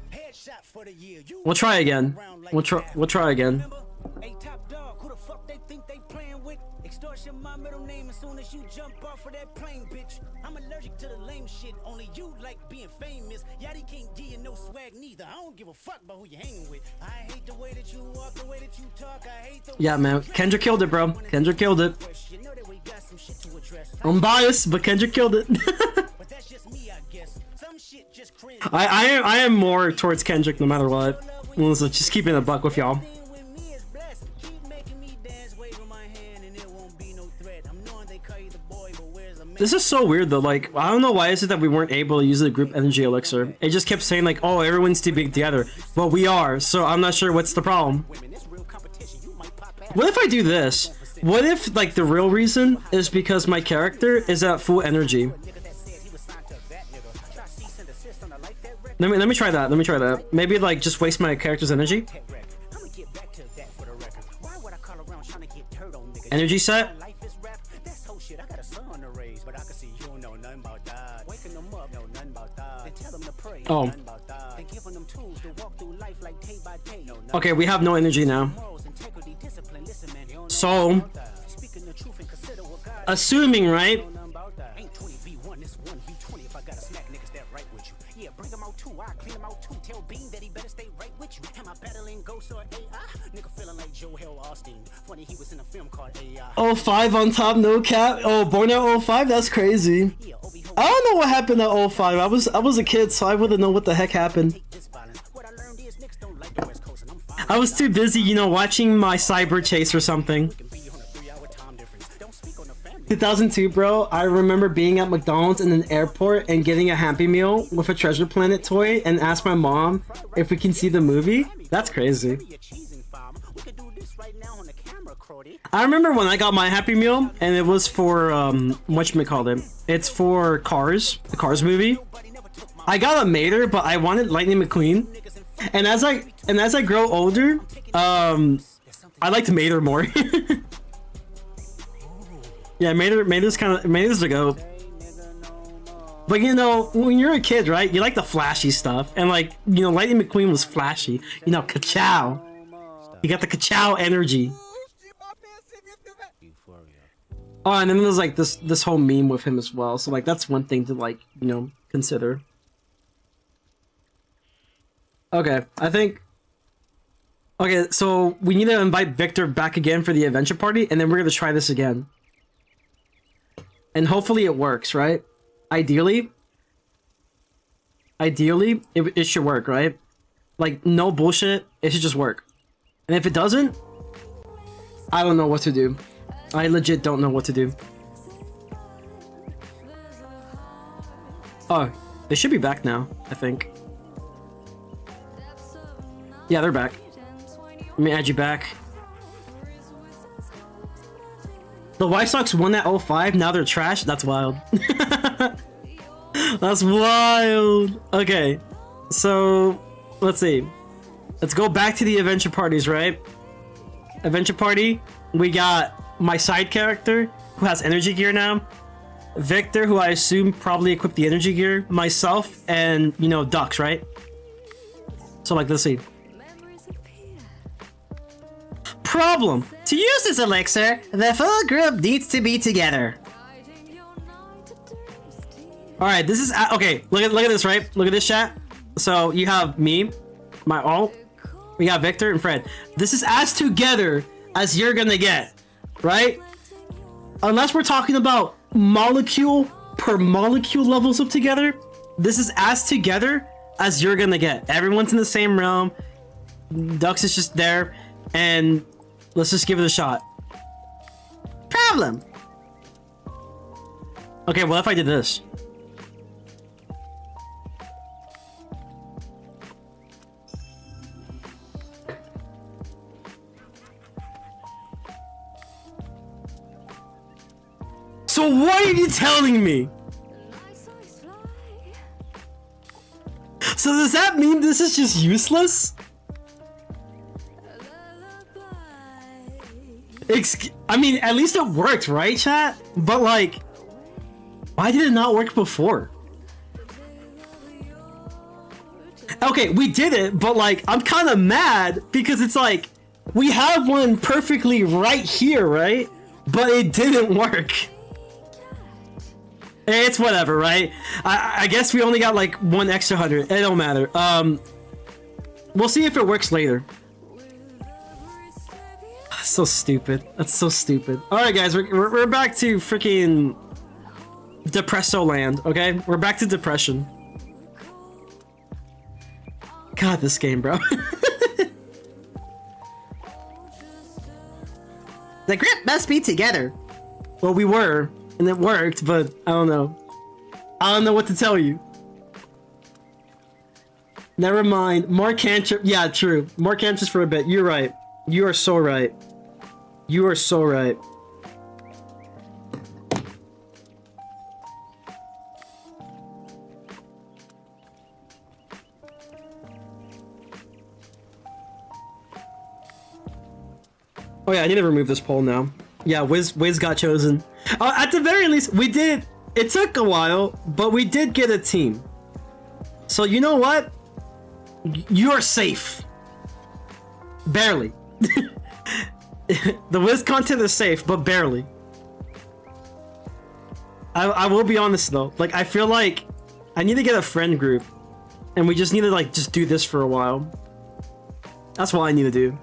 We'll try again. We'll try again. I'm allergic to the lame shit. Only you like being famous. Yachty can't give you no swag neither. I don't give a fuck about who you hanging with. I hate the way that you walk, the way that you talk. I hate the yeah, man. Kendra killed it, bro. Kendra killed it. I'm biased, but Kendra killed it. I am more towards Kendrick no matter what. So just keeping a buck with y'all. This is so weird though, like, I don't know why is it that we weren't able to use the group energy elixir. It just kept saying like, oh, everyone's too big together. Well, we are, so I'm not sure what's the problem. What if I do this? What if, like, the real reason is because my character is at full energy? Let me try that. Let me try that. Maybe like just waste my character's energy. Energy set. Oh. Okay, we have no energy now. So, assuming, right? Oh, 05 on top, no cap. Oh, born at 05? That's crazy. I don't know what happened at 05. I was a kid, so I wouldn't know what the heck happened. I was too busy, you know, watching my cyber chase or something. 2002, bro. I remember being at McDonald's in an airport and getting a Happy Meal with a Treasure Planet toy and asked my mom if we can see the movie. That's crazy. I remember when I got my Happy Meal and it was for whatchamacallit. It's for Cars, the Cars movie. I got a Mater, but I wanted Lightning McQueen. And as I grow older, I liked Mater more. Yeah, Mater's the GOAT. But you know, when you're a kid, right? You like the flashy stuff, and like, you know, Lightning McQueen was flashy. You know, ka-chow. You got the ka-chow energy. Oh, and then there's like this whole meme with him as well. So like that's one thing to like, you know, consider. Okay, I think. Okay, so we need to invite Victor back again for the adventure party, and then we're gonna try this again. And hopefully it works, right? Ideally, it should work, right? Like, no bullshit, it should just work. And if it doesn't, I don't know what to do. I legit don't know what to do. Oh, they should be back now, I think. Yeah, they're back. Let me add you back. The White Sox won that 05, now they're trash? That's wild. That's wild. Okay, so let's see. Let's go back to the adventure parties, right? Adventure party, we got my side character, who has energy gear now. Victor, who I assume probably equipped the energy gear. Myself, and, you know, Ducks, right? So, like, let's see. Problem. To use this elixir, the full group needs to be together. Alright, this is... okay, look at this, right? Look at this, chat. So, you have me, my alt. We got Victor and Fred. This is as together as you're gonna get, right? Unless we're talking about molecule per molecule levels of together, this is as together as you're gonna get. Everyone's in the same realm. Dux is just there, and let's just give it a shot. Problem. Okay, what if I did this? So what are you telling me? So does that mean this is just useless? I mean, at least it worked, right, chat? But like, why did it not work before? Okay, we did it, but like, I'm kind of mad because it's like, we have one perfectly right here, right? But it didn't work. It's whatever, right? I guess we only got like one extra 100. It don't matter. We'll see if it works later. So stupid. That's so stupid. All right, guys, we're back to freaking Depresso land. Okay, we're back to depression. God, this game, bro. The group must be together. Well, we were. And it worked, but I don't know. I don't know what to tell you. Never mind. More Cantrip. Yeah, true. More Cantrips for a bit. You're right. You are so right. You are so right. Oh yeah, I need to remove this poll now. Yeah, Wiz got chosen. At the very least, we did. It took a while, but we did get a team. So you know what? You're safe. Barely. The Wiz content is safe, but barely. I will be honest though. Like, I feel like I need to get a friend group, and we just need to like just do this for a while. That's what I need to do.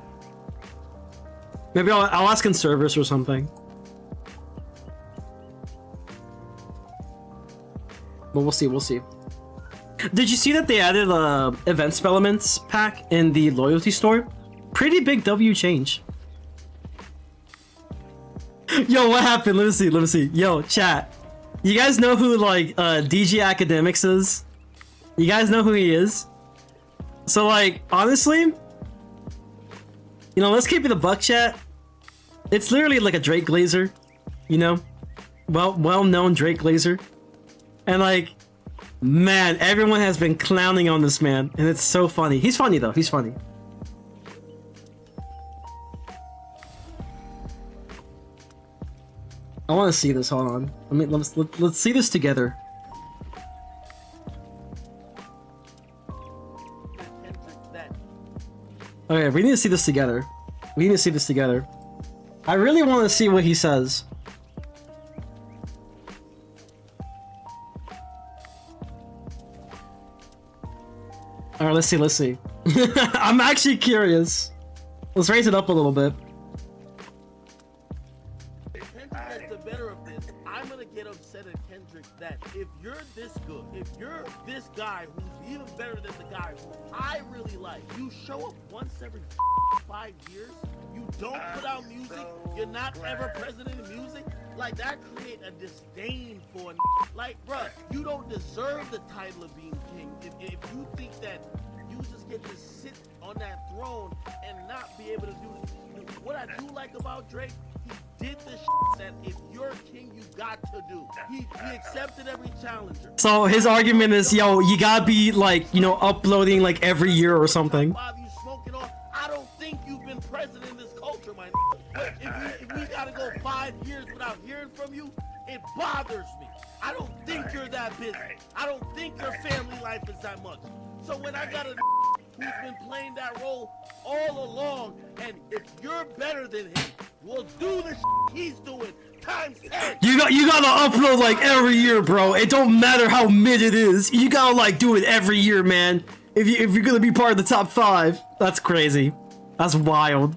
Maybe I'll ask in service or something. But we'll see, we'll see. Did you see that they added event spell elements pack in the loyalty store? Pretty big W change. Yo, what happened? Let me see, let me see. Yo, chat. You guys know who like DG Academics is? You guys know who he is? So like, honestly, you know, let's keep it a buck, chat. It's literally like a Drake Glazer, you know? Well-known Drake Glazer. And like, man, everyone has been clowning on this man, and it's so funny. He's funny though, he's funny. I want to see this, hold on. I mean, let's see this together. Okay, we need to see this together. We need to see this together. I really want to see what he says. Alright, let's see, let's see. I'm actually curious. Let's raise it up a little bit. Kendrick gets the better of this. I'm gonna get upset at Kendrick that if you're this good, if you're this guy who's even better than the guy who I really like, you show up once every 5 years, you don't put out music, you're not ever president of music, like that create a disdain for like, bruh, you don't deserve the title of being king. If you think that you just get to sit on that throne and not be able to do this. What I do like about Drake, he did the that if you're king, you got to do. He accepted every challenger. So his argument is, yo, you gotta be like, you know, uploading like every year or something. While you smoking on, I don't think you've been president in this culture, my if we gotta go 5 years without hearing from you, it bothers me. I don't think you're that busy. I don't think your family life is that much. So when I got a who's been playing that role all along, and if you're better than him, we'll do the he's doing times 10. You gotta upload like every year, bro. It don't matter how mid it is. You gotta like do it every year, man. If you're gonna be part of the top 5, that's crazy. That's wild.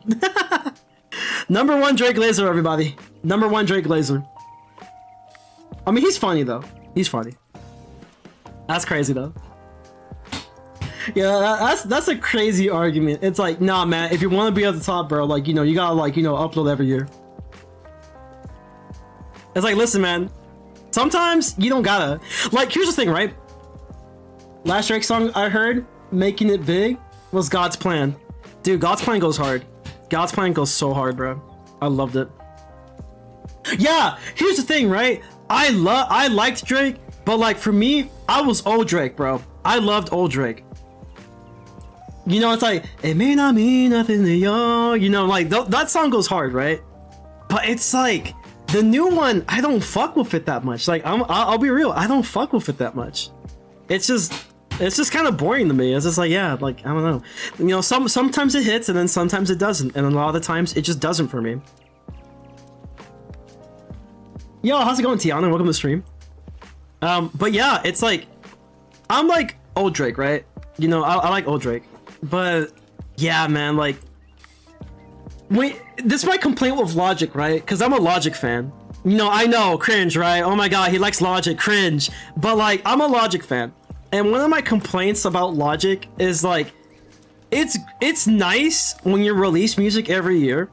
Number 1 Drake Glazer, everybody. Number 1 Drake Glazer. I mean, he's funny though. He's funny. That's crazy though. Yeah, that's a crazy argument. It's like, nah, man, if you want to be at the top, bro, like, you know, you gotta, like, you know, upload every year. It's like, listen, man, sometimes you don't gotta. Like, here's the thing, right? Last Drake song I heard, Making It Big, was God's Plan. Dude, God's Plan goes hard. God's Plan goes so hard, bro. I loved it. Yeah, here's the thing, right? I liked Drake, but, like, for me, I was old Drake, bro. I loved old Drake. You know, it's like, it may not mean nothing to you. You know, like, that song goes hard, right? But it's like, the new one, I don't fuck with it that much. Like, I'll be real, I don't fuck with it that much. It's just kind of boring to me. It's just like, yeah, like, I don't know. You know, sometimes it hits, and then sometimes it doesn't. And a lot of the times, it just doesn't for me. Yo, how's it going, Tiana? Welcome to the stream. But yeah, it's like, I'm like old Drake, right? You know, I like old Drake. But yeah, man, like, wait, this is my complaint with Logic, right? Because I'm a Logic fan. You know, I know, cringe, right? Oh my god, he likes Logic, cringe. But like, I'm a Logic fan. And one of my complaints about Logic is like, it's nice when you release music every year.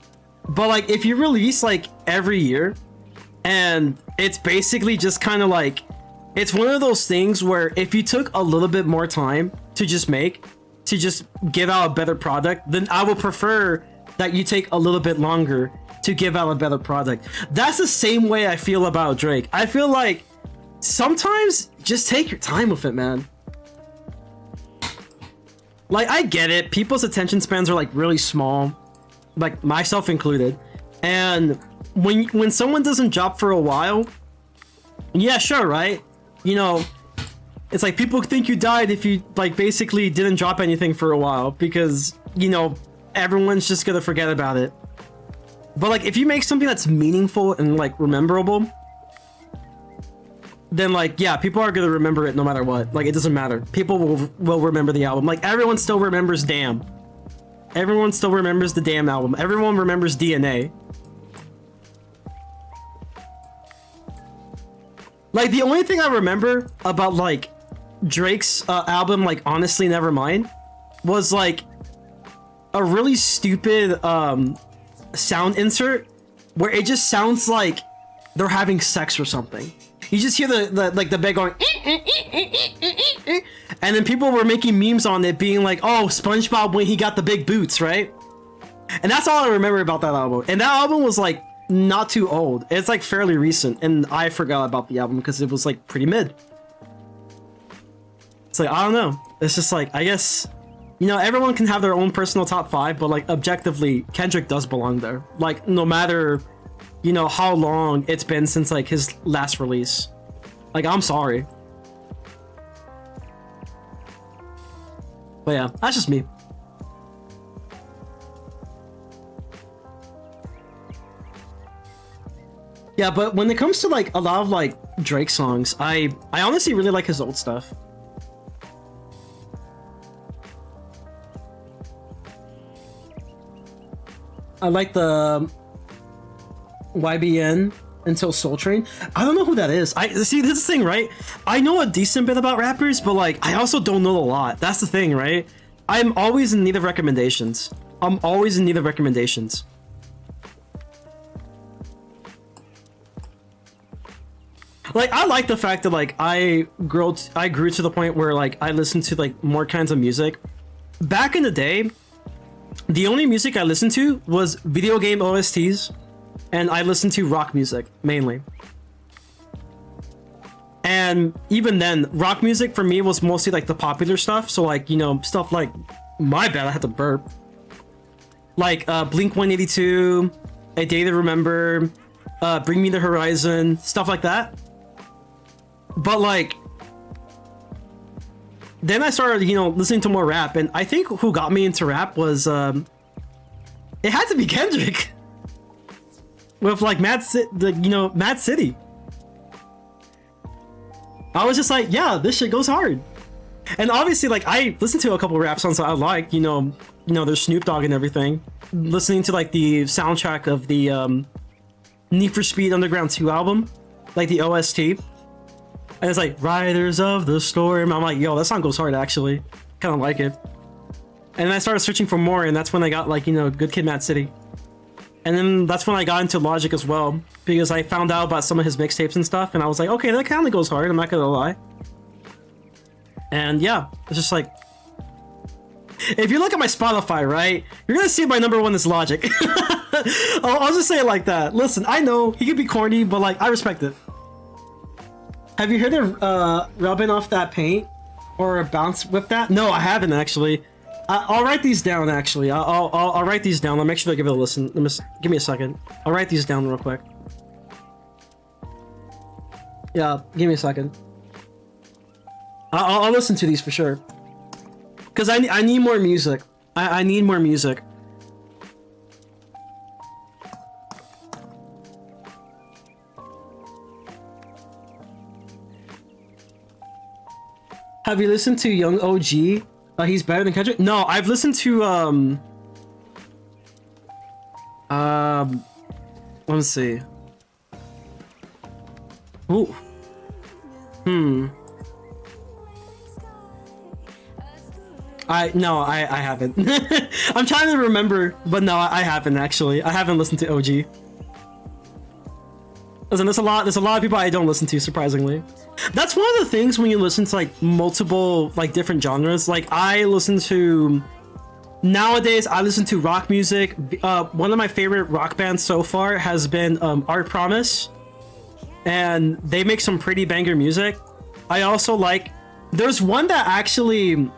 But like, if you release like every year, and it's basically just kind of like, it's one of those things where if you took a little bit more time to just give out a better product, then I would prefer that you take a little bit longer to give out a better product. That's the same way I feel about Drake. I feel like sometimes just take your time with it, man. Like, I get it. People's attention spans are like really small, like myself included. And when someone doesn't drop for a while, yeah, sure, right? You know, it's like people think you died if you like basically didn't drop anything for a while, because you know everyone's just gonna forget about it. But like if you make something that's meaningful and like rememberable, then like yeah, people are gonna remember it no matter what. Like it doesn't matter. People will remember the album. Like everyone still remembers Damn. Everyone still remembers the Damn album. Everyone remembers DNA. Like the only thing I remember about like Drake's album, like Honestly Nevermind, was like a really stupid sound insert where it just sounds like they're having sex or something. You just hear the like the bed going, and then people were making memes on it, being like, "Oh, SpongeBob when he got the big boots," right? And that's all I remember about that album. And that album was like not too old. It's like fairly recent, and I forgot about the album because it was like pretty mid. It's like I don't know. It's just like I guess, you know, everyone can have their own personal top 5, but like objectively, Kendrick does belong there. Like no matter, you know, how long it's been since like his last release. Like I'm sorry. But yeah, that's just me. Yeah, but when it comes to like a lot of like Drake songs, I honestly really like his old stuff. I like the YBN Until Soul Train. I don't know who that is. I see this is the thing, right? I know a decent bit about rappers, but like I also don't know a lot. That's the thing, right? I'm always in need of recommendations. I'm always in need of recommendations. Like I like the fact that like I grew to the point where like I listened to like more kinds of music. Back in the day, the only music I listened to was video game OSTs, and I listened to rock music mainly. And even then, rock music for me was mostly like the popular stuff. So like, you know, stuff like, my bad, I had to burp. Like Blink 182, A Day to Remember, Bring Me the Horizon, stuff like that. But like, then I started, you know, listening to more rap, and I think who got me into rap was, it had to be Kendrick. With like Mad City. I was just like, yeah, this shit goes hard. And obviously, like, I listened to a couple rap songs that I like, you know, there's Snoop Dogg and everything. Listening to like the soundtrack of the Need for Speed Underground 2 album, like the OST. And it's like, Riders of the Storm. I'm like, yo, that song goes hard, actually. Kind of like it. And then I started searching for more, and that's when I got, like, you know, Good Kid, Mad City. And then that's when I got into Logic as well, because I found out about some of his mixtapes and stuff, and I was like, okay, that kind of goes hard, I'm not gonna lie. And yeah, it's just like, if you look at my Spotify, right, you're gonna see my number 1 is Logic. I'll just say it like that. Listen, I know he could be corny, but like, I respect it. Have you heard of rubbing off that paint or bounce with that? No, I haven't actually. I'll write these down actually. I'll write these down. I'll make sure to give it a listen. Give me a second. I'll write these down real quick. Yeah, give me a second. I'll listen to these for sure. Cause I need more music. I need more music. Have you listened to Young OG? He's better than Kendrick? No, I've listened to let's see. Ooh. No, I haven't. I'm trying to remember, but no, I haven't actually. I haven't listened to OG. Listen, there's a lot of people I don't listen to, surprisingly. That's one of the things when you listen to like multiple like different genres. Like I listen to, nowadays I listen to rock music. One of my favorite rock bands so far has been Art Promise, and they make some pretty banger music. I also like, there's one that actually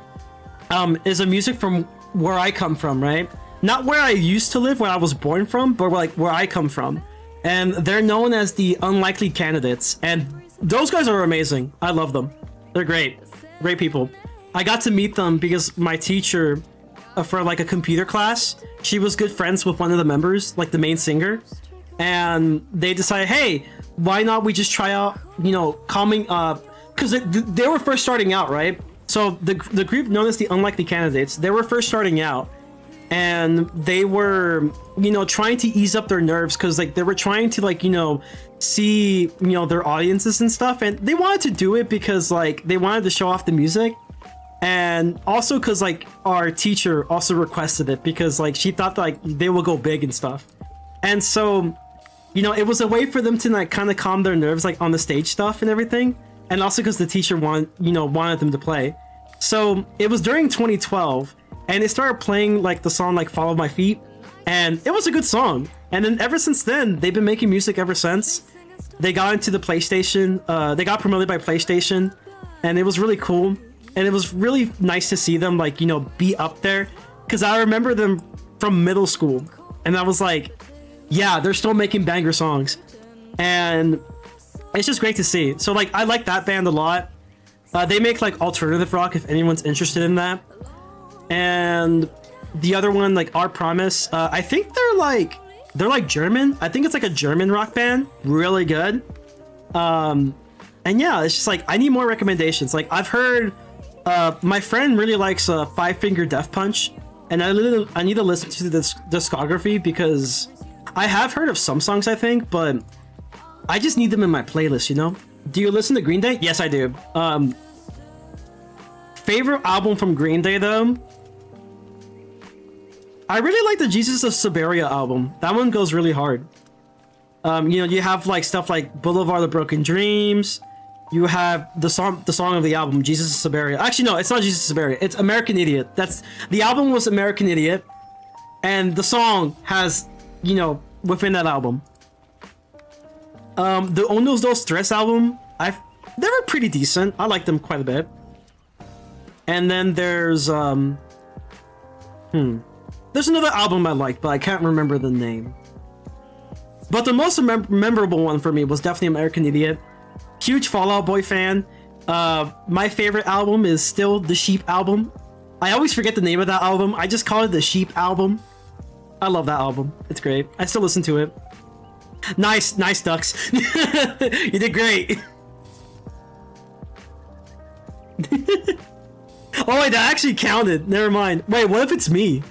is a music from where I come from, right? not where I used to live, where I was born from, but like where I come from. And they're known as the Unlikely Candidates, and those guys are amazing. I love them. They're great people. I got to meet them because my teacher for like a computer class, she was good friends with one of the members, like the main singer, and they decided, hey, why not we just try out, you know, coming because they were first starting out, right? So the group known as the Unlikely Candidates, they were first starting out, and they were, you know, trying to ease up their nerves because like they were trying to like, you know, see, you know, their audiences and stuff, and they wanted to do it because like they wanted to show off the music, and also because like our teacher also requested it because like she thought that, like they will go big and stuff. And so, you know, it was a way for them to like kind of calm their nerves like on the stage stuff and everything, and also because the teacher wanted them to play. So it was during 2012, and they started playing like the song like Follow My Feet, and it was a good song. And then ever since then, they've been making music ever since. They got into the PlayStation, they got promoted by PlayStation, and it was really cool. And it was really nice to see them like, you know, be up there, because I remember them from middle school, and I was like, yeah, they're still making banger songs, and it's just great to see. So like I like that band a lot. They make like alternative rock if anyone's interested in that. And the other one, like Our Promise, I think they're like German. I think it's like a German rock band, really good. And yeah, it's just like I need more recommendations. Like I've heard my friend really likes Five Finger Death Punch, and I need to listen to this discography because I have heard of some songs, I think, but I just need them in my playlist, you know? Do you listen to Green Day? Yes, I do. Favorite album from Green Day, though? I really like the Jesus of Siberia album. That one goes really hard. You know, you have like stuff like Boulevard of Broken Dreams. You have the song of the album, Jesus of Siberia. Actually, no, it's not Jesus of Siberia. It's American Idiot. The album was American Idiot, and the song has, you know, within that album. The Unos Dos Tres album, they were pretty decent. I like them quite a bit. And then there's there's another album I liked, but I can't remember the name. But the most memorable one for me was definitely American Idiot. Huge Fall Out Boy fan. My favorite album is still the Sheep album. I always forget the name of that album. I just call it the Sheep album. I love that album. It's great. I still listen to it. Nice, Ducks. You did great. Oh wait, that actually counted. Never mind. Wait, what if it's me?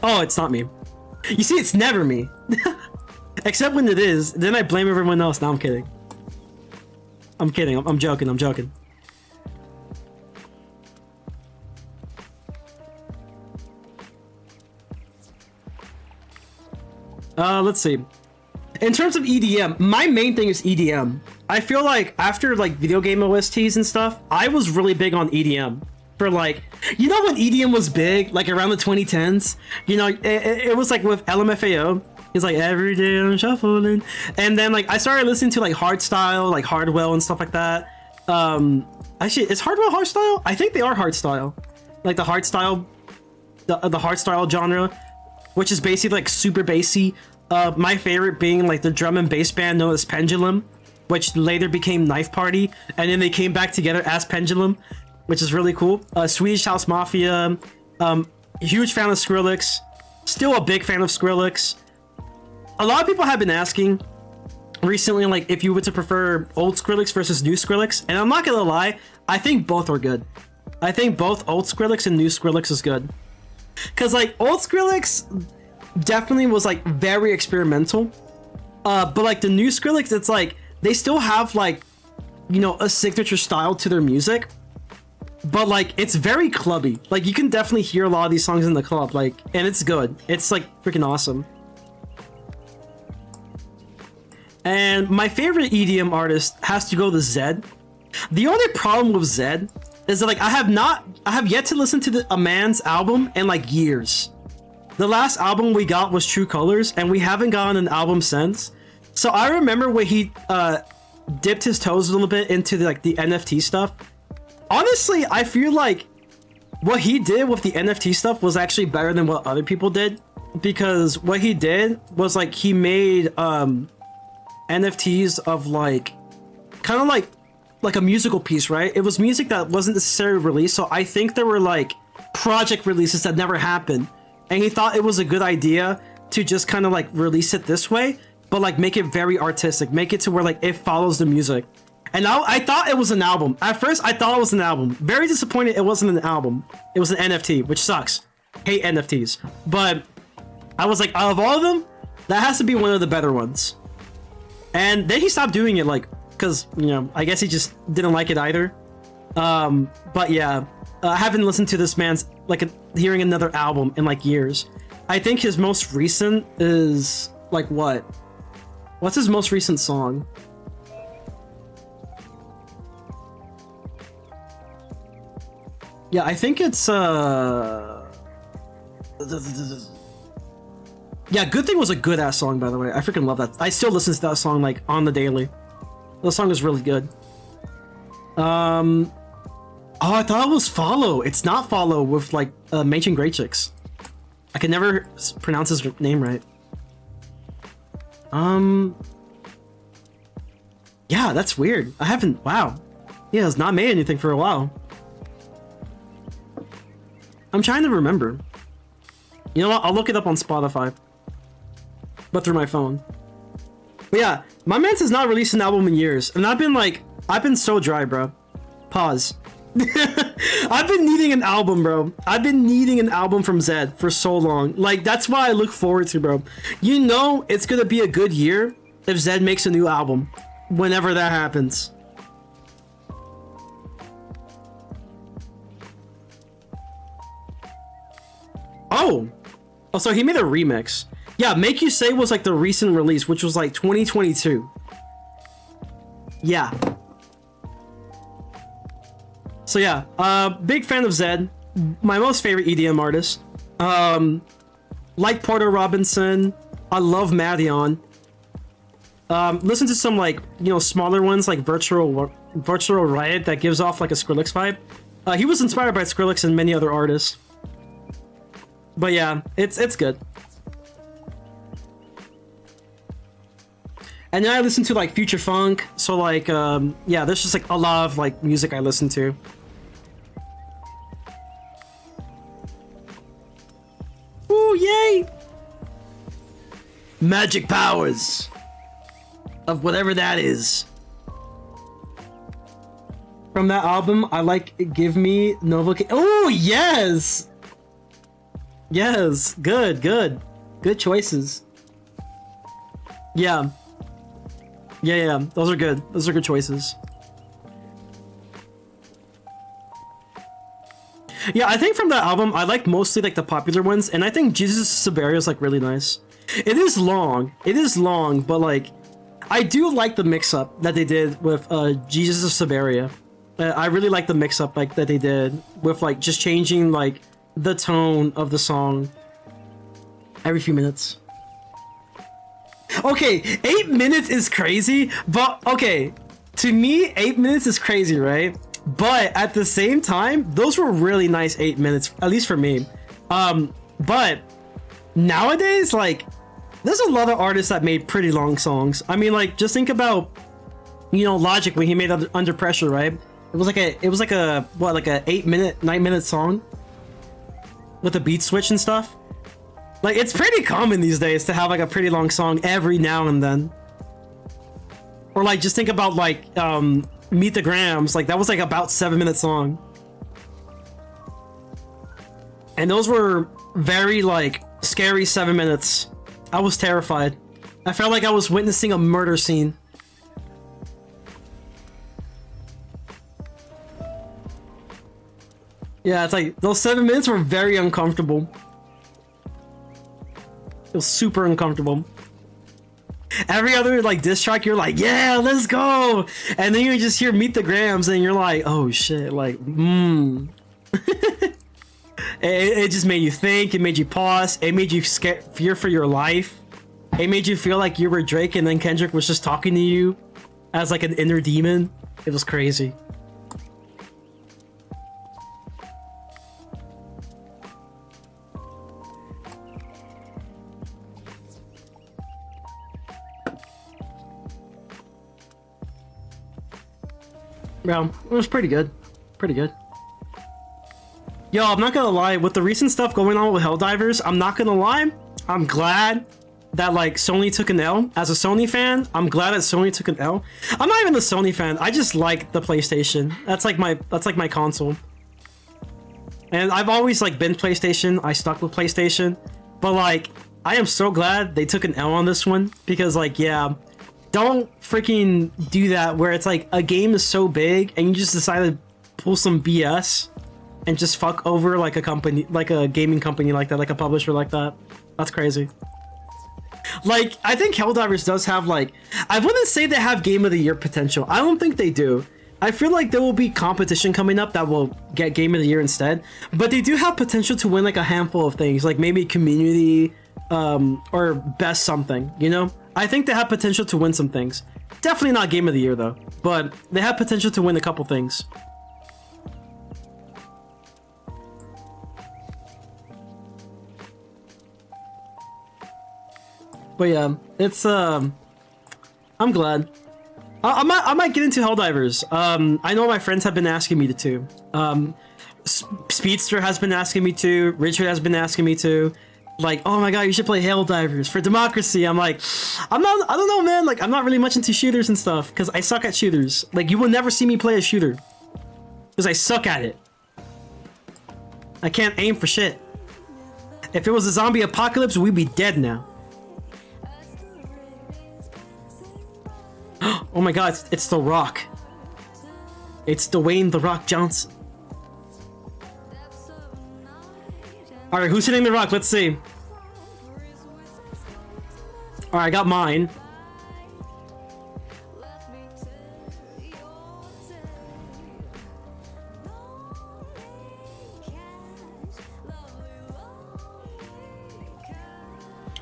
Oh, it's not me. You see, it's never me. Except when it is, then I blame everyone else. No, I'm kidding. I'm kidding. I'm joking. I'm joking. Let's see. In terms of EDM, my main thing is EDM. I feel like after like video game OSTs and stuff, I was really big on EDM. For like, you know when EDM was big, like around the 2010s? You know, it was like with LMFAO. It's like every day I'm shuffling. And then like I started listening to like hardstyle, like Hardwell and stuff like that. Actually, is Hardwell hardstyle? I think they are hardstyle. Like the hardstyle, the hardstyle genre, which is basically like super bassy. My favorite being like the drum and bass band known as Pendulum, which later became Knife Party, and then they came back together as Pendulum, which is really cool. Swedish House Mafia, huge fan of Skrillex, still a big fan of Skrillex. A lot of people have been asking recently, like, if you were to prefer old Skrillex versus new Skrillex, and I'm not gonna lie, I think both are good. I think both old Skrillex and new Skrillex is good. Cause like old Skrillex definitely was like very experimental, but like the new Skrillex, it's like they still have like, you know, a signature style to their music, but like it's very clubby. Like you can definitely hear a lot of these songs in the club, like, and it's good. It's like freaking awesome. And my favorite EDM artist has to go to Zed. The only problem with Zed is that like I have yet to listen to a man's album in like years. The last album we got was True Colors, and we haven't gotten an album since. So I remember when he dipped his toes a little bit into the NFT stuff. Honestly, I feel like what he did with the NFT stuff was actually better than what other people did, because what he did was like he made NFTs of like kind of like a musical piece, right? It was music that wasn't necessarily released, so I think there were like project releases that never happened, and he thought it was a good idea to just kind of like release it this way, but like make it very artistic, make it to where like it follows the music. And I thought it was an album. At first, I thought it was an album. Very disappointed it wasn't an album. It was an NFT, which sucks. Hate NFTs. But I was like, out of all of them, that has to be one of the better ones. And then he stopped doing it, like, because, you know, I guess he just didn't like it either. But yeah, I haven't listened to this man's, like, hearing another album in, like, years. I think his most recent is, like, what? What's his most recent song? Yeah, I think it's, yeah, Good Thing was a good-ass song, by the way. I freaking love that. I still listen to that song, like, on the daily. The song is really good. Oh, I thought it was Follow. It's not Follow with, like, Machen Great Chicks. I can never pronounce his name right. Yeah, that's weird. I haven't, wow. He has not made anything for a while. I'm trying to remember. You know what? I'll look it up on Spotify. But through my phone. But yeah, my man's has not released an album in years. And I've been so dry, bro. Pause. I've been needing an album, bro. I've been needing an album from Zed for so long. Like, that's why I look forward to, bro. You know it's gonna be a good year if Zed makes a new album. Whenever that happens. Oh, so he made a remix. Yeah, Make You Say was like the recent release, which was like 2022. Yeah. So yeah, big fan of Zed. My most favorite EDM artist. Like Porter Robinson. I love Madion. Listen to some like, you know, smaller ones like Virtual Riot that gives off like a Skrillex vibe. He was inspired by Skrillex and many other artists. But yeah, it's good. And then I listen to like future funk, so like yeah, there's just like a lot of like music I listen to. Ooh, yay! Magic powers of whatever that is. From that album, I like Give Me Nova. Oh yes! Yes, good choices. Yeah, those are good. Those are good choices. Yeah, I think from that album, I like mostly like the popular ones, and I think Jesus Siberia is like really nice. It is long, but like, I do like the mix-up that they did with Jesus of Siberia. I really like the mix-up like that they did with like just changing like the tone of the song every few minutes. Okay, 8 minutes is crazy, but okay, to me 8 minutes is crazy, right? But at the same time, those were really nice 8 minutes, at least for me. But nowadays, like, there's a lot of artists that made pretty long songs. I mean, like, just think about, you know, Logic when he made Under Pressure, right? It was like a what, like a 9 minute song with a beat switch and stuff. Like, it's pretty common these days to have like a pretty long song every now and then. Or like, just think about like Meet the Grams. Like, that was like about 7 minute song. And those were very like scary 7 minutes. I was terrified. I felt like I was witnessing a murder scene. Yeah, it's like those 7 minutes were very uncomfortable. It was super uncomfortable. Every other like diss track, you're like, yeah, let's go, and then you just hear Meet the Grams, and you're like, oh shit, like, it just made you think. It made you pause. It made you fear for your life. It made you feel like you were Drake, and then Kendrick was just talking to you as like an inner demon. It was crazy. Bro, it was pretty good. Pretty good. Yo, I'm not gonna lie, with the recent stuff going on with Helldivers, I'm not gonna lie, I'm glad that like Sony took an L. As a Sony fan, I'm glad that Sony took an L. I'm not even a Sony fan, I just like the PlayStation. That's like my console. And I've always like been PlayStation, I stuck with PlayStation. But like, I am so glad they took an L on this one, because like, yeah, don't freaking do that where it's like a game is so big and you just decide to pull some BS and just fuck over like a company, like a gaming company like that, like a publisher like that. That's crazy. Like, I think Helldivers does have like, I wouldn't say they have Game of the Year potential. I don't think they do. I feel like there will be competition coming up that will get Game of the Year instead. But they do have potential to win like a handful of things, like maybe community or best something, you know? I think they have potential to win some things. Definitely not Game of the Year though, but they have potential to win a couple things. But yeah, it's I'm glad. I might get into Helldivers. I know my friends have been asking me to. Speedster has been asking me to. Richard has been asking me to. Like, oh my god, you should play Helldivers for democracy. I'm like, I don't know, man. Like, I'm not really much into shooters and stuff because I suck at shooters. Like, you will never see me play a shooter because I suck at it. I can't aim for shit. If it was a zombie apocalypse, we'd be dead now. Oh my god, it's The Rock. It's Dwayne The Rock Johnson. Alright, who's hitting The Rock? Let's see. Alright, I got mine.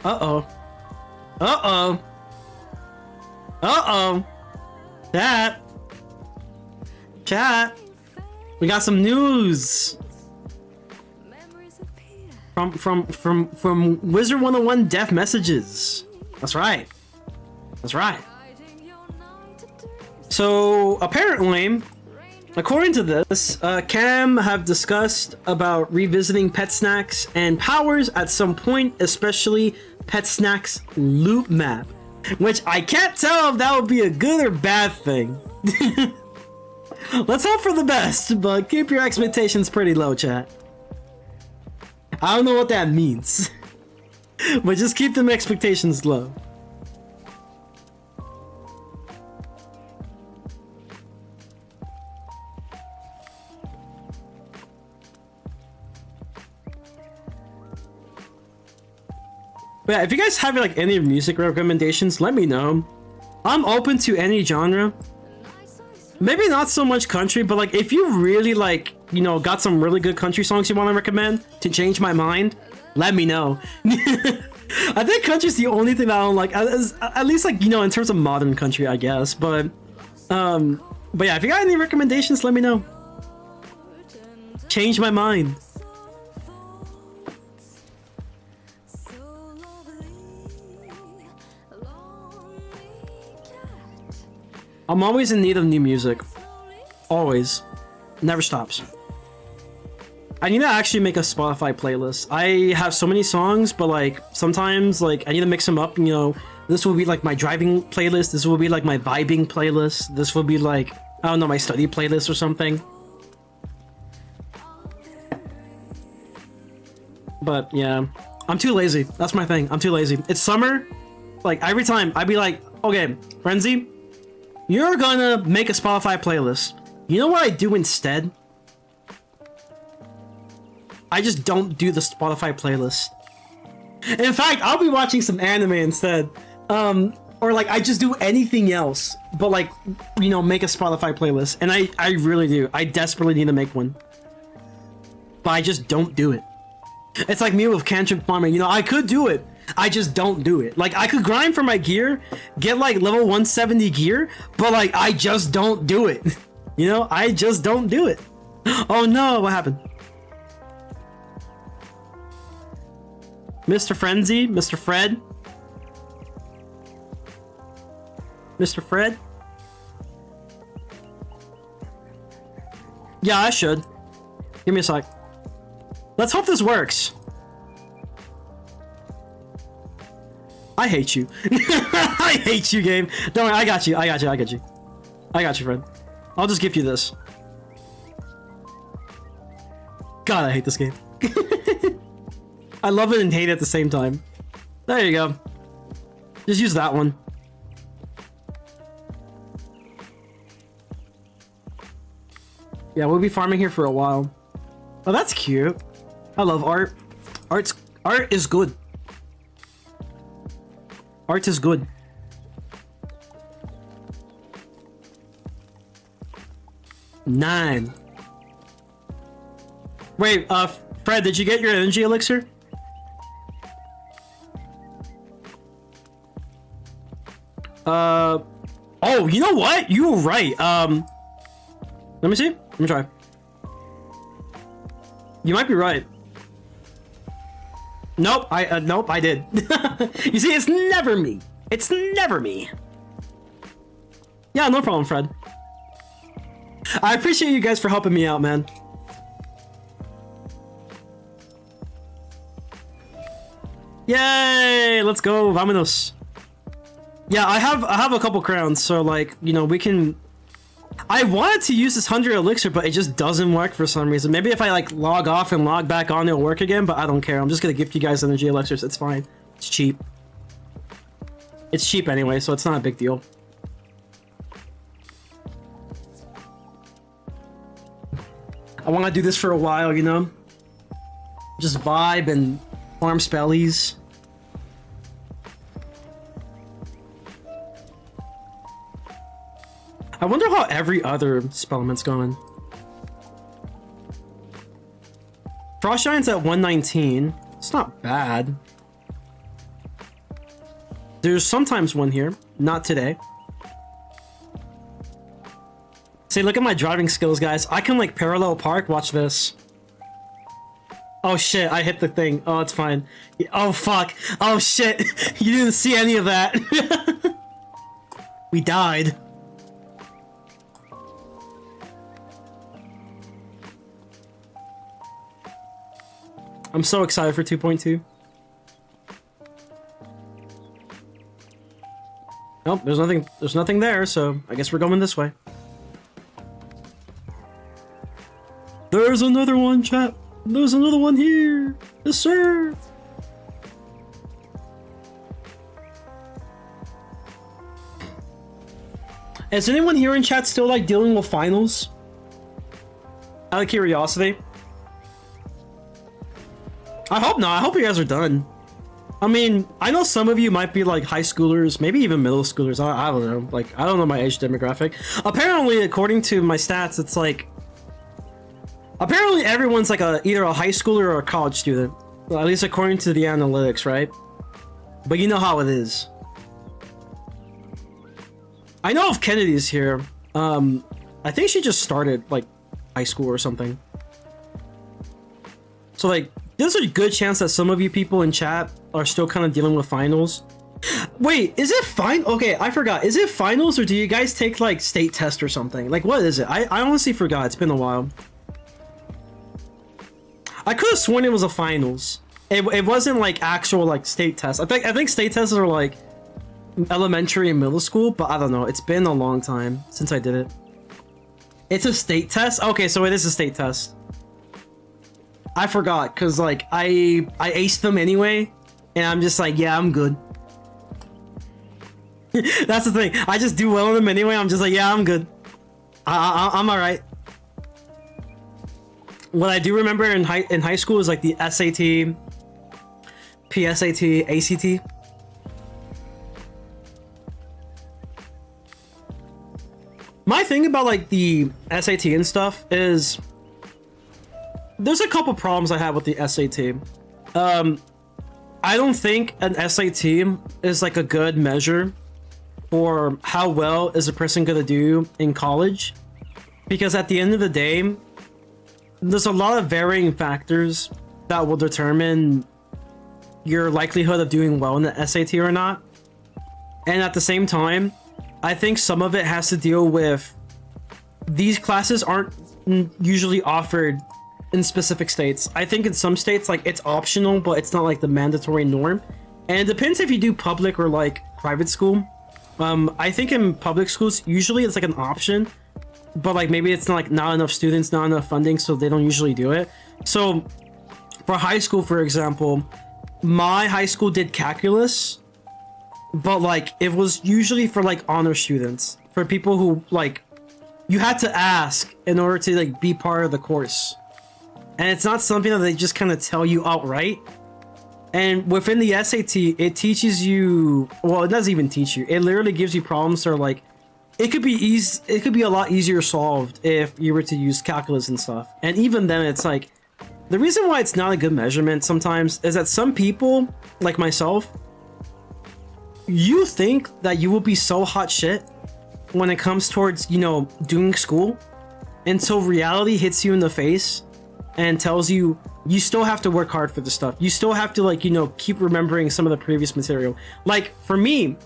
Uh-oh. Uh-oh. Uh-oh. Chat. We got some news. From Wizard101 Deaf Messages. That's right. That's right. So apparently, according to this, Cam have discussed about revisiting Pet Snacks and powers at some point, especially Pet Snacks loop map, which I can't tell if that would be a good or bad thing. Let's hope for the best, but keep your expectations pretty low, chat. I don't know what that means, but just keep them expectations low. But yeah, if you guys have like any music recommendations, let me know. I'm open to any genre. Maybe not so much country, but like if you really like, you know, got some really good country songs you want to recommend to change my mind, let me know. I think country's the only thing that I don't like, at least like, you know, in terms of modern country, I guess. But yeah, if you got any recommendations, let me know. Change my mind. I'm always in need of new music. Always. Never stops. I need to actually make a Spotify playlist. I have so many songs, but like sometimes like I need to mix them up. You know, this will be like my driving playlist. This will be like my vibing playlist. This will be like, I don't know, my study playlist or something. But yeah, I'm too lazy. That's my thing. I'm too lazy. It's summer. Like every time I'd be like, okay, Frenzy, you're gonna make a Spotify playlist. You know what I do instead? I just don't do the Spotify playlist. In fact, I'll be watching some anime instead. Or like I just do anything else, but like, you know, make a Spotify playlist. And I really do. I desperately need to make one. But I just don't do it. It's like me with Cantrip farming. You know, I could do it. I just don't do it. Like I could grind for my gear, get like level 170 gear, but like I just don't do it. You know, I just don't do it. Oh no, what happened? Mr. Frenzy, Mr. Fred. Mr. Fred. Yeah, I should. Give me a sec. Let's hope this works. I hate you. I hate you, game. Don't worry, I got you. I got you. I got you. I got you, friend. I'll just give you this. God, I hate this game. I love it and hate it at the same time. There you go. Just use that one. Yeah, we'll be farming here for a while. Oh, that's cute. I love art. Art is good. Art is good. Nine. Wait, Fred, did you get your energy elixir? Oh, you know what? You were right. Let me see. Let me try. You might be right. Nope, nope, I did. You see, it's never me. It's never me. Yeah, no problem, Fred. I appreciate you guys for helping me out, man. Yay! Let's go, vámonos. Yeah, I have a couple crowns, so like, you know, we can. I wanted to use this 100 elixir, but it just doesn't work for some reason. Maybe if I like log off and log back on, it'll work again, but I don't care. I'm just gonna gift you guys energy elixirs. It's fine. It's cheap. It's cheap anyway, so it's not a big deal. I want to do this for a while, you know? Just vibe and farm spellies. I wonder how every other spellment's going. Frost Giant's at 119. It's not bad. There's sometimes one here. Not today. See, look at my driving skills, guys. I can like parallel park. Watch this. Oh shit, I hit the thing. Oh, it's fine. Oh fuck. Oh shit. You didn't see any of that. We died. I'm so excited for 2.2. Nope, there's nothing there, so I guess we're going this way. There's another one, chat. There's another one here. Yes, sir. Is anyone here in chat still like dealing with finals? Out of curiosity. I hope not. I hope you guys are done. I mean, I know some of you might be like high schoolers, maybe even middle schoolers. I don't know. Like, I don't know my age demographic. Apparently, according to my stats, it's like... Apparently, everyone's like either a high schooler or a college student. Well, at least according to the analytics, right? But you know how it is. I know if Kennedy's here. I think she just started like high school or something. So like... There's a good chance that some of you people in chat are still kind of dealing with finals. Wait, is it fine? Okay, I forgot. Is it finals or do you guys take like state test or something? Like, what is it? I honestly forgot. It's been a while. I could have sworn it was a finals. It wasn't like actual like state tests. I think state tests are like elementary and middle school, but I don't know. It's been a long time since I did it. It's a state test? Okay, so it is a state test. I forgot, because, like, I aced them anyway, and I'm just like, yeah, I'm good. That's the thing. I just do well in them anyway. I'm just like, yeah, I'm good. I'm alright. What I do remember in high school is, like, the SAT, PSAT, ACT. My thing about, like, the SAT and stuff is... There's a couple problems I have with the SAT. I don't think an SAT is like a good measure for how well is a person gonna do in college. Because at the end of the day, there's a lot of varying factors that will determine your likelihood of doing well in the SAT or not. And at the same time, I think some of it has to deal with these classes aren't usually offered in specific states. I think in some states, like, it's optional, but it's not like the mandatory norm. And it depends if you do public or like private school. I think in public schools, usually it's like an option, but like maybe it's not enough students, not enough funding, so they don't usually do it. So for high school, for example, my high school did calculus, but like it was usually for like honor students, for people who like you had to ask in order to like be part of the course. And it's not something that they just kind of tell you outright. And within the SAT, it teaches you, well, it doesn't even teach you. It literally gives you problems that are like, it could be a lot easier solved if you were to use calculus and stuff. And even then, it's like, the reason why it's not a good measurement sometimes is that some people, like myself, you think that you will be so hot shit when it comes towards, you know, doing school, until reality hits you in the face and tells you you still have to work hard for the stuff. You still have to, like, you know, keep remembering some of the previous material. Like for me,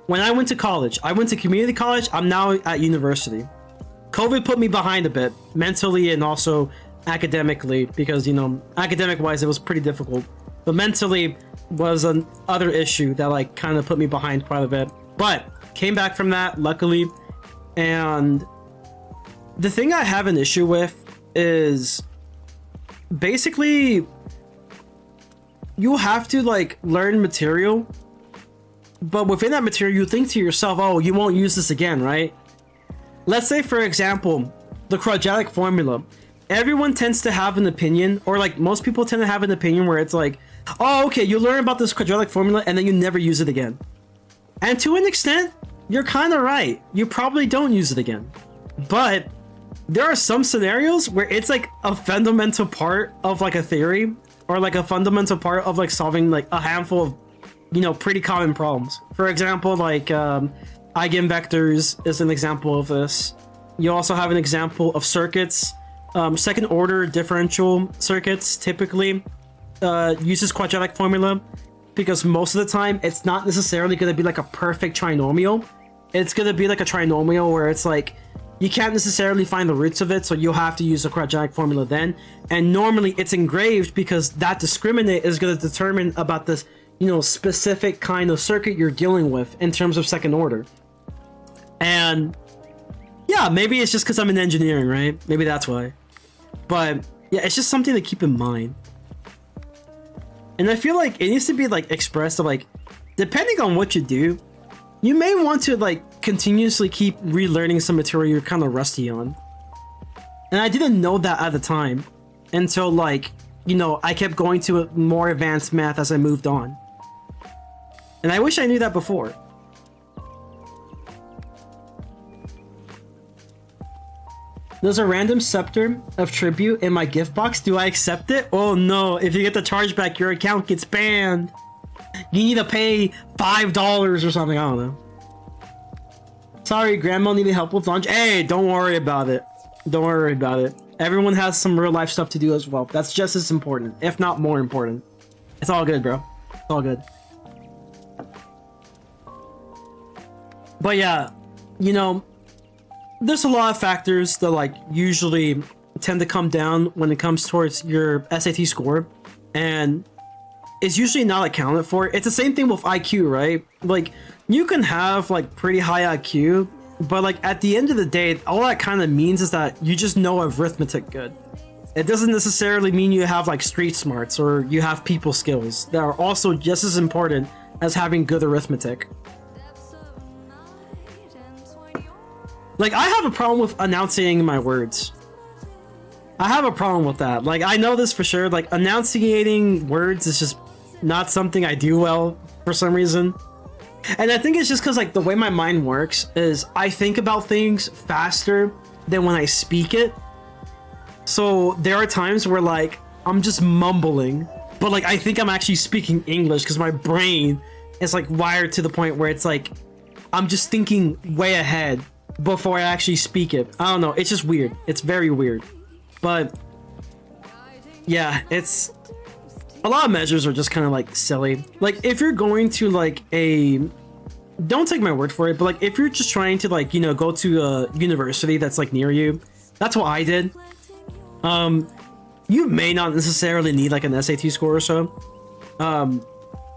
when I went to college, I went to community college. I'm now at university. COVID put me behind a bit mentally and also academically, because, you know, academic wise, it was pretty difficult, but mentally was an other issue that like kind of put me behind quite a bit, but came back from that luckily. And the thing I have an issue with is basically you have to like learn material, but within that material you think to yourself, oh, you won't use this again, right? Let's say, for example, the quadratic formula. Everyone tends to have an opinion, or like most people tend to have an opinion where it's like, oh, okay, you learn about this quadratic formula and then you never use it again. And to an extent, you're kind of right. You probably don't use it again. But there are some scenarios where it's like a fundamental part of like a theory, or like a fundamental part of like solving like a handful of, you know, pretty common problems. For example, like eigenvectors is an example of this. You also have an example of circuits. Second order differential circuits typically uses quadratic formula, because most of the time it's not necessarily going to be like a perfect trinomial. It's going to be like a trinomial where it's like you can't necessarily find the roots of it, so you'll have to use a quadratic formula then. And normally it's engraved because that discriminant is going to determine about this, you know, specific kind of circuit you're dealing with in terms of second order. And yeah, maybe it's just because I'm in engineering, right? Maybe that's why. But yeah, it's just something to keep in mind. And I feel like it needs to be like expressed of like, depending on what you do, you may want to like continuously keep relearning some material you're kind of rusty on. And I didn't know that at the time until like, you know, I kept going to more advanced math as I moved on. And I wish I knew that before. There's a random scepter of tribute in my gift box. Do I accept it? Oh no, if you get the chargeback, your account gets banned. You need to pay $5 or something, I don't know. Sorry, grandma needed help with lunch. Hey, don't worry about it. Don't worry about it. Everyone has some real life stuff to do as well. That's just as important, if not more important. It's all good, bro. It's all good. But yeah, you know, there's a lot of factors that like usually tend to come down when it comes towards your SAT score, and it's usually not accounted for. It's the same thing with IQ, right? Like you can have like pretty high IQ, but like at the end of the day, all that kind of means is that you just know arithmetic good. It doesn't necessarily mean you have like street smarts or you have people skills that are also just as important as having good arithmetic. Like, I have a problem with enunciating my words. I have a problem with that. Like, I know this for sure. Like, enunciating words is just not something I do well for some reason. And I think it's just because, like, the way my mind works is I think about things faster than when I speak it. So there are times where, like, I'm just mumbling, but, like, I think I'm actually speaking English because my brain is, like, wired to the point where it's, like, I'm just thinking way ahead before I actually speak it. I don't know, it's just weird. It's very weird. But yeah, it's a lot of measures are just kind of like silly. Like if you're going to like don't take my word for it, but like if you're just trying to like, you know, go to a university that's like near you, That's what I did. You may not necessarily need like an SAT score or so.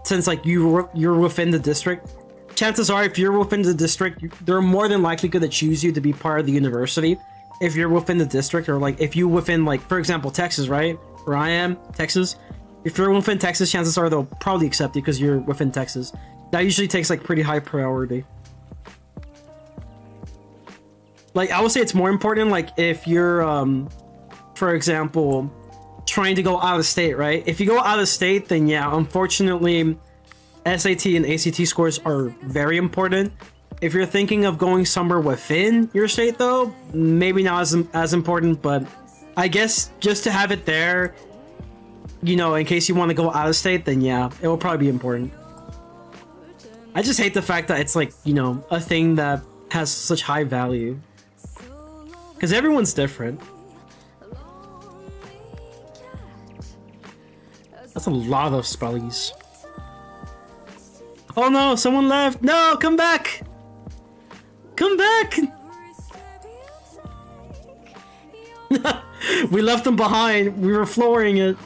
Since like you're within the district. Chances are, if you're within the district, they're more than likely going to choose you to be part of the university. If you're within the district, or like if you within, like, for example, Texas, right? Where I am, Texas. If you're within Texas, chances are they'll probably accept you because you're within Texas. That usually takes like pretty high priority. Like, I would say it's more important, like, if you're, for example, trying to go out of state, right? If you go out of state, then yeah, unfortunately, SAT and ACT scores are very important. If you're thinking of going somewhere within your state, though, maybe not as important, but I guess just to have it there, you know, in case you want to go out of state, then yeah, it will probably be important. I just hate the fact that it's like, you know, a thing that has such high value. Because everyone's different. That's a lot of spellies. Oh no, someone left. No, come back. Come back. We left them behind. We were flooring it.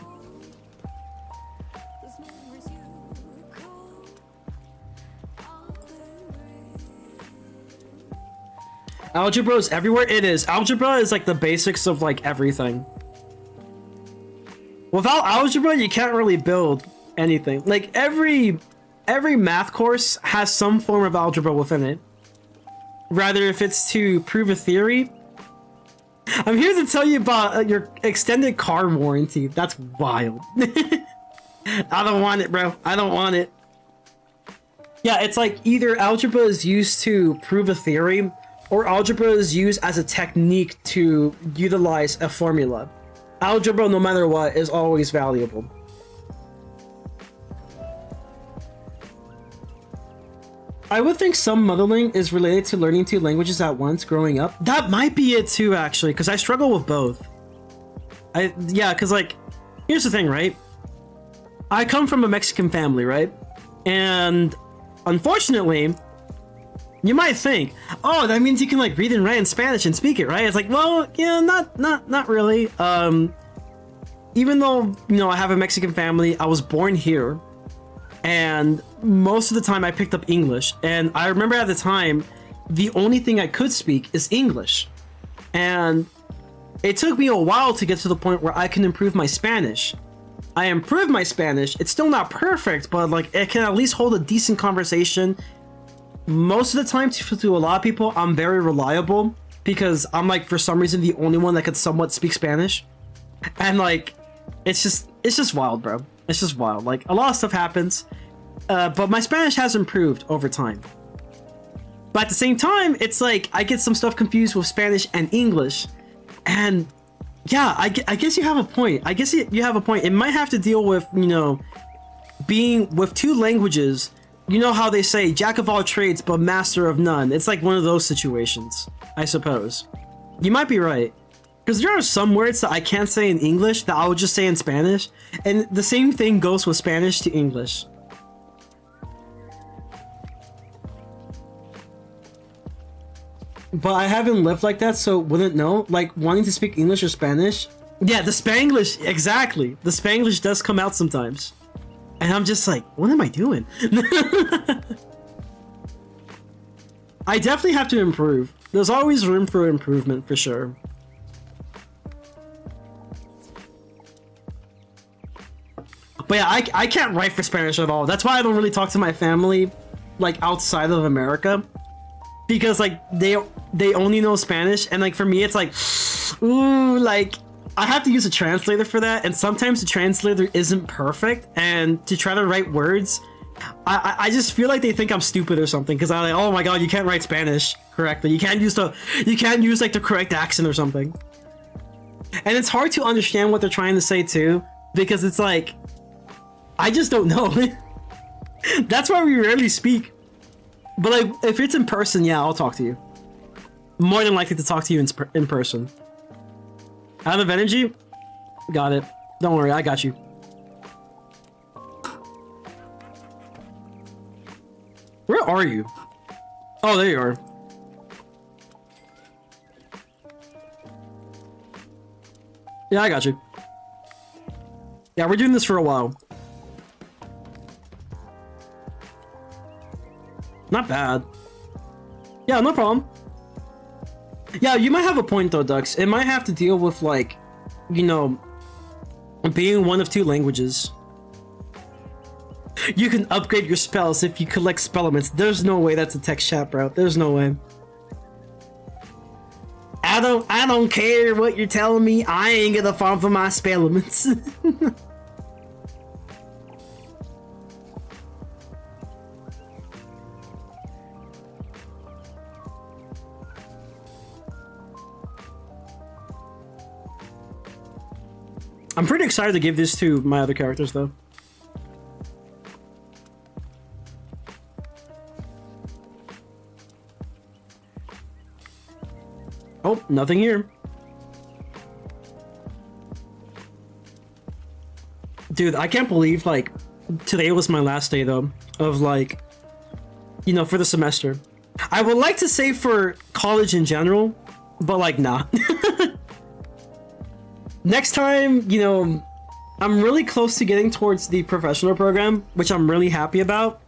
Algebra is everywhere. It is. Algebra is like the basics of like everything. Without algebra, you can't really build anything. Like every math course has some form of algebra within it. Rather if it's to prove a theory. I'm here to tell you about your extended car warranty. That's wild. I don't want it, bro. I don't want it. Yeah, it's like either algebra is used to prove a theory, or algebra is used as a technique to utilize a formula. Algebra, no matter what, is always valuable. I would think some modeling is related to learning two languages at once growing up. That might be it too, actually, because I struggle with both. Yeah, because like, here's the thing, right? I come from a Mexican family, right? And unfortunately, you might think, oh, that means you can like read and write in Spanish and speak it, right? It's like, well, yeah, not really. Even though, you know, I have a Mexican family, I was born here. And most of the time I picked up English. And I remember at the time, the only thing I could speak is English. And it took me a while to get to the point where I can improve my Spanish. I improved my Spanish. It's still not perfect, but like it can at least hold a decent conversation. Most of the time, to a lot of people, I'm very reliable because I'm like, for some reason, the only one that could somewhat speak Spanish. And like, it's just wild, bro. It's just wild. Like, a lot of stuff happens, but my Spanish has improved over time. But at the same time, it's like I get some stuff confused with Spanish and English, and yeah, I guess you have a point. I guess you have a point. It might have to deal with, you know, being with two languages. You know how they say jack of all trades but master of none. It's like one of those situations, I suppose. You might be right. Because there are some words that I can't say in English that I would just say in Spanish, and the same thing goes with Spanish to English. But I haven't lived like that, so wouldn't know. Like, wanting to speak English or Spanish. Yeah, the Spanglish, exactly. The Spanglish does come out sometimes. And I'm just like, what am I doing? I definitely have to improve. There's always room for improvement, for sure. But yeah, I can't write for Spanish at all. That's why I don't really talk to my family, like, outside of America. Because, like, they only know Spanish. And, like, for me, it's like, ooh, like, I have to use a translator for that. And sometimes the translator isn't perfect. And to try to write words, I just feel like they think I'm stupid or something. Because I'm like, oh my god, you can't write Spanish correctly. You can't use like, the correct accent or something. And it's hard to understand what they're trying to say, too. Because it's like, I just don't know. That's why we rarely speak. But like, if it's in person, yeah, I'll talk to you. More than likely to talk to you in person. Out of energy? Got it. Don't worry, I got you. Where are you? Oh, there you are. Yeah, I got you. Yeah, we're doing this for a while. Not bad. Yeah, no problem. Yeah, you might have a point though, Dux. It might have to deal with, like, you know, being one of 2 languages. You can upgrade your spells if you collect spell elements. There's no way that's a text chat, bro. There's no way. I don't care what you're telling me. I ain't gonna farm for my spell elements. I'm pretty excited to give this to my other characters, though. Oh, nothing here. Dude, I can't believe, like, today was my last day, though, of, like, you know, for the semester. I would like to say for college in general, but, like, nah. Next time, you know, I'm really close to getting towards the professional program, which I'm really happy about.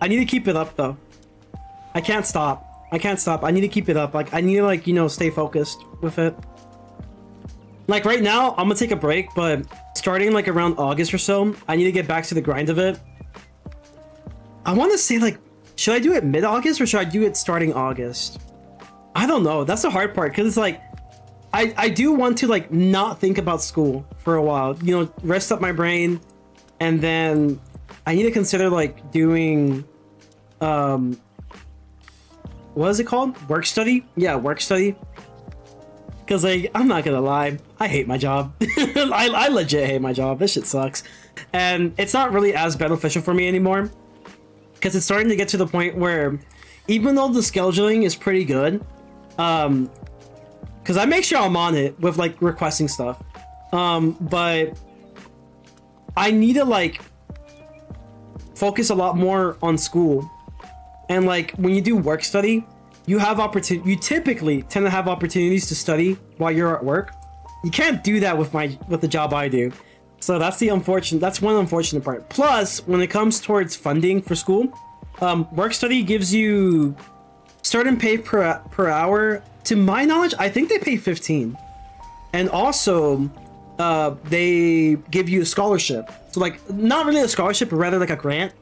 I need to keep it up, though. I can't stop. I can't stop. I need to keep it up. Like, I need to, like, you know, stay focused with it. Like, right now, I'm gonna take a break, but starting, like, around August or so, I need to get back to the grind of it. I want to say, like, should I do it mid-August or should I do it starting August? I don't know. That's the hard part, because it's, like, I do want to, like, not think about school for a while. You know, rest up my brain, and then I need to consider, like, doing, what is it called? Work study? Yeah, work study. Because, like, I'm not gonna lie, I hate my job. I legit hate my job. This shit sucks. And it's not really as beneficial for me anymore. Because it's starting to get to the point where, even though the scheduling is pretty good, because I make sure I'm on it with, like, requesting stuff. But I need to, like, focus a lot more on school. And, like, when you do work study, you have you typically tend to have opportunities to study while you're at work. You can't do that with the job I do. So that's one unfortunate part. Plus, when it comes towards funding for school, work study gives you certain pay per hour. To my knowledge, I think they pay 15. And also, they give you a scholarship. So, like, not really a scholarship, but rather like a grant.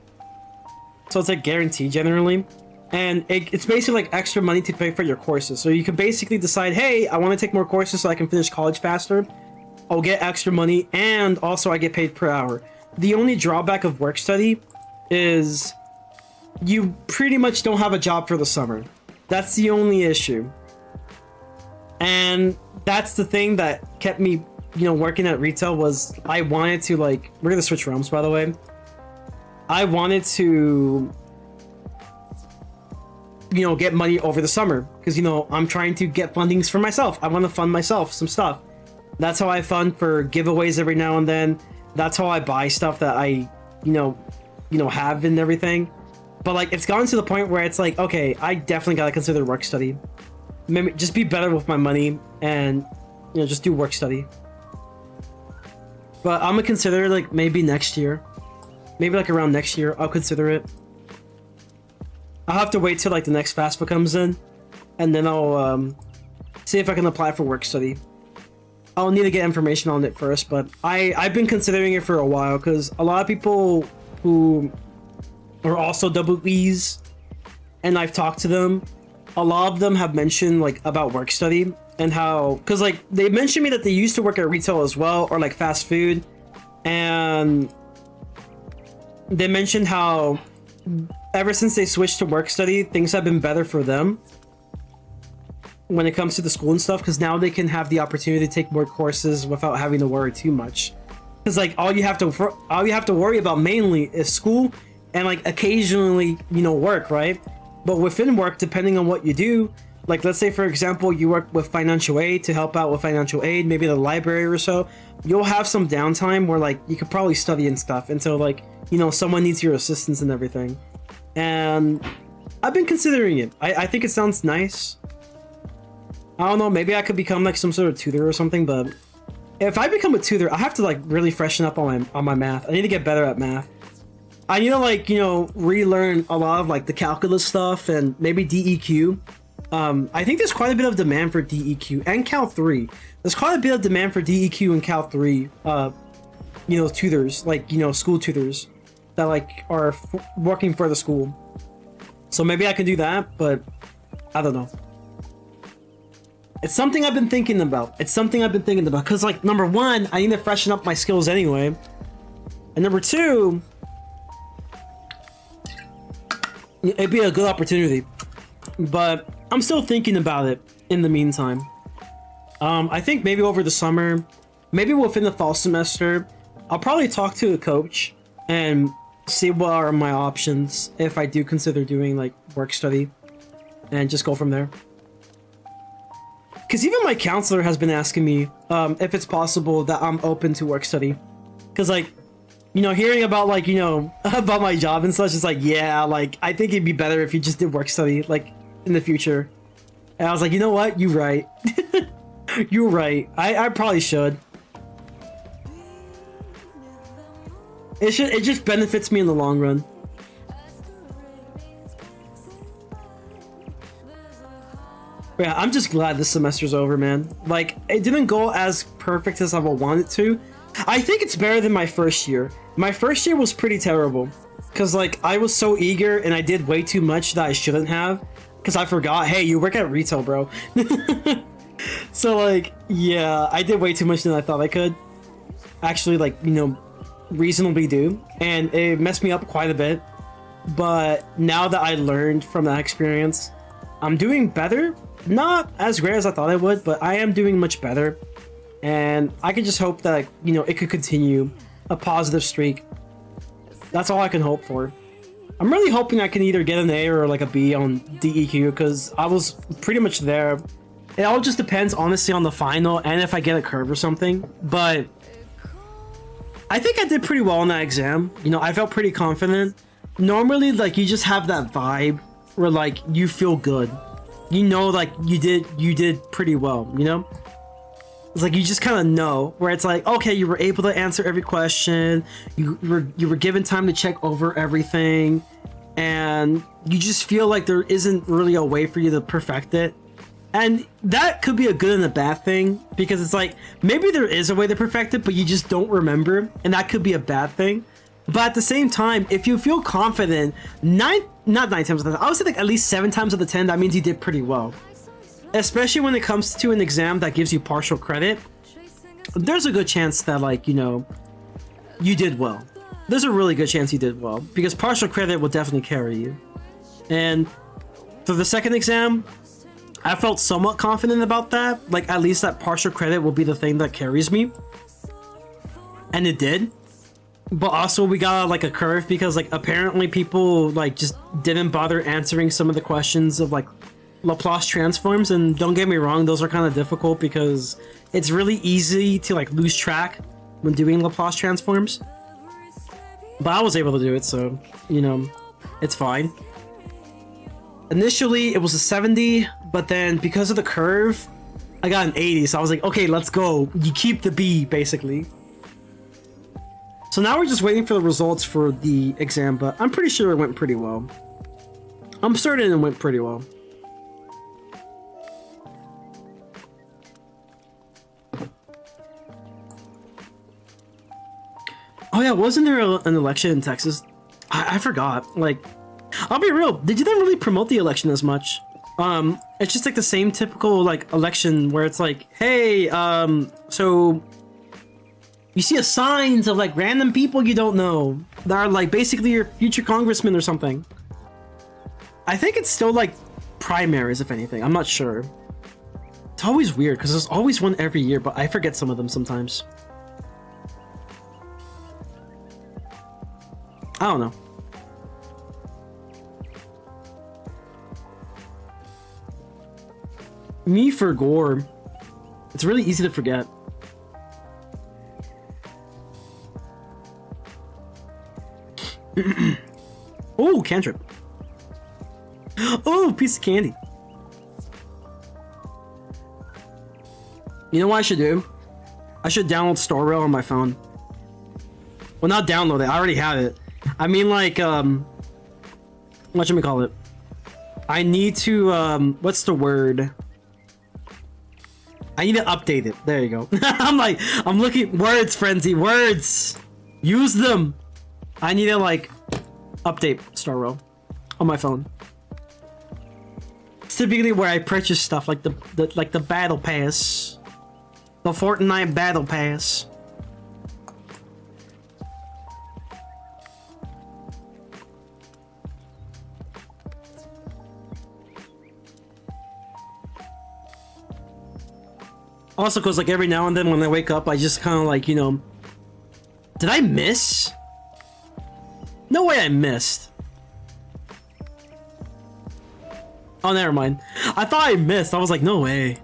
So it's like guaranteed generally. And it's basically like extra money to pay for your courses. So you can basically decide, hey, I want to take more courses so I can finish college faster. I'll get extra money, and also I get paid per hour. The only drawback of work study is you pretty much don't have a job for the summer. That's the only issue. And that's the thing that kept me, you know, working at retail was I wanted to, like, we're gonna switch realms, by the way. I wanted to, you know, get money over the summer because, you know, I'm trying to get fundings for myself. I want to fund myself some stuff. That's how I fund for giveaways every now and then. That's how I buy stuff that I, you know, have and everything. But, like, it's gotten to the point where it's like, okay, I definitely gotta consider work study. Maybe just be better with my money and, you know, just do work study. But I'm gonna consider, like, maybe next year. Maybe, like, around next year, I'll consider it. I'll have to wait till, like, the next FAFSA comes in. And then I'll, see if I can apply for work study. I'll need to get information on it first, but I've been considering it for a while, because a lot of people who are also double E's, and I've talked to them, a lot of them have mentioned, like, about work study, and how, because, like, they mentioned me that they used to work at retail as well, or, like, fast food, and they mentioned how ever since they switched to work study, things have been better for them when it comes to the school and stuff, because now they can have the opportunity to take more courses without having to worry too much. Because, like, all you have to worry about mainly is school and, like, occasionally, you know, work, right? But within work, depending on what you do, like, let's say, for example, you work with financial aid to help out with financial aid, maybe the library or so, you'll have some downtime where, like, you could probably study and stuff until, like, you know, someone needs your assistance and everything. And I've been considering it. I think it sounds nice. I don't know, maybe I could become, like, some sort of tutor or something, but if I become a tutor, I have to like really freshen up on my math. I need to get better at math. I need to like, you know, relearn a lot of like the calculus stuff and maybe DEQ. I think there's quite a bit of demand for DEQ and Cal 3. There's quite a bit of demand for DEQ and Cal 3, you know, tutors, like, you know, school tutors that like are working for the school. So maybe I can do that, but I don't know. It's something I've been thinking about. It's something I've been thinking about because, like, number one, I need to freshen up my skills anyway. And number two, it'd be a good opportunity. But I'm still thinking about it in the meantime. I think maybe over the summer, maybe within the fall semester, I'll probably talk to a coach and see what are my options if I do consider doing, like, work study and just go from there. Because even my counselor has been asking me if it's possible that I'm open to work study. Because, like, you know, hearing about, like, you know, about my job and such, it's like, yeah, like, I think it'd be better if you just did work study, like, in the future. And I was like, you know what? You're right. You're right. I probably should. It just benefits me in the long run. Yeah, I'm just glad this semester's over, man. Like, it didn't go as perfect as I would want it to. I think it's better than my first year. My first year was pretty terrible. Because, like, I was so eager and I did way too much that I shouldn't have. Because I forgot, hey, you work at retail, bro. So, like, yeah, I did way too much than I thought I could. Actually, like, you know, reasonably do. And it messed me up quite a bit. But now that I learned from that experience, I'm doing better. Not as great as I thought I would, but I am doing much better. And I can just hope that, you know, it could continue a positive streak. That's all I can hope for. I'm really hoping I can either get an A or like a B on DEQ because I was pretty much there. It all just depends, honestly, on the final and if I get a curve or something. But I think I did pretty well in that exam. You know, I felt pretty confident. Normally, like, you just have that vibe where, like, you feel good. You know, like, you did pretty well, you know? It's like you just kind of know where it's like, okay, you were able to answer every question. You were given time to check over everything, and you just feel like there isn't really a way for you to perfect it. And that could be a good and a bad thing because it's like maybe there is a way to perfect it, but you just don't remember, and that could be a bad thing. But at the same time, if you feel confident, not 9 times out of 10, I would say like at least 7 times out of 10, that means you did pretty well. Especially when it comes to an exam that gives you partial credit, there's a good chance that, like, you know, you did well. There's a really good chance you did well because partial credit will definitely carry you. And for the second exam, I felt somewhat confident about that. Like, at least that partial credit will be the thing that carries me. And it did. But also we got like a curve because, like, apparently people like just didn't bother answering some of the questions of like Laplace transforms, and don't get me wrong, those are kind of difficult because it's really easy to like lose track when doing Laplace transforms. But I was able to do it, so, you know, it's fine. Initially it was a 70, but then because of the curve I got an 80, so I was like, okay, let's go. You keep the B, basically. So now we're just waiting for the results for the exam, but I'm pretty sure it went pretty well. I'm certain it went pretty well. Oh yeah, wasn't there an election in Texas? I forgot. Like, I'll be real, they didn't really promote the election as much. It's just like the same typical like election where it's like, hey, so you see a signs of like random people you don't know that are like basically your future congressman or something. I think it's still like primaries, if anything. I'm not sure. It's always weird because there's always one every year, but I forget some of them sometimes. I don't know. Me for Gore. It's really easy to forget. Oh, Cantrip. Oh, piece of candy. You know what I should do? I should download Star Rail on my phone. Well, not download it. I already have it. I mean, like, what should we call it? I need to, what's the word? I need to update it. There you go. I'm looking, words, Frenzy, words. Use them. I need to, like, update Star Rail on my phone. It's typically where I purchase stuff, like the battle pass. The Fortnite battle pass. Also, because like every now and then when I wake up, I just kind of like, you know, did I miss? No way I missed. Oh, never mind. I thought I missed. I was like, no way.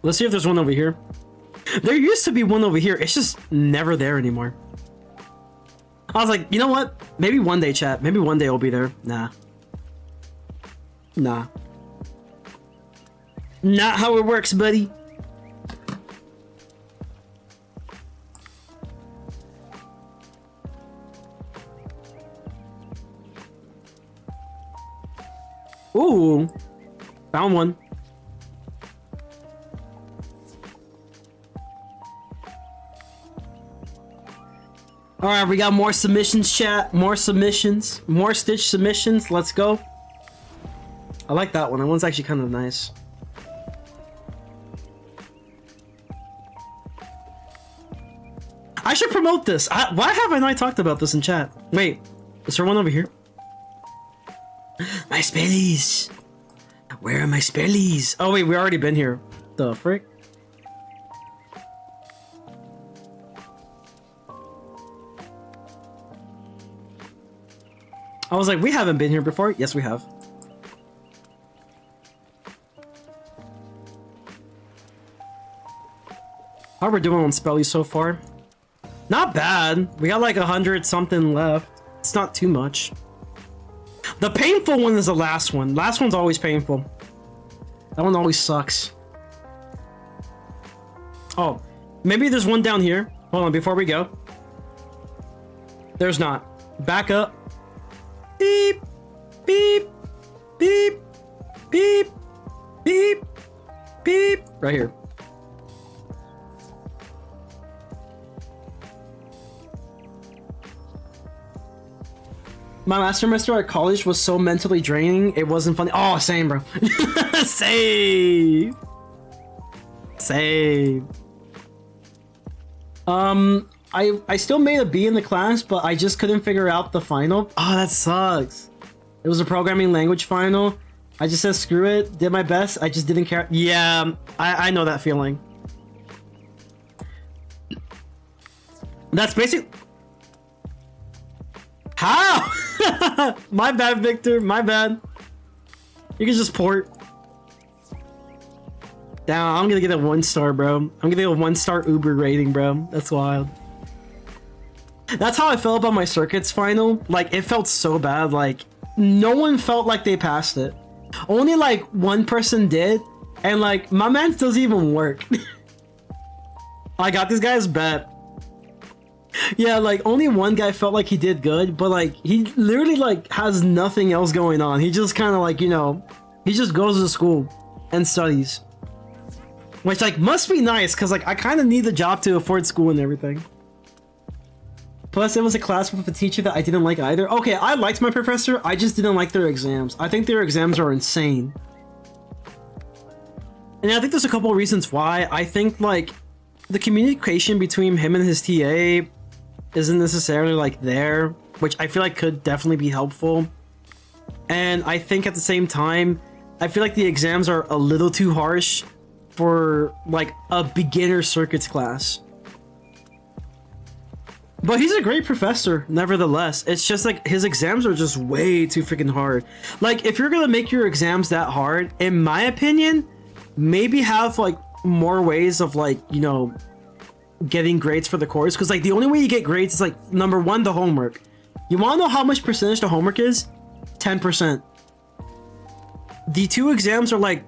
Let's see if there's one over here. There used to be one over here. It's just never there anymore. I was like, you know what? Maybe one day, chat. Maybe one day it'll be there. Nah. Nah. Not how it works, buddy. Ooh. Found one. All right, we got more submissions, chat. More submissions. More Stitch submissions. Let's go. I like that one. That one's actually kind of nice. I should promote this. Why haven't I talked about this in chat? Wait, is there one over here? My spellies. Where are my spellies? Oh wait, we already been here. The frick? I was like, we haven't been here before. Yes, we have. How are we doing on spellies so far? Not bad. We got like 100 something left. It's not too much. The painful one is the last one. Last one's always painful. That one always sucks. Oh, maybe there's one down here. Hold on, before we go. There's not. Back up. Beep, beep, beep, beep, beep, beep. Right here. My last semester at college was so mentally draining, it wasn't funny. Oh, same, bro. Same. Same. I still made a B in the class, but I just couldn't figure out the final. Oh, that sucks. It was a programming language final. I just said screw it, did my best, I just didn't care. Yeah, I know that feeling. That's basic. How? My bad, Victor, my bad. You can just port. Damn, I'm gonna get a 1-star, bro. I'm gonna get a 1-star Uber rating, bro. That's wild. That's how I felt about my circuits final. Like, it felt so bad. Like, no one felt like they passed it. Only like one person did, and like my man doesn't even work. I got this guy's bet. Yeah, like only one guy felt like he did good, but like he literally like has nothing else going on. He just kind of like, you know, he just goes to school and studies, which like must be nice because like I kind of need the job to afford school and everything. Plus, it was a class with a teacher that I didn't like either. Okay, I liked my professor, I just didn't like their exams. I think their exams are insane. And I think there's a couple of reasons why. I think, like, the communication between him and his TA isn't necessarily, like, there, which I feel like could definitely be helpful. And I think at the same time, I feel like the exams are a little too harsh for, like, a beginner circuits class. But he's a great professor, nevertheless. It's just like his exams are just way too freaking hard. Like, if you're gonna make your exams that hard, in my opinion, maybe have like more ways of like, you know, getting grades for the course. Because like the only way you get grades is like, number one, the homework. You want to know how much percentage the homework is? 10%. The 2 exams are like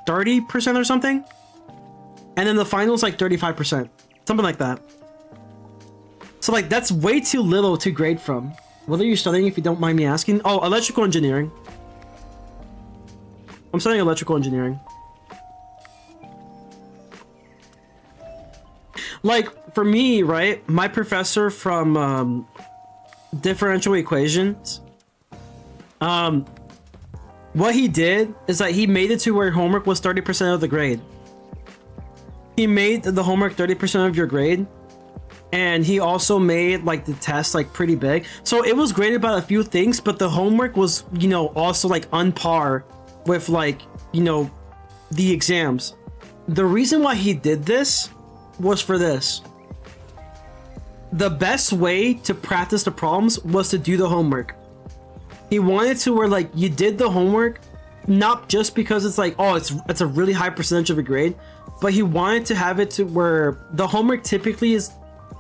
30% or something. And then the final's like 35%. Something like that. So like that's way too little to grade from. What are you studying, if you don't mind me asking? Oh, electrical engineering. I'm studying electrical engineering. Like, for me, right? My professor from differential equations, what he did is that he made it to where homework was 30% of the grade. He made the homework 30% of your grade. And he also made like the test like pretty big. So it was graded by a few things, but the homework was, you know, also like on par with like, you know, the exams. The reason why he did this was for this. The best way to practice the problems was to do the homework. He wanted to where like you did the homework, not just because it's like, oh, it's a really high percentage of a grade, but he wanted to have it to where the homework typically is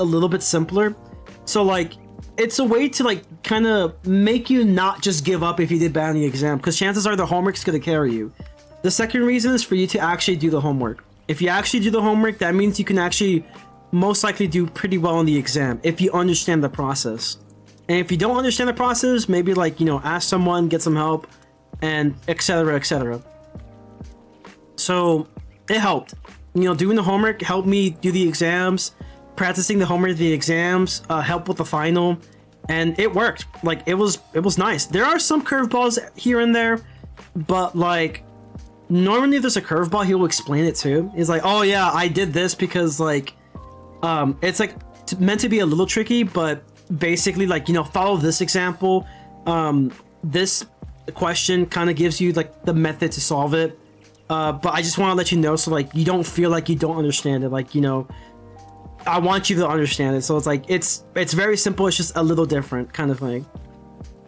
a little bit simpler. So like it's a way to like kind of make you not just give up if you did bad on the exam, because chances are the homework's gonna carry you. The second reason is for you to actually do the homework. If you actually do the homework, that means you can actually most likely do pretty well on the exam if you understand the process. And if you don't understand the process, maybe like, you know, ask someone, get some help, and etc, etc. So it helped. You know, doing the homework helped me do the exams. Practicing the homework, the exams, helped with the final, and it worked. Like it was nice. There are some curveballs here and there, but like normally if there's a curveball, he'll explain it too. He's like, oh yeah, I did this because like it's like meant to be a little tricky, but basically like, you know, follow this example. This question kind of gives you like the method to solve it, but I just want to let you know so like you don't feel like you don't understand it. Like, you know, I want you to understand it. So it's like it's very simple, it's just a little different kind of thing.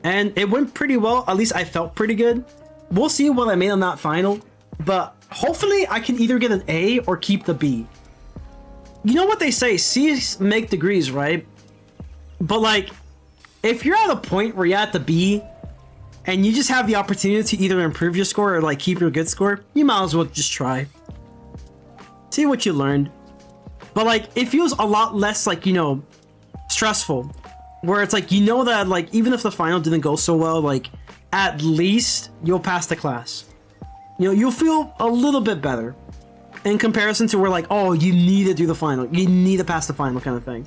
And it went pretty well. At least I felt pretty good. We'll see what I made on that final, but hopefully I can either get an A or keep the B. You know what they say, C's make degrees, right? But like if you're at a point where you're at the B and you just have the opportunity to either improve your score or like keep your good score, you might as well just try. See what you learned. But like it feels a lot less like, you know, stressful, where it's like, you know, that like even if the final didn't go so well, like at least you'll pass the class. You know, you'll feel a little bit better in comparison to where like, oh, you need to do the final, you need to pass the final kind of thing.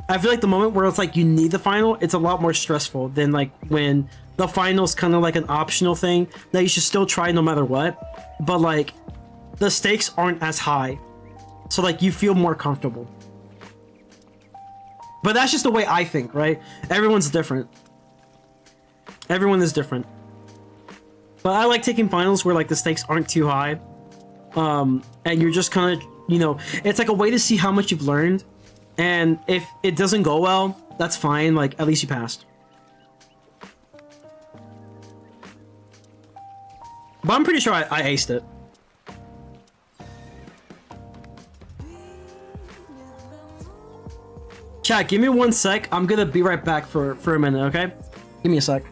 I feel like the moment where it's like you need the final, it's a lot more stressful than like when the final's kind of like an optional thing that you should still try no matter what, but like the stakes aren't as high. So like you feel more comfortable. But that's just the way I think, right? Everyone's different. Everyone is different. But I like taking finals where like the stakes aren't too high. And you're just kind of, you know, it's like a way to see how much you've learned. And if it doesn't go well, that's fine. Like at least you passed. But I'm pretty sure I aced it. Chat, give me 1 sec. I'm gonna be right back for a minute, okay? Give me a sec.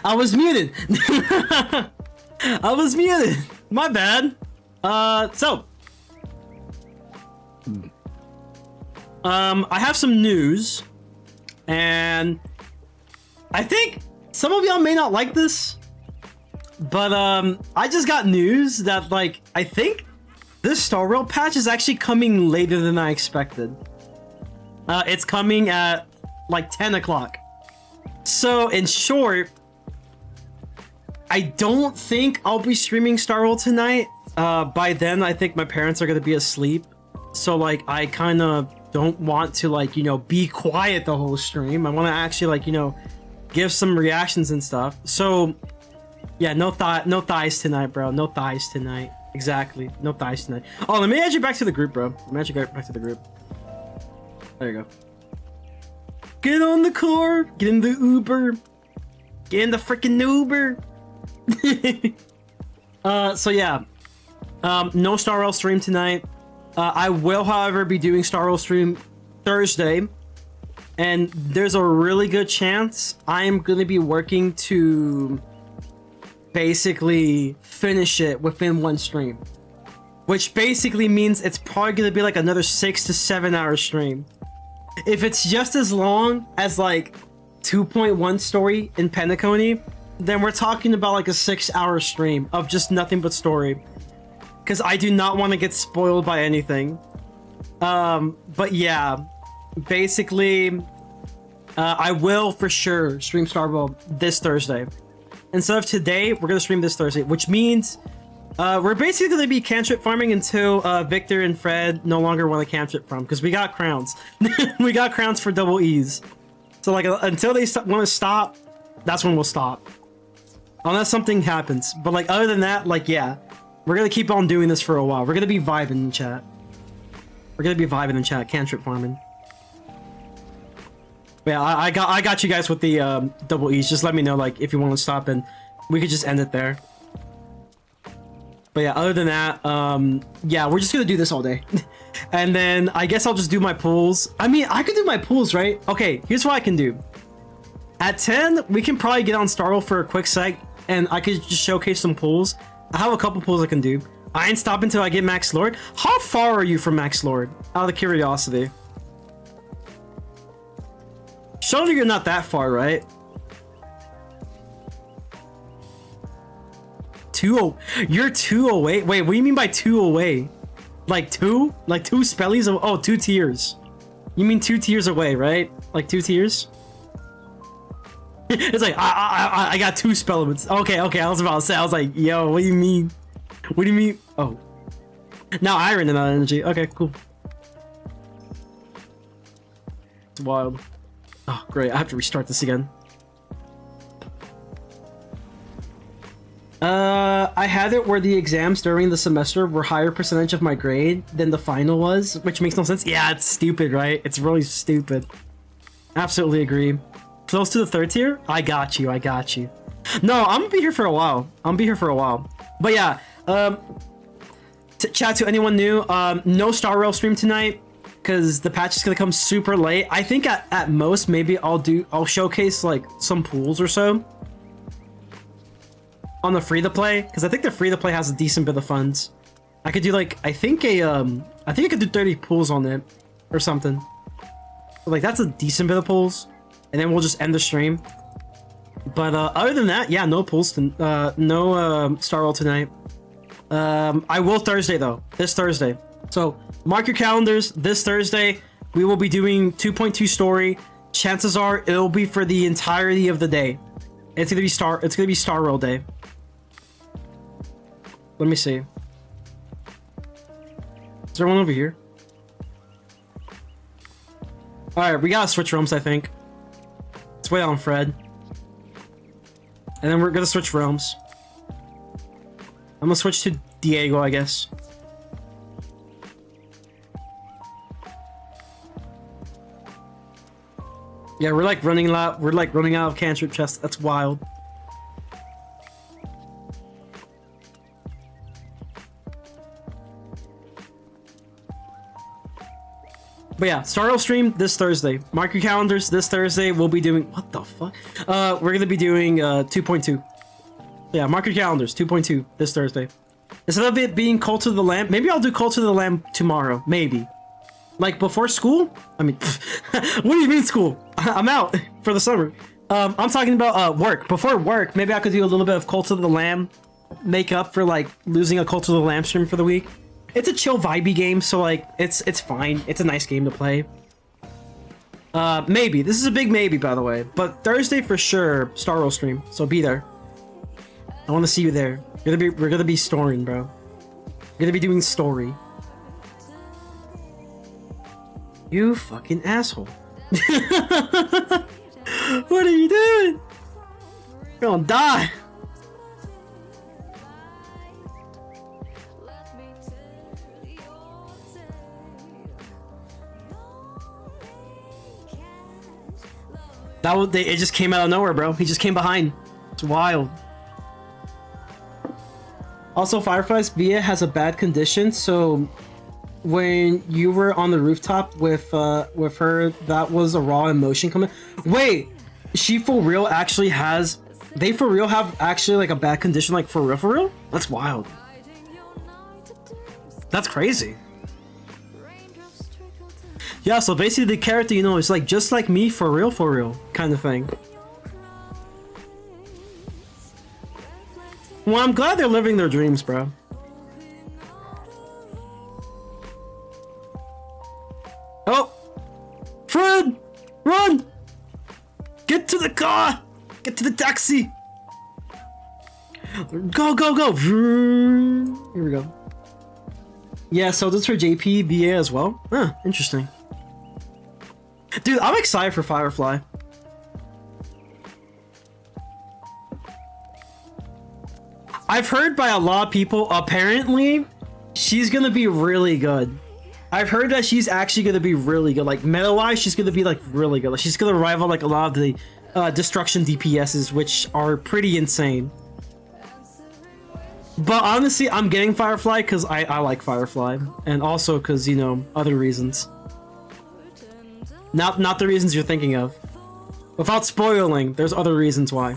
I was muted. I was muted. My bad. So. I have some news. And I think some of y'all may not like this. But, I just got news that, like, I think this Star Rail patch is actually coming later than I expected. It's coming at, like, 10 o'clock. So, in short, I don't think I'll be streaming Star Rail tonight. By then, I think my parents are gonna be asleep. So, like, I kind of don't want to, like, you know, be quiet the whole stream. I want to actually, like, you know, give some reactions and stuff. So, yeah, no thighs tonight, bro. No thighs tonight. Exactly. No thighs tonight. Oh, let me add you back to the group, bro. Let me add you back to the group. There you go. Get on the car. Get in the Uber. Get in the freaking Uber. So yeah. No Star Rail stream tonight. I will, however, be doing Star Rail stream Thursday. And there's a really good chance I'm going to be working to basically finish it within one stream. Which basically means it's probably going to be like another 6 to 7 hour stream. If it's just as long as like 2.1 story in Penacony, then we're talking about like a 6-hour stream of just nothing but story. Because I do not want to get spoiled by anything. But yeah, basically, I will for sure stream Star Rail this Thursday. Instead of today, we're going to stream this Thursday, which means we're basically going to be cantrip farming until Victor and Fred no longer want to cantrip farm, because we got crowns. We got crowns for double E's. So like until they want to stop, that's when we'll stop. Unless something happens. But like other than that, like yeah, we're going to keep on doing this for a while. We're going to be vibing in chat. We're going to be vibing in chat, cantrip farming. But yeah, I got you guys with the double E's. Just let me know like if you want to stop, and we could just end it there. But yeah, other than that, yeah, we're just gonna do this all day. And then I guess I'll just do my pools. I mean, I could do my pools, right? Okay, here's what I can do. At 10, we can probably get on Star Rail for a quick sec, and I could just showcase some pools. I have a couple pools I can do. I ain't stopping until I get Max Lord. How far are you from Max Lord? Out of curiosity. Surely you're not that far, right? 2 you're 2 away? Wait, what do you mean by 2 away? Like 2? Like 2 spellies? Oh, 2 tiers. You mean 2 tiers away, right? Like 2 tiers? It's like, I got 2 spelliments. Okay, I was about to say, I was like, yo, what do you mean? What do you mean? Oh. Now I ran out of energy. Okay, cool. It's wild. Oh, great. I have to restart this again. I had it where the exams during the semester were higher percentage of my grade than the final was, which makes no sense. Yeah, it's stupid, right? It's really stupid. Absolutely agree. Close to the 3rd tier? I got you. No, I'm gonna be here for a while. But yeah, chat to anyone new, no Star Rail stream tonight, because the patch is gonna come super late. I think at most, maybe I'll showcase like some pools or so on the free-to-play, because I think the free-to-play has a decent bit of funds. I could do like, I think I could do 30 pools on it or something. So, like that's a decent bit of pools, and then we'll just end the stream. But other than that, yeah, no pools, no Star Rail tonight. I will Thursday though, this Thursday. So mark your calendars. This Thursday we will be doing 2.2 story. Chances are it'll be for the entirety of the day. It's gonna be Star Rail day. Let me see. Is there one over here? Alright, we gotta switch realms, I think. Let's wait on Fred. And then we're gonna switch realms. I'm gonna switch to Diego, I guess. Yeah, we're like running out of cantrip chests. That's wild. But yeah, Star Wars stream this Thursday. Mark your calendars. This Thursday we'll be doing what the fuck? We're gonna be doing 2.2. Yeah, mark your calendars. 2.2 this Thursday. Instead of it being Cult of the Lamb, maybe I'll do Cult of the Lamb tomorrow. Maybe. Like before school? I mean, what do you mean school? I'm out for the summer. I'm talking about work. Before work, maybe I could do a little bit of Cult of the Lamb, make up for like losing a Cult of the Lamb stream for the week. It's a chill vibey game, so like it's fine. It's a nice game to play. Maybe. This is a big maybe, by the way. But Thursday for sure, Star Wars stream. So be there. I want to see you there. We're gonna be storing, bro. We're gonna be doing story. You fucking asshole. What are you doing? You're gonna die. It just came out of nowhere, bro. He just came behind. It's wild. Also, Firefly's Via has a bad condition, so when you were on the rooftop with her, that was a raw emotion coming. Wait, she for real actually has? They for real have actually like a bad condition, like for real, for real? That's wild. That's crazy. Yeah, so basically the character, you know, is like just like me for real kind of thing. Well, I'm glad they're living their dreams, bro. Oh! Fred! Run! Get to the car! Get to the taxi! Go, go, go! Here we go. Yeah, so this is for JP, BA as well. Huh, interesting. Dude, I'm excited for Firefly. I've heard by a lot of people, apparently, she's gonna be really good. I've heard that she's actually gonna be really good. Like, meta-wise, she's gonna be, like, really good. Like, she's gonna rival, like, a lot of the destruction DPSs, which are pretty insane. But honestly, I'm getting Firefly because I like Firefly. And also because, you know, other reasons. Not the reasons you're thinking of. Without spoiling, there's other reasons why.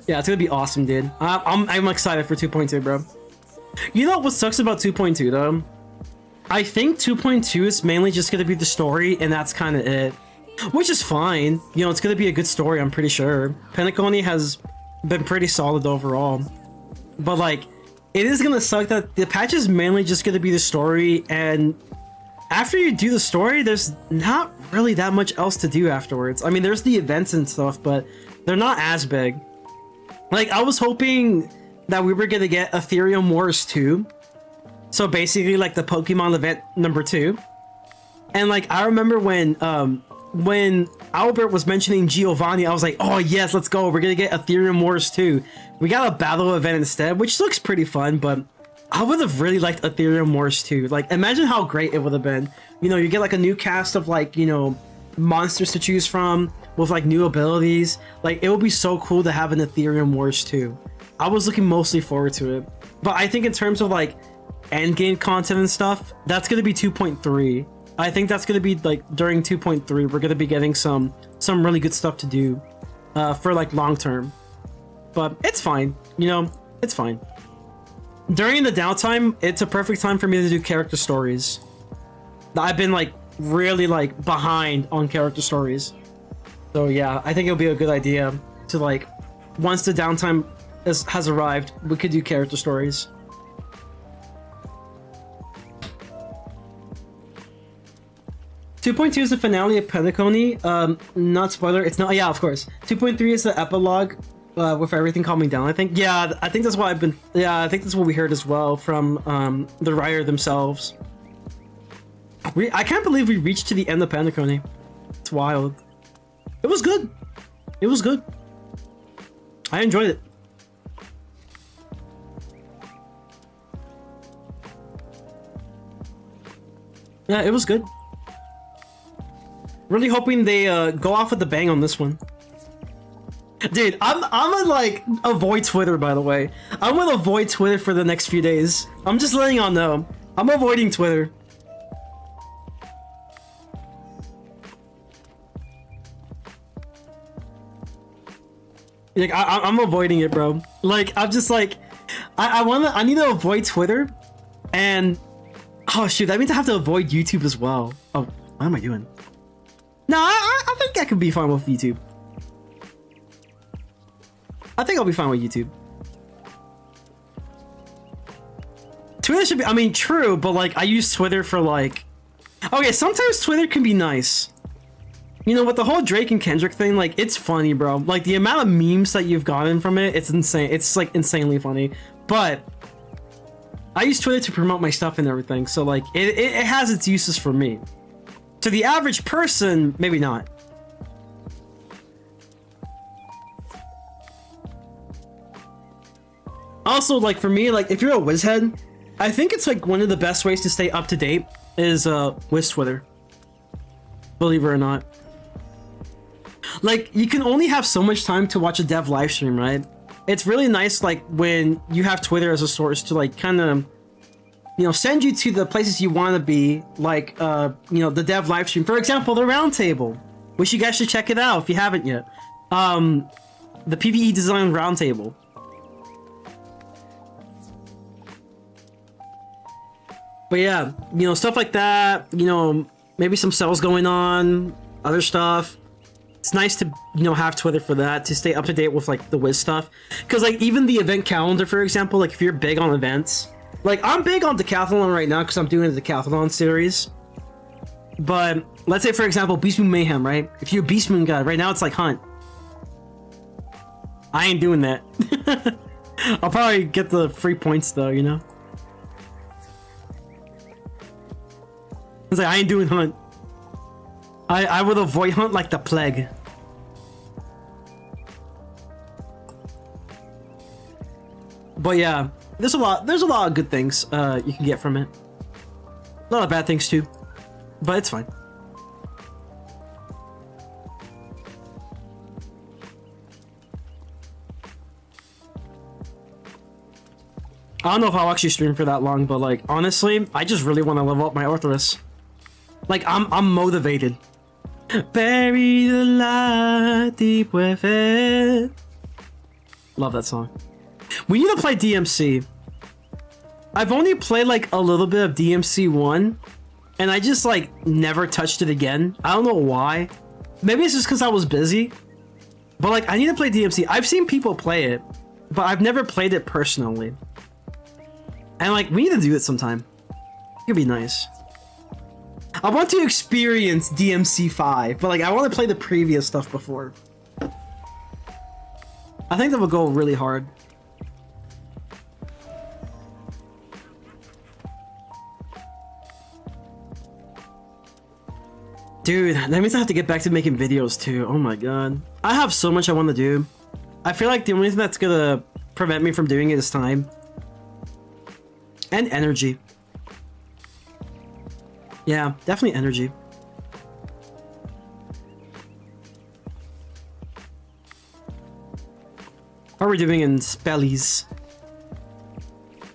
Yeah, it's gonna be awesome, dude. I'm excited for 2.2, bro. You know what sucks about 2.2, though? I think 2.2 is mainly just gonna be the story, and that's kind of it. Which is fine. You know, it's gonna be a good story, I'm pretty sure. Penacony has been pretty solid overall. But, like, it is gonna suck that the patch is mainly just gonna be the story, and after you do the story, there's not really that much else to do afterwards. I mean, there's the events and stuff, but they're not as big. Like, I was hoping that we were gonna get Ethereum Wars 2. So basically, like, the Pokemon event number 2. And, like, I remember when Albert was mentioning Giovanni, I was like, oh yes, let's go. We're gonna get Ethereum Wars 2. We got a battle event instead, which looks pretty fun, but I would have really liked Ethereum Wars 2. Like, imagine how great it would have been. You know, you get, like, a new cast of, like, you know, monsters to choose from with, like, new abilities. Like, it would be so cool to have an Ethereum Wars 2. I was looking mostly forward to it. But I think in terms of, like, endgame content and stuff, that's gonna be 2.3. I think that's gonna be, like, during 2.3, we're gonna be getting some really good stuff to do for, like, long term. But it's fine, you know, it's fine. During the downtime, it's a perfect time for me to do character stories. I've been, like, really, like, behind on character stories. So yeah, I think it'll be a good idea to, like, once the downtime has arrived, we could do character stories. .2 is the finale of Penacony. Not spoiler, it's not. Yeah, of course. 2.3 is the epilogue with everything calming down, I think. Yeah, I think that's what I've been. Yeah, I think that's what we heard as well from the writer themselves. I can't believe we reached to the end of Penacony. It's wild. It was good. It was good. I enjoyed it. Yeah, it was good. Really hoping they go off with the bang on this one. Dude, I'm gonna like avoid Twitter, by the way. I'm gonna avoid Twitter for the next few days. I'm just letting y'all know. I'm avoiding Twitter. Like I'm avoiding it, bro. Like I'm just like I need to avoid Twitter, and oh shoot, that means I have to avoid YouTube as well. Oh, what am I doing? No, I think I could be fine with YouTube. I think I'll be fine with YouTube. Twitter should be, I mean, true, but like I use Twitter for like, okay, sometimes Twitter can be nice. You know, with the whole Drake and Kendrick thing, like, it's funny, bro. Like, the amount of memes that you've gotten from it, it's insane. It's, like, insanely funny. But I use Twitter to promote my stuff and everything, so, like, it has its uses for me. To the average person, maybe not. Also, like, for me, like, if you're a Wizhead, I think it's, like, one of the best ways to stay up to date is, Wiz Twitter. Believe it or not. Like, you can only have so much time to watch a dev live stream, right? It's really nice, like, when you have Twitter as a source to, like, kind of, you know, send you to the places you want to be, like, you know, the dev live stream. For example, the Roundtable, which you guys should check it out if you haven't yet. The PvE Design Roundtable. But yeah, you know, stuff like that, you know, maybe some sales going on, other stuff. It's nice to, you know, have Twitter for that, to stay up to date with, like, the Wiz stuff. Because, like, even the event calendar, for example, like, if you're big on events, like, I'm big on Decathlon right now because I'm doing the Decathlon series. But, let's say, for example, Beast Moon Mayhem, right? If you're a Beast Moon guy, right now it's like Hunt. I ain't doing that. I'll probably get the free points, though, you know? It's like, I ain't doing Hunt. I would avoid Hunt like the plague. But yeah, there's a lot of good things you can get from it. A lot of bad things too, but it's fine. I don't know if I'll actually stream for that long, but like honestly, I just really want to level up my Orthoris. Like I'm motivated. Bury the light deep within. Love that song. We need to play DMC. I've only played like a little bit of DMC 1, and I just like never touched it again. I don't know why. Maybe it's just because I was busy. But like I need to play DMC. I've seen people play it, but I've never played it personally. And like we need to do it sometime. It'd be nice. I want to experience DMC 5, but like I want to play the previous stuff before. I think that will go really hard. Dude, that means I have to get back to making videos too. Oh my god. I have so much I want to do. I feel like the only thing that's gonna prevent me from doing it is time. And energy. Yeah, definitely energy. How are we doing in spellies?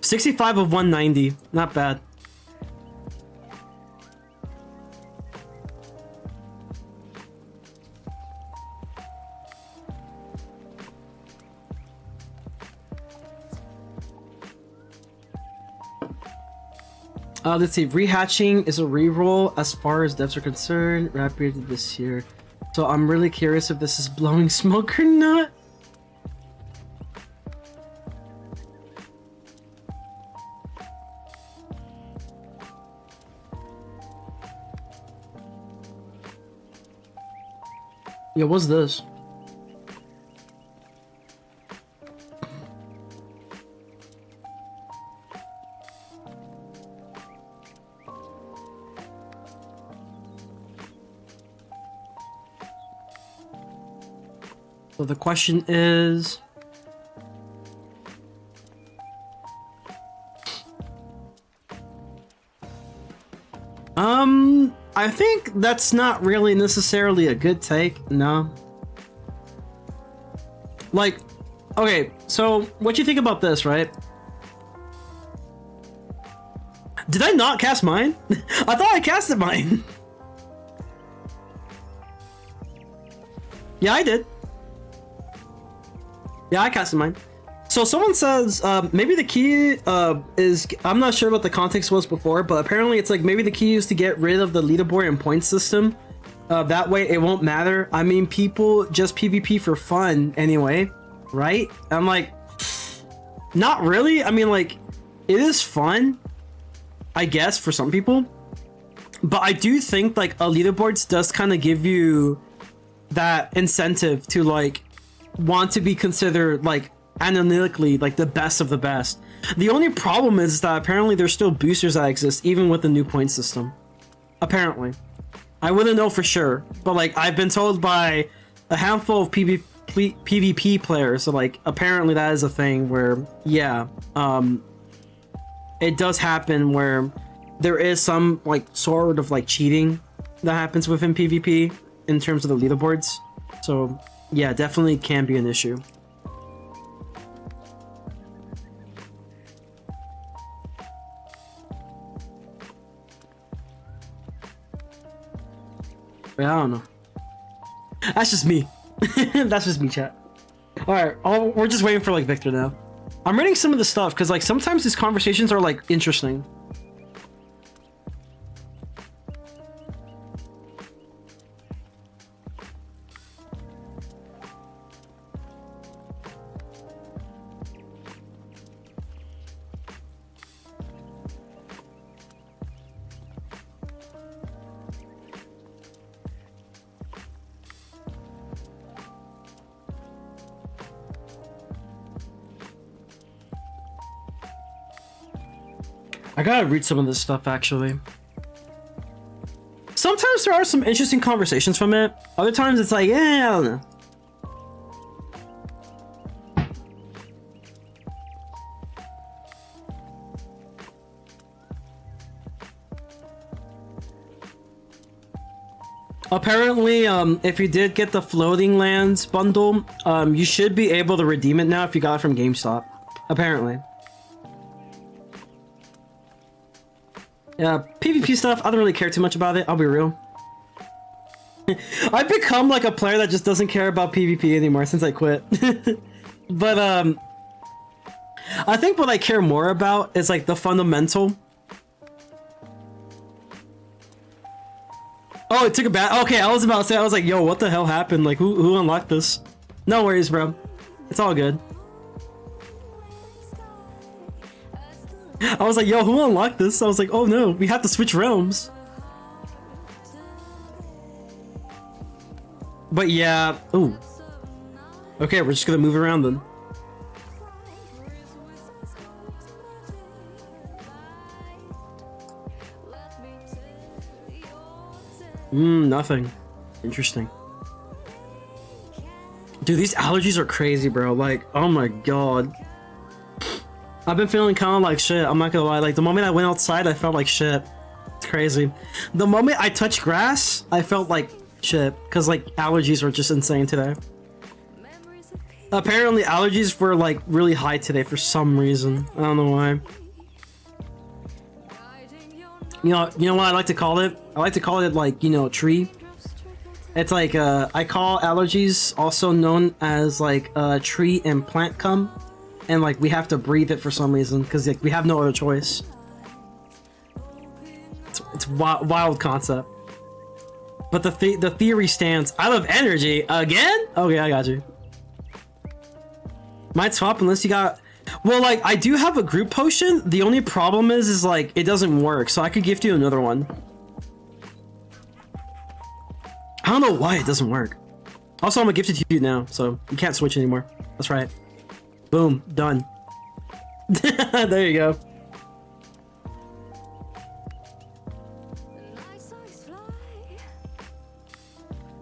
65 of 190. Not bad. Let's see. Rehatching is a reroll as far as devs are concerned. Rapid this year. So I'm really curious if this is blowing smoke or not. Yeah, what's this? So the question is... I think that's not really necessarily a good take, no. Like, okay, so what you think about this, right? Did I not cast mine? I thought I casted mine. Yeah, I did. Yeah, I casted mine. So someone says, maybe the key is, I'm not sure what the context was before, but apparently it's like maybe the key is to get rid of the leaderboard and point system. That way it won't matter. I mean, people just PvP for fun anyway, right? I'm like, not really. I mean, like, it is fun, I guess, for some people. But I do think like a leaderboards does kind of give you that incentive to like want to be considered like analytically like the best of the best. The only problem is that apparently there's still boosters that exist even with the new point system. Apparently. I wouldn't know for sure, but like I've been told by a handful of PvP players, so like apparently that is a thing where yeah, it does happen where there is some like sort of like cheating that happens within PvP in terms of the leaderboards. So yeah, definitely can be an issue. But I don't know. That's just me. That's just me, chat. Alright, we're just waiting for like Victor now. I'm reading some of the stuff because like sometimes these conversations are like interesting. I gotta read some of this stuff actually. Sometimes there are some interesting conversations from it. Other times it's like, yeah, I don't know. Apparently, if you did get the floating lands bundle, you should be able to redeem it now if you got it from GameStop. Apparently. Yeah, PvP stuff, I don't really care too much about it, I'll be real. I've become like a player that just doesn't care about PvP anymore since I quit. But, I think what I care more about is like the fundamental. Oh, it took a bad. Okay, I was about to say, I was like, yo, what the hell happened? Like, who unlocked this? No worries, bro. It's all good. I was like, yo, who unlocked this? I was like, oh no, we have to switch realms. But yeah, ooh. Okay, we're just gonna move around then. Nothing. Interesting. Dude, these allergies are crazy, bro. Like, oh my god. I've been feeling kind of like shit, I'm not gonna lie. Like, the moment I went outside, I felt like shit. It's crazy. The moment I touched grass, I felt like shit. Because, like, allergies are just insane today. Apparently, allergies were, like, really high today for some reason. I don't know why. You know what I like to call it? I like to call it, like, you know, tree. It's like, I call allergies also known as, like, tree and plant cum. And like we have to breathe it for some reason because like we have no other choice. It's wild concept. But the theory stands. I love energy again. Okay, I got you. Might swap unless you got. Well, like I do have a group potion. The only problem is like it doesn't work. So I could gift you another one. I don't know why it doesn't work. Also, I'm gonna gift it to you now, so you can't switch anymore. That's right. Boom, done. There you go.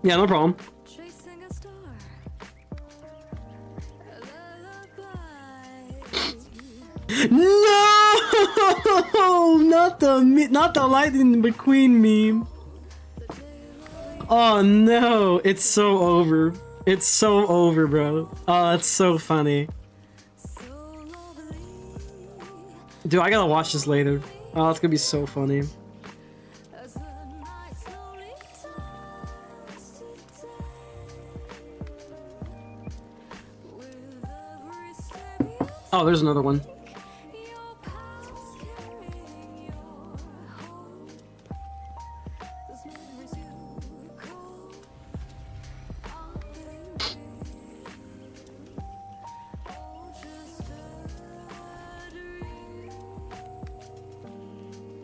Yeah, no problem. No! Not the Lightning McQueen meme. Oh no, it's so over. It's so over, bro. Oh, it's so funny. Dude, I gotta watch this later. Oh, it's gonna be so funny. Oh, there's another one.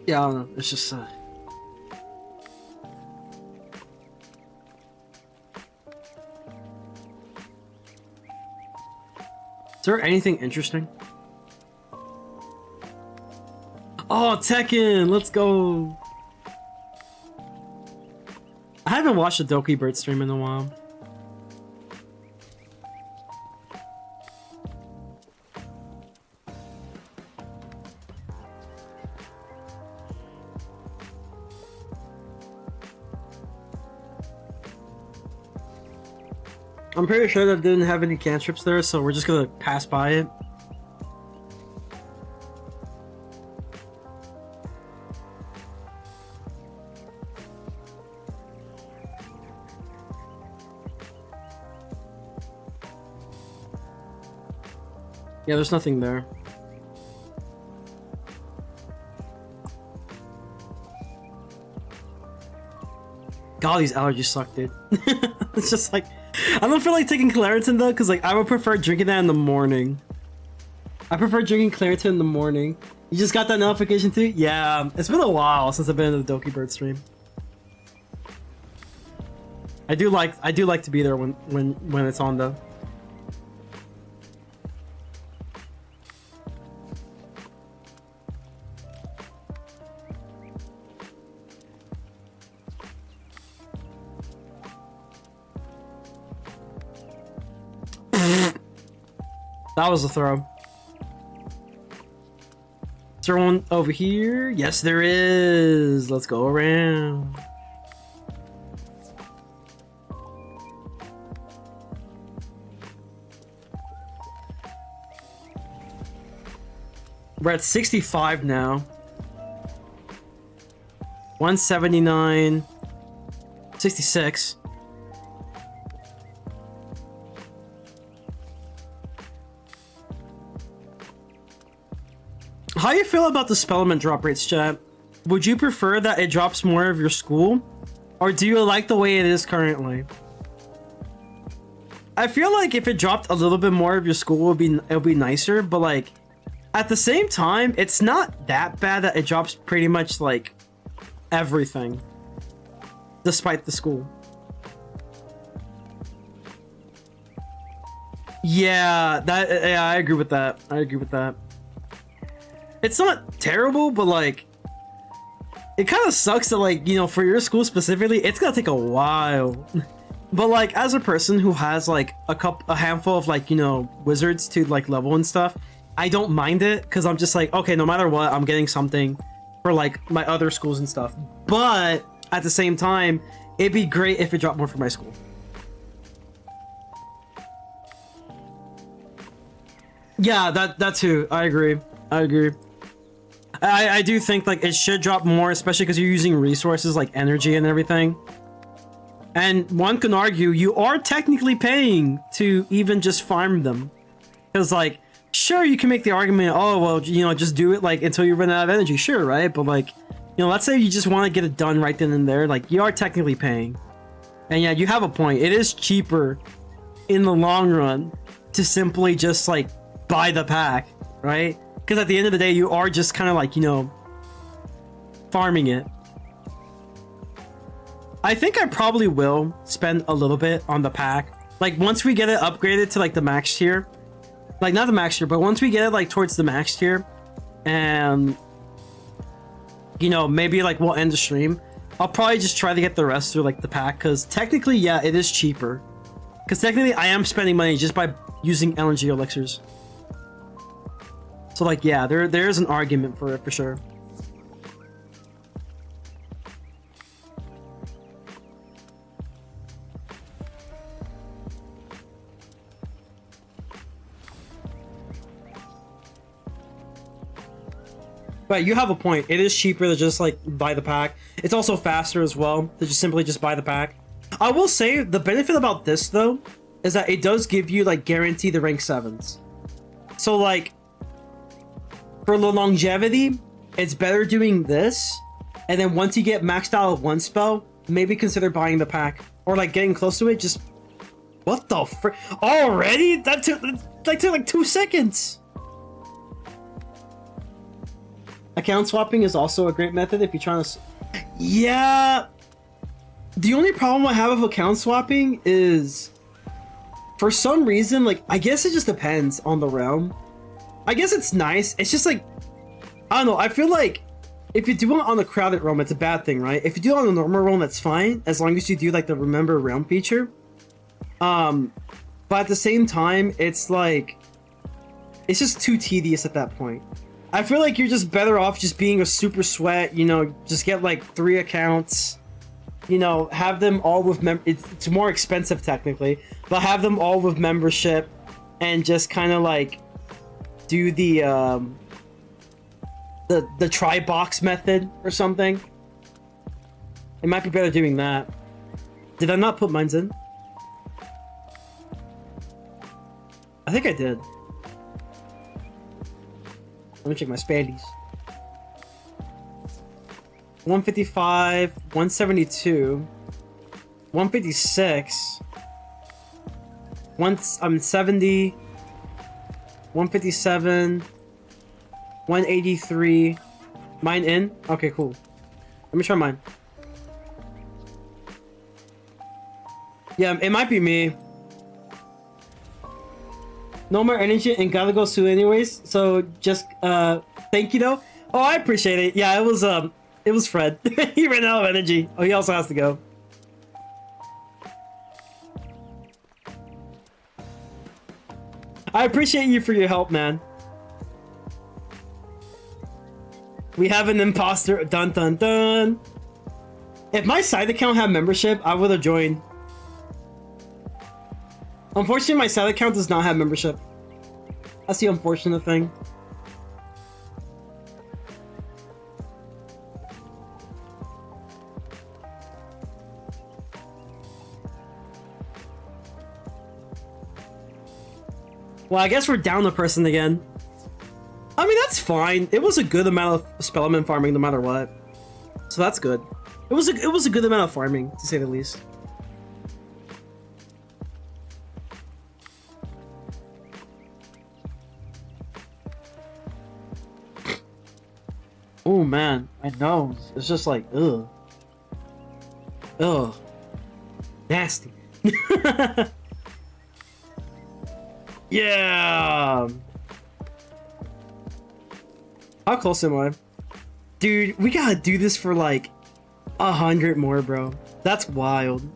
Yeah, I don't know. It's just Is there anything interesting? Oh, Tekken! Let's go! I haven't watched a Doki Bird stream in a while. I'm pretty sure that didn't have any cantrips there, so we're just gonna pass by it. Yeah, there's nothing there. God, these allergies suck, dude. It's just like, I don't feel like taking Claritin though, because like I would prefer drinking that in the morning. I prefer drinking Claritin in the morning. You just got that notification too? Yeah, it's been a while since I've been in the Doki Bird stream. I do like to be there when it's on though. That was a throw. Is there one over here? Yes, there is. Let's go around. We're at 65 now. 179. 66. How you feel about the spellment drop rates, chat? Would you prefer that it drops more of your school? Or do you like the way it is currently? I feel like if it dropped a little bit more of your school, it would be nicer, but like at the same time, it's not that bad that it drops pretty much like everything despite the school. Yeah, I agree with that. I agree with that. It's not terrible, but like it kind of sucks that like, you know, for your school specifically, it's gonna take a while. But like as a person who has like a handful of like, you know, wizards to like level and stuff, I don't mind it because I'm just like, okay, no matter what, I'm getting something for like my other schools and stuff. But at the same time, it'd be great if it dropped more for my school. Yeah, that too. I agree. I do think like it should drop more, especially because you're using resources like energy and everything. And one can argue you are technically paying to even just farm them. Because like, sure, you can make the argument, oh, well, you know, just do it like until you run out of energy. Sure, right? But like, you know, let's say you just want to get it done right then and there. Like, you are technically paying. And yeah, you have a point. It is cheaper in the long run to simply just like buy the pack, right? Because at the end of the day, you are just kind of like, you know, farming it. I think I probably will spend a little bit on the pack. Like, once we get it upgraded to, like, the max tier. Like, not the max tier, but once we get it, like, towards the max tier. And, you know, maybe, like, we'll end the stream. I'll probably just try to get the rest through, like, the pack. Because technically, yeah, it is cheaper. Because technically, I am spending money just by using LNG elixirs. So, like, yeah, there is an argument for it, for sure. But you have a point. It is cheaper to just like buy the pack. It's also faster as well to just simply just buy the pack. I will say the benefit about this though is that it does give you like guarantee the rank 7s. So like for the longevity, it's better doing this, and then once you get maxed out of one spell, maybe consider buying the pack or like getting close to it. Just what the frick? Already? That took like 2 seconds. Account swapping is also a great method if you're trying to... Yeah. The only problem I have with account swapping is, for some reason, like, I guess it just depends on the realm. I guess it's nice. It's just like, I don't know. I feel like if you do it on the crowded realm, it's a bad thing, right? If you do it on the normal realm, that's fine, as long as you do like the remember realm feature. But at the same time, it's like, it's just too tedious at that point. I feel like you're just better off just being a super sweat, you know, just get like 3 accounts, you know, have them all with it's more expensive technically, but have them all with membership and just kind of like do the try box method or something. It might be better doing that. Did I not put mines in? I think I did. Let me check my spandies. 155, 172, 156, 70, 157, 183. Mine in? Okay, cool. Let me try mine. Yeah, it might be me. No more energy and gotta go soon anyways, so just thank you though. Oh, I appreciate it. Yeah, it was Fred. He ran out of energy. Oh, he also has to go. I appreciate you for your help, man. We have an imposter. Dun dun dun. If my side account had membership, I would have joined. Unfortunately, my side account does not have membership. That's the unfortunate thing. Well, I guess we're down a person again. I mean, that's fine. It was a good amount of Spellman farming no matter what. So that's good. It was a good amount of farming, to say the least. Oh man, my nose. It's just like, ugh. Ugh. Nasty. Yeah. How close am I? Dude, we gotta do this for like 100 more, bro. That's wild.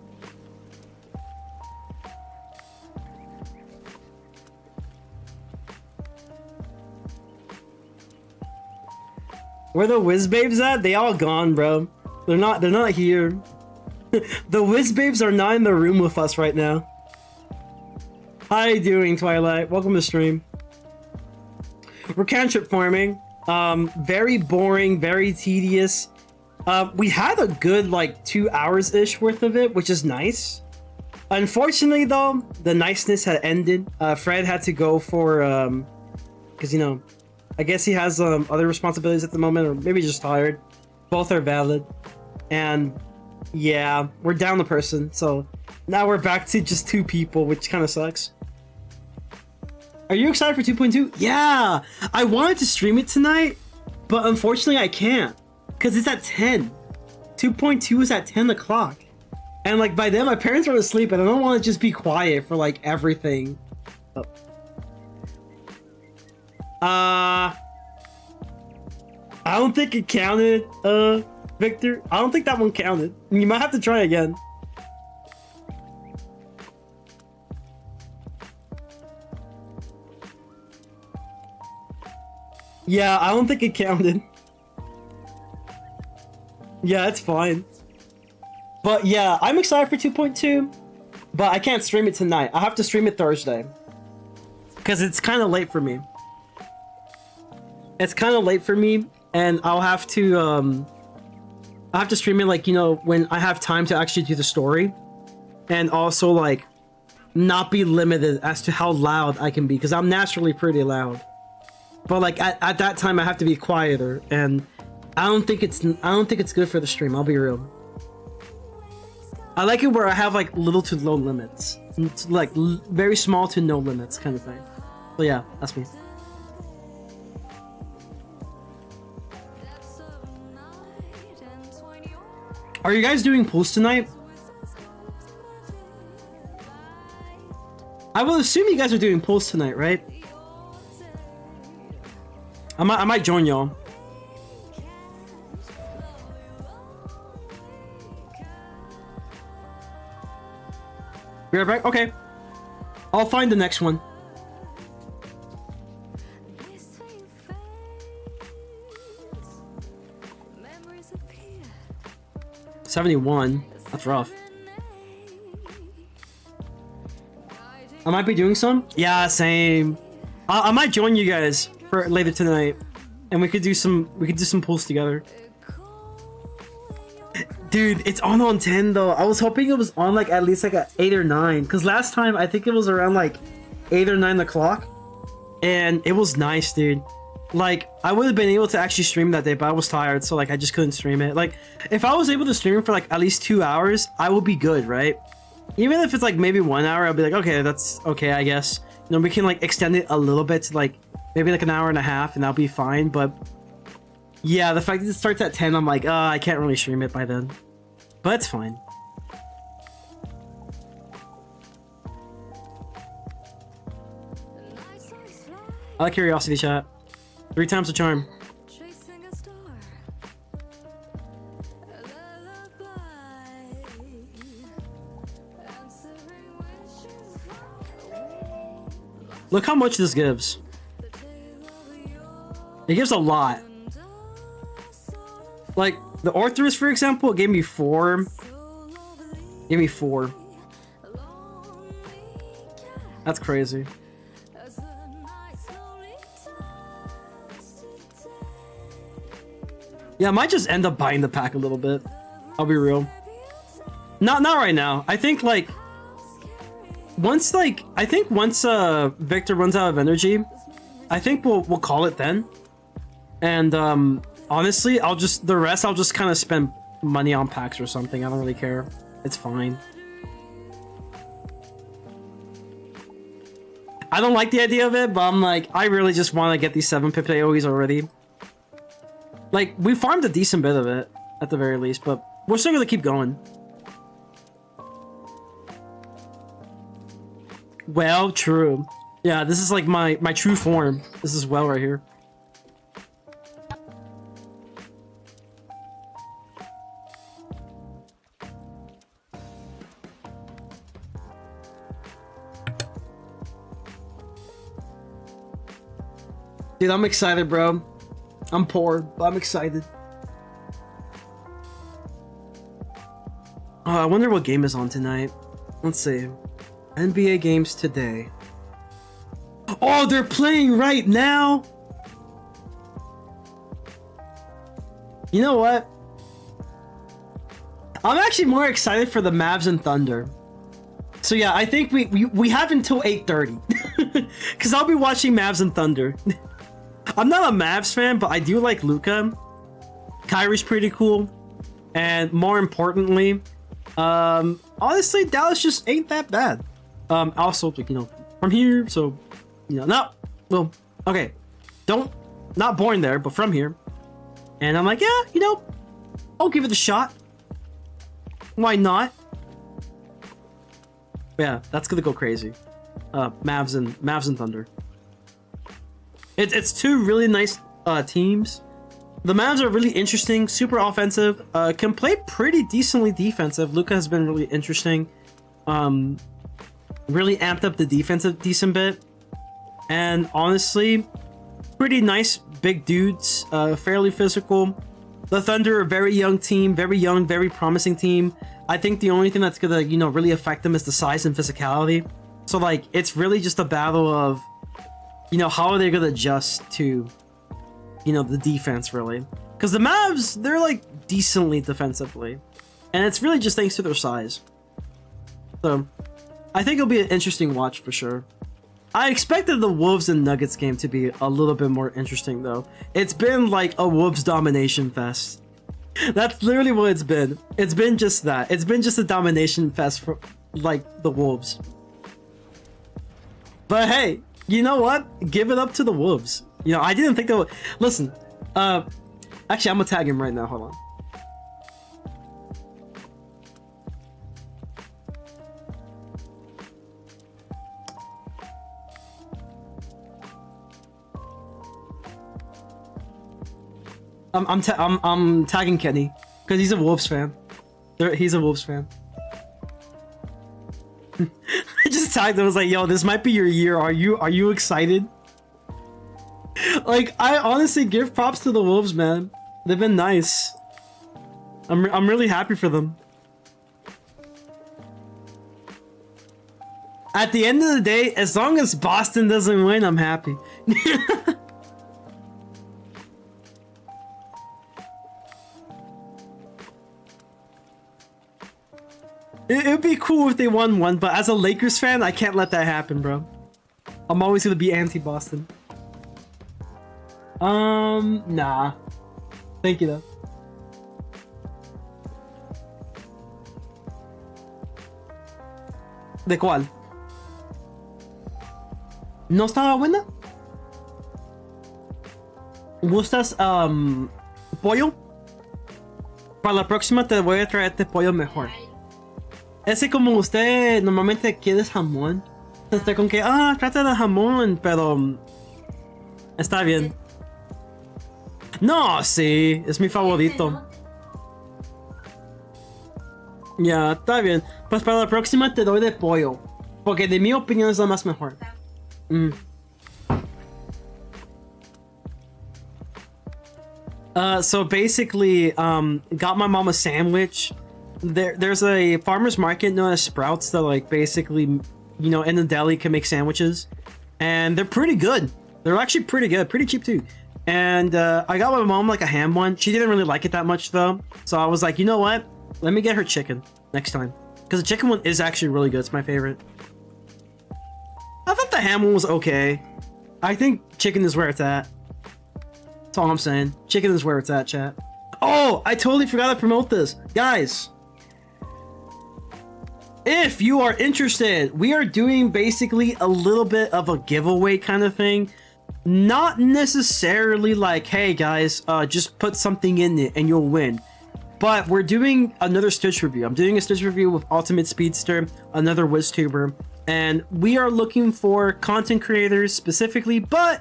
Where the whiz babes at? They all gone, bro. They're not here. The whiz babes are not in the room with us right now. How you doing, Twilight? Welcome to stream. We're cantrip farming. Very boring, very tedious. We had a good like 2 hours-ish worth of it, which is nice. Unfortunately though, the niceness had ended. Fred had to go for because you know, I guess he has other responsibilities at the moment, or maybe just tired. Both are valid. And yeah, we're down the person, so now we're back to just 2 people, which kind of sucks. Are you excited for 2.2? Yeah! I wanted to stream it tonight, but unfortunately I can't. Because it's at 10. 2.2 is at 10 o'clock. And like by then my parents are asleep and I don't want to just be quiet for like everything. Oh. I don't think it counted, Victor. I don't think that one counted. You might have to try again. Yeah, I don't think it counted. Yeah, it's fine. But yeah, I'm excited for 2.2, but I can't stream it tonight. I have to stream it Thursday. Because it's kind of late for me. It's kind of late for me, and I'll have to stream it like, you know, when I have time to actually do the story, and also like not be limited as to how loud I can be, because I'm naturally pretty loud. But like at that time I have to be quieter, and I don't think it's good for the stream, I'll be real. I like it where I have like little to low limits. It's like very small to no limits kind of thing. So yeah, that's me. Are you guys doing pools tonight? I will assume you guys are doing pools tonight, right? I might join y'all. Be right back? Okay. I'll find the next one. $71. That's rough. I might be doing some. Yeah, same. I might join you guys for later tonight, and we could do some pulls together. Dude, it's on 10 though. I was hoping it was on like at least like at 8 or 9, because last time I think it was around like 8 or 9 o'clock, and it was nice, dude. Like, I would have been able to actually stream that day, but I was tired, so like I just couldn't stream it. Like, if I was able to stream for like at least 2 hours, I would be good, right? Even if it's like maybe 1 hour, I'll be like, okay, that's okay, I guess. You know, we can like extend it a little bit to like maybe like an hour and a half, and that'll be fine. But yeah, the fact that it starts at 10, I'm like, I can't really stream it by then. But it's fine. Out of curiosity, chat. 3 times the charm. Look how much this gives. It gives a lot. Like, the Orthrus, for example, gave me 4. Give me 4. That's crazy. Yeah, I might just end up buying the pack a little bit. I'll be real. Not right now. I think like once Victor runs out of energy, I think we'll call it then. And honestly, I'll just kind of spend money on packs or something. I don't really care. It's fine. I don't like the idea of it, but I'm like, I really just want to get these 7-pip AoEs already. Like, we farmed a decent bit of it, at the very least, but we're still gonna keep going. Well, true. Yeah, this is like my true form. This is well right here. Dude, I'm excited, bro. I'm poor, but I'm excited. I wonder what game is on tonight. Let's see. NBA games today. Oh, they're playing right now! You know what? I'm actually more excited for the Mavs and Thunder. So yeah, I think we have until 8:30. Because I'll be watching Mavs and Thunder. I'm not a Mavs fan, but I do like Luka. Kyrie's pretty cool. And more importantly, honestly, Dallas just ain't that bad. Also, you know, from here, so, you know, okay. Not born there, but from here. And I'm like, yeah, you know, I'll give it a shot. Why not? But yeah, that's gonna go crazy. Mavs and Thunder. It's 2 really nice teams. The Mavs are really interesting, super offensive, can play pretty decently defensive. Luka has been really interesting. Really amped up the defense a decent bit. And honestly, pretty nice big dudes, fairly physical. The Thunder are a very young team, very young, very promising team. I think the only thing that's gonna, you know, really affect them is the size and physicality. So like, it's really just a battle of, you know, how are they gonna adjust to you know, the defense really. Because the Mavs, they're like decently defensively. And it's really just thanks to their size. So, I think it'll be an interesting watch for sure. I expected the Wolves and Nuggets game to be a little bit more interesting though. It's been like a Wolves domination fest. That's literally what it's been. It's been just that. It's been just a domination fest for like the Wolves. But hey, you know what? Give it up to the Wolves. You know, I didn't think they would. Listen, actually, I'm gonna tag him right now. Hold on. I'm tagging Kenny because he's a Wolves fan. He's a Wolves fan. I just tagged him. I was like, "Yo, this might be your year. Are you excited?" Like, I honestly give props to the Wolves, man. They've been nice. I'm really happy for them. At the end of the day, as long as Boston doesn't win, I'm happy. It'd be cool if they won one, but as a Lakers fan, I can't let that happen, bro. I'm always gonna be anti-Boston. Nah. Thank you, though. ¿De cuál? ¿No estaba buena? ¿Gustas, pollo? Para la próxima te voy a traer este pollo mejor. Ese como usted normalmente quiere jamón. Está con que, trata de jamón, pero está bien. No, sí, es mi favorito. Ya, está bien. Pues para la próxima te doy de pollo. Porque de mi opinión es la más mejor. So basically, got my mom a sandwich. There's a farmer's market known as Sprouts that like basically, you know, in the deli can make sandwiches. And they're pretty good. They're actually pretty good, pretty cheap too. And I got my mom like a ham one. She didn't really like it that much though. So I was like, you know what? Let me get her chicken next time. Because the chicken one is actually really good. It's my favorite. I thought the ham one was okay. I think chicken is where it's at. That's all I'm saying. Chicken is where it's at, chat. Oh, I totally forgot to promote this. Guys, if you are interested, we are doing basically a little bit of a giveaway kind of thing. Not necessarily like, hey guys, just put something in it and you'll win. But we're doing another Stitch review. I'm doing a Stitch review with Ultimate Speedster, another WizTuber, and we are looking for content creators specifically, but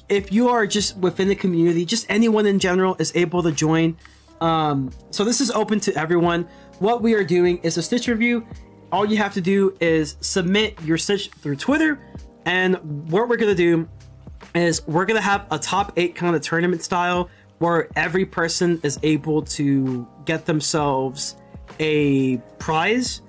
if you are just within the community, just anyone in general is able to join. So this is open to everyone. What we are doing is a Stitch review. All you have to do is submit your Stitch through Twitter, and what we're gonna do is we're gonna have a top 8 kind of tournament style where every person is able to get themselves a prize,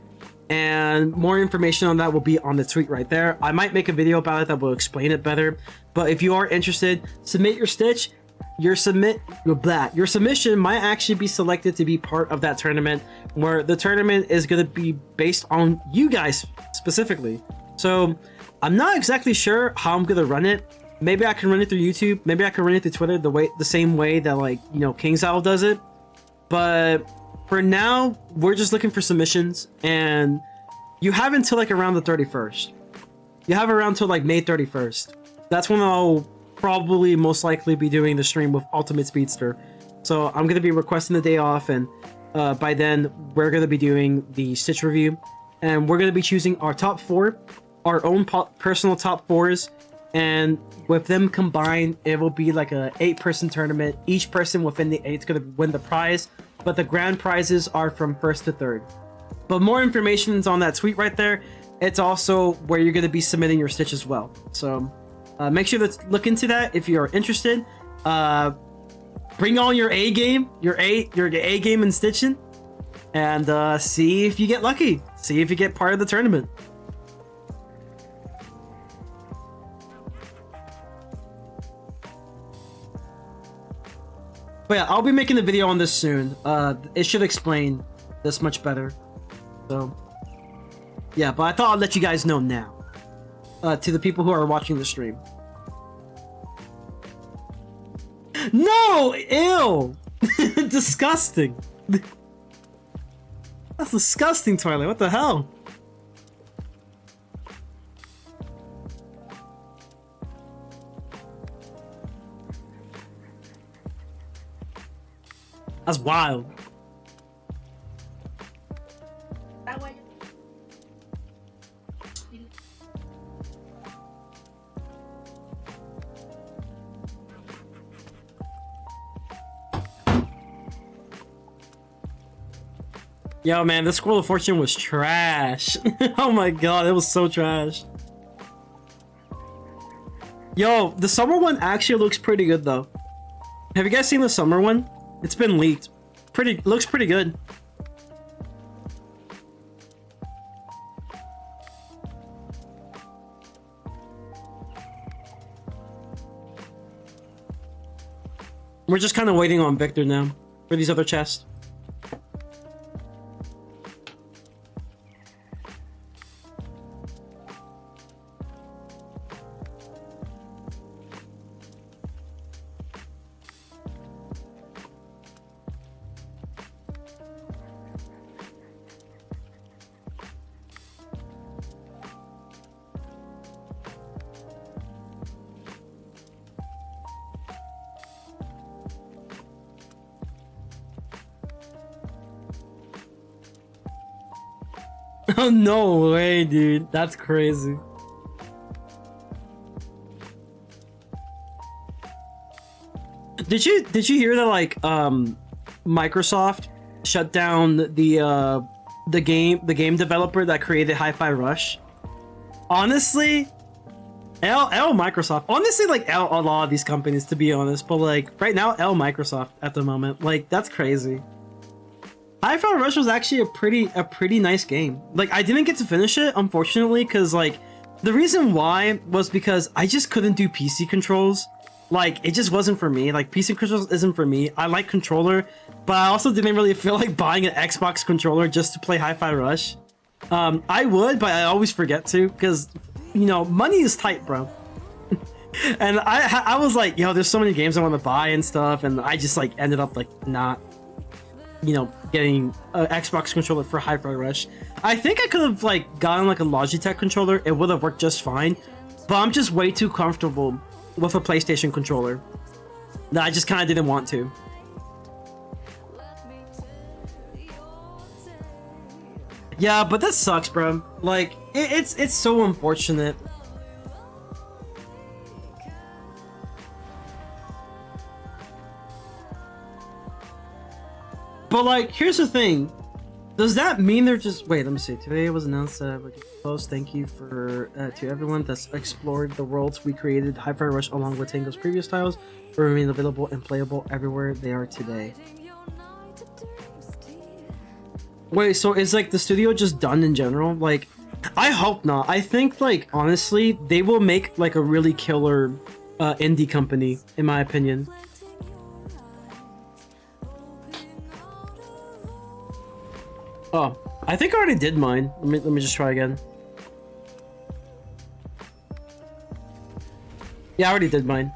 and more information on that will be on the tweet right there. I might make a video about it that will explain it better, but if you are interested, submit your Stitch. Your submission might actually be selected to be part of that tournament, where the tournament is going to be based on you guys specifically. So I'm not exactly sure how I'm going to run it. Maybe I can run it through YouTube. Maybe I can run it through Twitter the same way that, like, you know, King's Owl does it. But for now, we're just looking for submissions, and you have until like around the 31st. You have around till like May 31st. That's when I'll probably most likely be doing the stream with Ultimate Speedster. So I'm going to be requesting the day off, and by then we're going to be doing the Stitch review, and we're going to be choosing our top 4, our own personal top 4s, and with them combined, it will be like a 8-person tournament. Each person within the 8 is going to win the prize, but the grand prizes are from 1st to 3rd. But more information is on that tweet right there. It's also where you're going to be submitting your Stitch as well. So make sure to look into that if you are interested. Bring on your A game, your A game in stitching, and see if you get lucky. See if you get part of the tournament. But yeah, I'll be making a video on this soon. It should explain this much better. So, yeah, but I thought I'd let you guys know now. To the people who are watching the stream. No! Ew! Disgusting. That's disgusting, Twilight. What the hell? That's wild. Yo, man, this Scroll of Fortune was trash. Oh my god, it was so trash. Yo, the summer one actually looks pretty good though. Have you guys seen the summer one? It's been leaked. Looks pretty good. We're just kind of waiting on Victor now for these other chests. Oh, no way, dude. That's crazy. Did you hear that, like, Microsoft shut down the game developer that created Hi-Fi Rush? Honestly, Microsoft. Honestly, like, a lot of these companies, to be honest, but like right now, Microsoft at the moment. Like, that's crazy. Hi-Fi Rush was actually a pretty nice game. Like, I didn't get to finish it, unfortunately, because like the reason why was because I just couldn't do PC controls. Like, it just wasn't for me. Like, PC controls isn't for me. I like controller, but I also didn't really feel like buying an Xbox controller just to play Hi-Fi Rush. I would, but I always forget to, because, you know, money is tight, bro. And I was like, yo, there's so many games I want to buy and stuff, and I just like ended up like not, you know, getting an Xbox controller for Hi-Fi Rush. I think I could have like gotten like a Logitech controller. It would have worked just fine, but I'm just way too comfortable with a PlayStation controller that I just kind of didn't want to. Yeah, but that sucks, bro. Like, it's so unfortunate. But like, here's the thing. Does that mean they're just... Wait, let me see. Today it was announced that we can close. Thank you for to everyone that's explored the worlds we created. Hi-Fi Rush, along with Tango's previous titles, will remain available and playable everywhere they are today. Wait, so is like the studio just done in general? Like, I hope not. I think, like, honestly, they will make like a really killer indie company, in my opinion. Oh, I think I already did mine. Let me just try again. Yeah, I already did mine.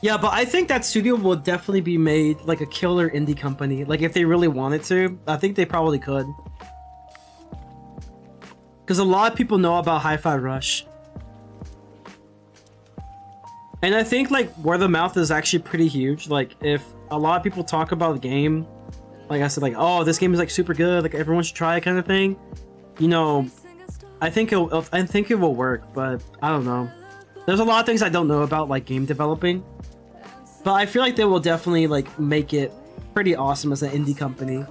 Yeah, but I think that studio will definitely be made like a killer indie company. Like, if they really wanted to, I think they probably could. Because a lot of people know about Hi-Fi Rush. And I think like word of mouth is actually pretty huge. Like, if a lot of people talk about the game, like I said, like, oh, this game is like super good, like everyone should try it, kind of thing. You know, I think it will work, but I don't know. There's a lot of things I don't know about like game developing, but I feel like they will definitely like make it pretty awesome as an indie company.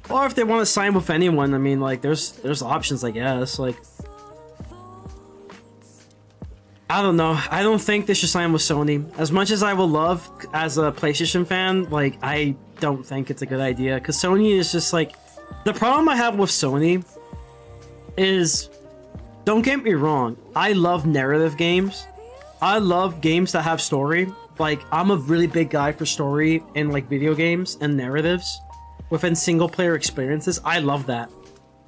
Or if they want to sign with anyone, I mean, like there's options, I guess. Like, I don't know. I don't think they should sign with Sony. As much as I will love as a PlayStation fan, like, I don't think it's a good idea, because Sony is just like... The problem I have with Sony is, don't get me wrong, I love narrative games. I love games that have story, Like, I'm a really big guy for story in like video games and narratives within single player experiences. I love that.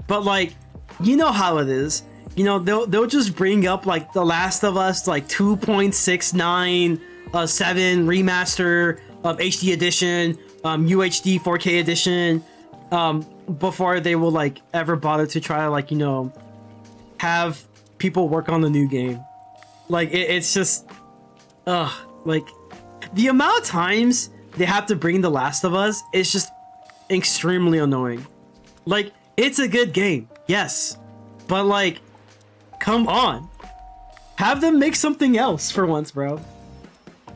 But like, you know how it is. You know, they'll just bring up like The Last of Us like 2.69 7 remaster HD edition, UHD 4K edition, before they will like ever bother to try to like, you know, have people work on the new game. Like it's just like the amount of times they have to bring The Last of Us is just extremely annoying. Like, it's a good game, yes, but like, come on, have them make something else for once, bro.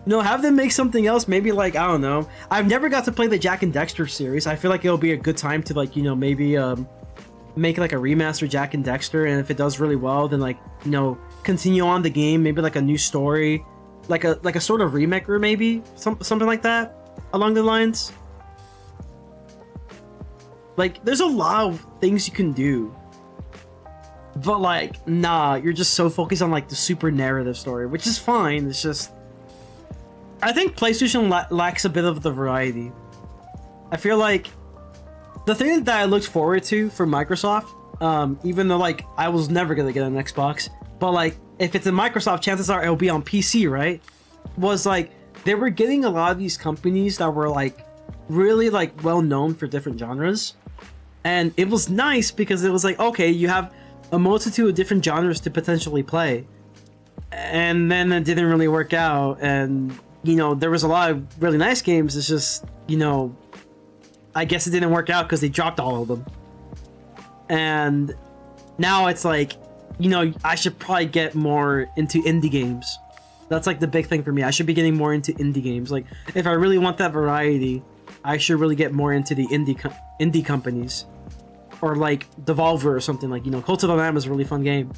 No, have them make something else. Maybe like, I don't know, I've never got to play the Jak and Dexter series. I feel like it'll be a good time to like, you know, maybe make like a remaster Jak and Dexter, and if it does really well, then like, you know, continue on the game, maybe like a new story, like a sort of remake, or maybe something like that along the lines. Like, there's a lot of things you can do, but like, nah, you're just so focused on like the super narrative story, which is fine. It's just, I think PlayStation lacks a bit of the variety. I feel like the thing that I looked forward to for Microsoft, even though like I was never gonna get an Xbox, but like if it's a Microsoft, chances are it'll be on PC, right? Was like they were getting a lot of these companies that were like really like well known for different genres, and it was nice because it was like, okay, you have a multitude of different genres to potentially play, and then it didn't really work out, and you know, there was a lot of really nice games. It's just, you know, I guess it didn't work out because they dropped all of them. And now it's like, you know, I should probably get more into indie games. That's like the big thing for me. I should be getting more into indie games. Like, if I really want that variety, I should really get more into the indie companies. Or like Devolver or something. Like, you know, Cult of the Lamb is a really fun game.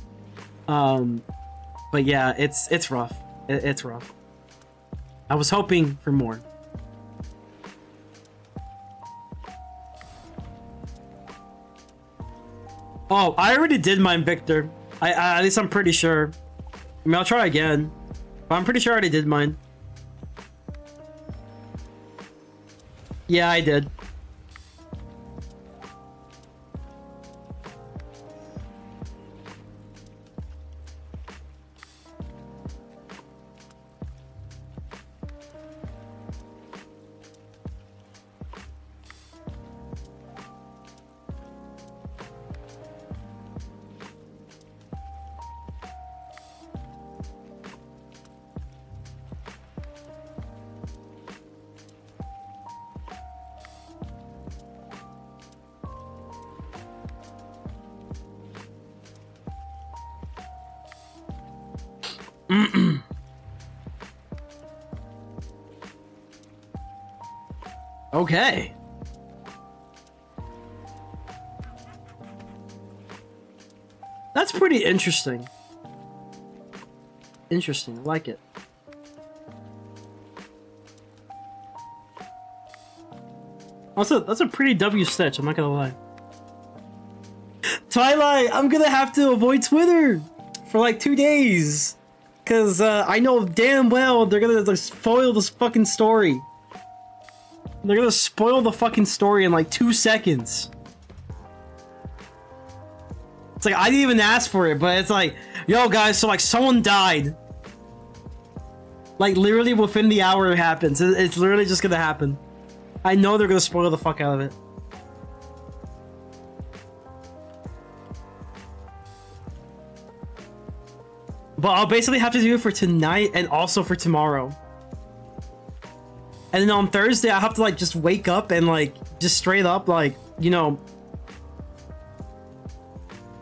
But yeah, it's rough. It's rough. I was hoping for more. Oh, I already did mine, Victor. I at least I'm pretty sure. I mean, I'll try again, but I'm pretty sure I already did mine. Yeah, I did. Okay. That's pretty interesting. Interesting, I like it. Also, that's a pretty W stitch, I'm not gonna lie. Twilight, I'm gonna have to avoid Twitter for like 2 days. Cause I know damn well they're gonna like, spoil this fucking story. They're gonna spoil the fucking story in like 2 seconds. It's like, I didn't even ask for it, but it's like, yo guys, so like someone died. Like literally within the hour it happens. It's literally just gonna happen. I know they're gonna spoil the fuck out of it. But I'll basically have to do it for tonight and also for tomorrow. And then on Thursday, I have to like just wake up and like just straight up like, you know,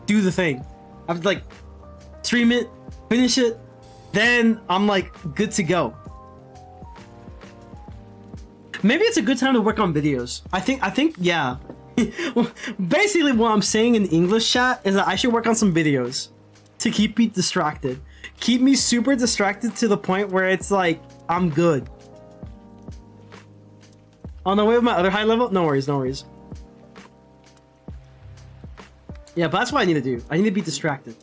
do the thing. I have to like stream it, finish it, then I'm like good to go. Maybe it's a good time to work on videos. I think yeah. Basically what I'm saying in English chat is that I should work on some videos to keep me distracted. Keep me super distracted to the point where it's like, I'm good. On the way with my other high level? No worries, no worries. Yeah, but that's what I need to do. I need to be distracted.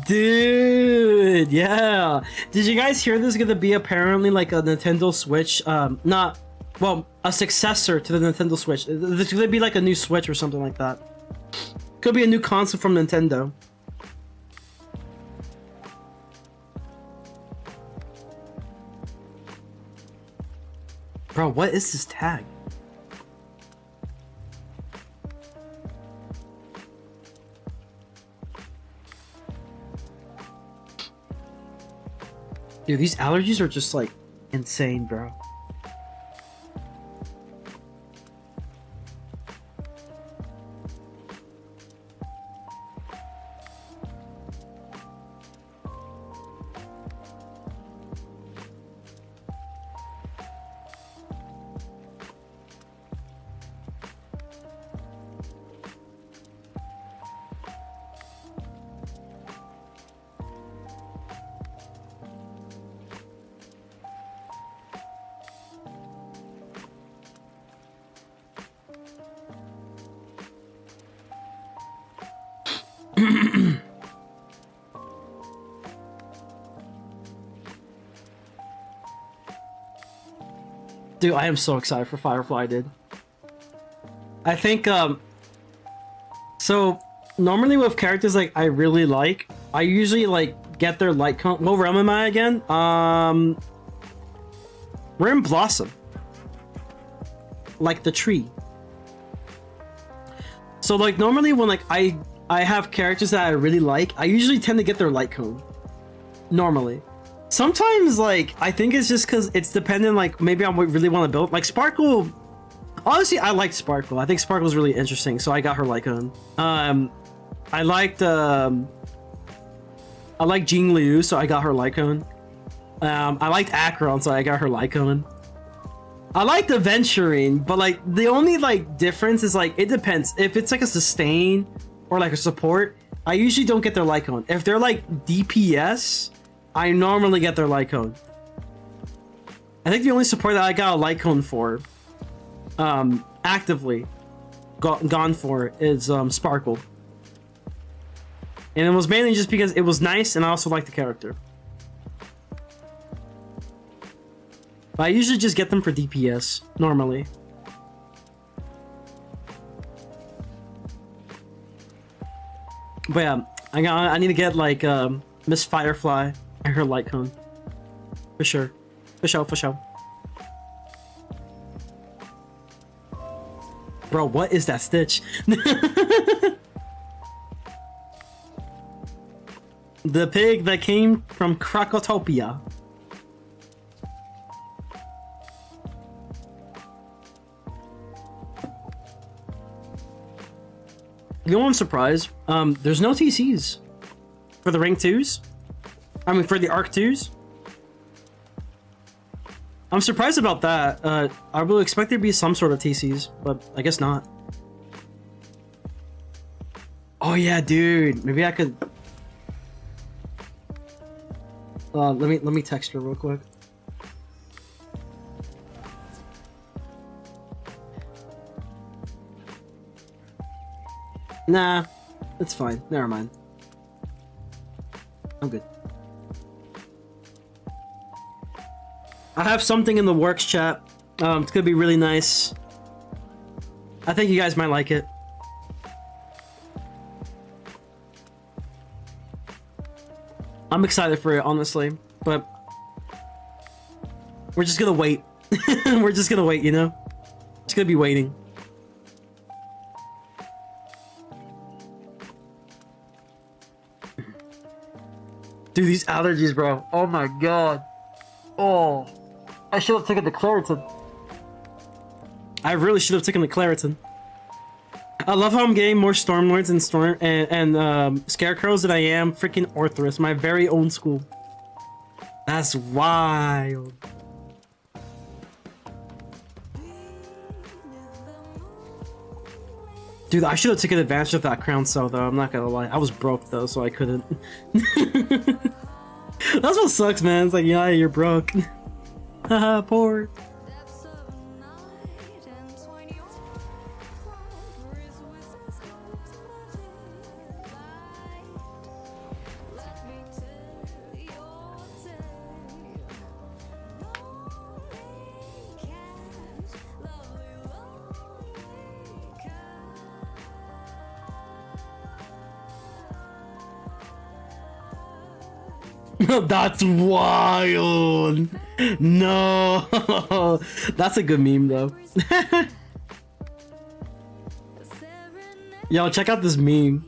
Dude, yeah. Did you guys hear there's gonna be apparently like a Nintendo Switch? Not, well, a successor to the Nintendo Switch. There's gonna be like a new Switch or something like that. Could be a new console from Nintendo. Bro, what is this tag? Dude, these allergies are just like insane, bro. Dude, I am so excited for Firefly, dude. I think, so, normally with characters like I really like, I usually like get their light count. What realm am I again? We're in Blossom. Like the tree. So like normally when like I have characters that I really like, I usually tend to get their light cone. Normally. Sometimes like I think it's just because it's dependent, like maybe I really want to build like Sparkle. Honestly, I liked Sparkle. I think Sparkle's really interesting, so I got her light cone. I liked Jean Liu, so I got her light cone. I liked Acheron, so I got her light cone. I liked Aventurine, but like the only like difference is like it depends. If it's like a sustain or like a support, I usually don't get their light cone. If they're like DPS, I normally get their light cone. I think the only support that I got a light cone for, actively gone for, is Sparkle. And it was mainly just because it was nice and I also liked the character. But I usually just get them for DPS, normally. But yeah, I need to get like Miss Firefly and her light cone. For sure. For sure, for sure. Bro, what is that Stitch? The pig that came from Krakotopia. You know, I'm surprised. There's no TCs for the rank 2s. I mean, for the arc 2s. I'm surprised about that. I would expect there to be some sort of TCs, but I guess not. Oh yeah, dude. Maybe I could. Let me text her real quick. Nah, it's fine. Never mind. I'm good. I have something in the works, chat. It's gonna be really nice. I think you guys might like it. I'm excited for it, honestly, but we're just gonna wait. We're just gonna wait, you know? Just gonna be waiting. Dude, these allergies, bro. Oh my god. Oh. I should have taken the Claritin. I really should have taken the Claritin. I love how I'm getting more Stormlords and Scarecrows than I am freaking Orthrus, my very own school. That's wild. Dude, I should have taken advantage of that crown cell though, I'm not gonna lie. I was broke though, so I couldn't. That's what sucks, man. It's like, yeah, you're broke. Haha, poor. That's wild. No. That's a good meme though. Yo, check out this meme.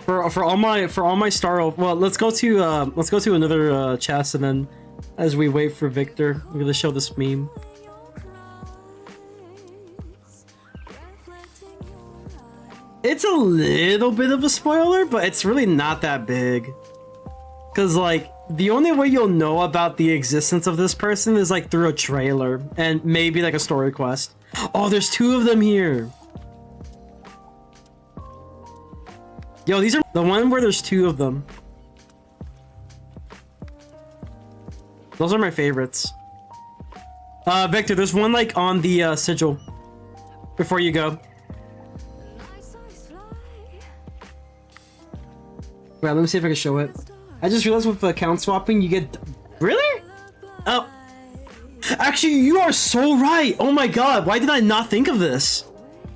For all my star. Well, let's go to another chest, and then as we wait for Victor, I'm gonna show this meme. It's a little bit of a spoiler, but it's really not that big. Cause like the only way you'll know about the existence of this person is like through a trailer and maybe like a story quest. Oh, there's 2 of them here. Yo, these are the one where there's 2 of them. Those are my favorites. Victor, there's one like on the sigil before you go. Wait, let me see if I can show it. I just realized with account swapping, you get... Really? Oh. Actually, you are so right. Oh my god, why did I not think of this?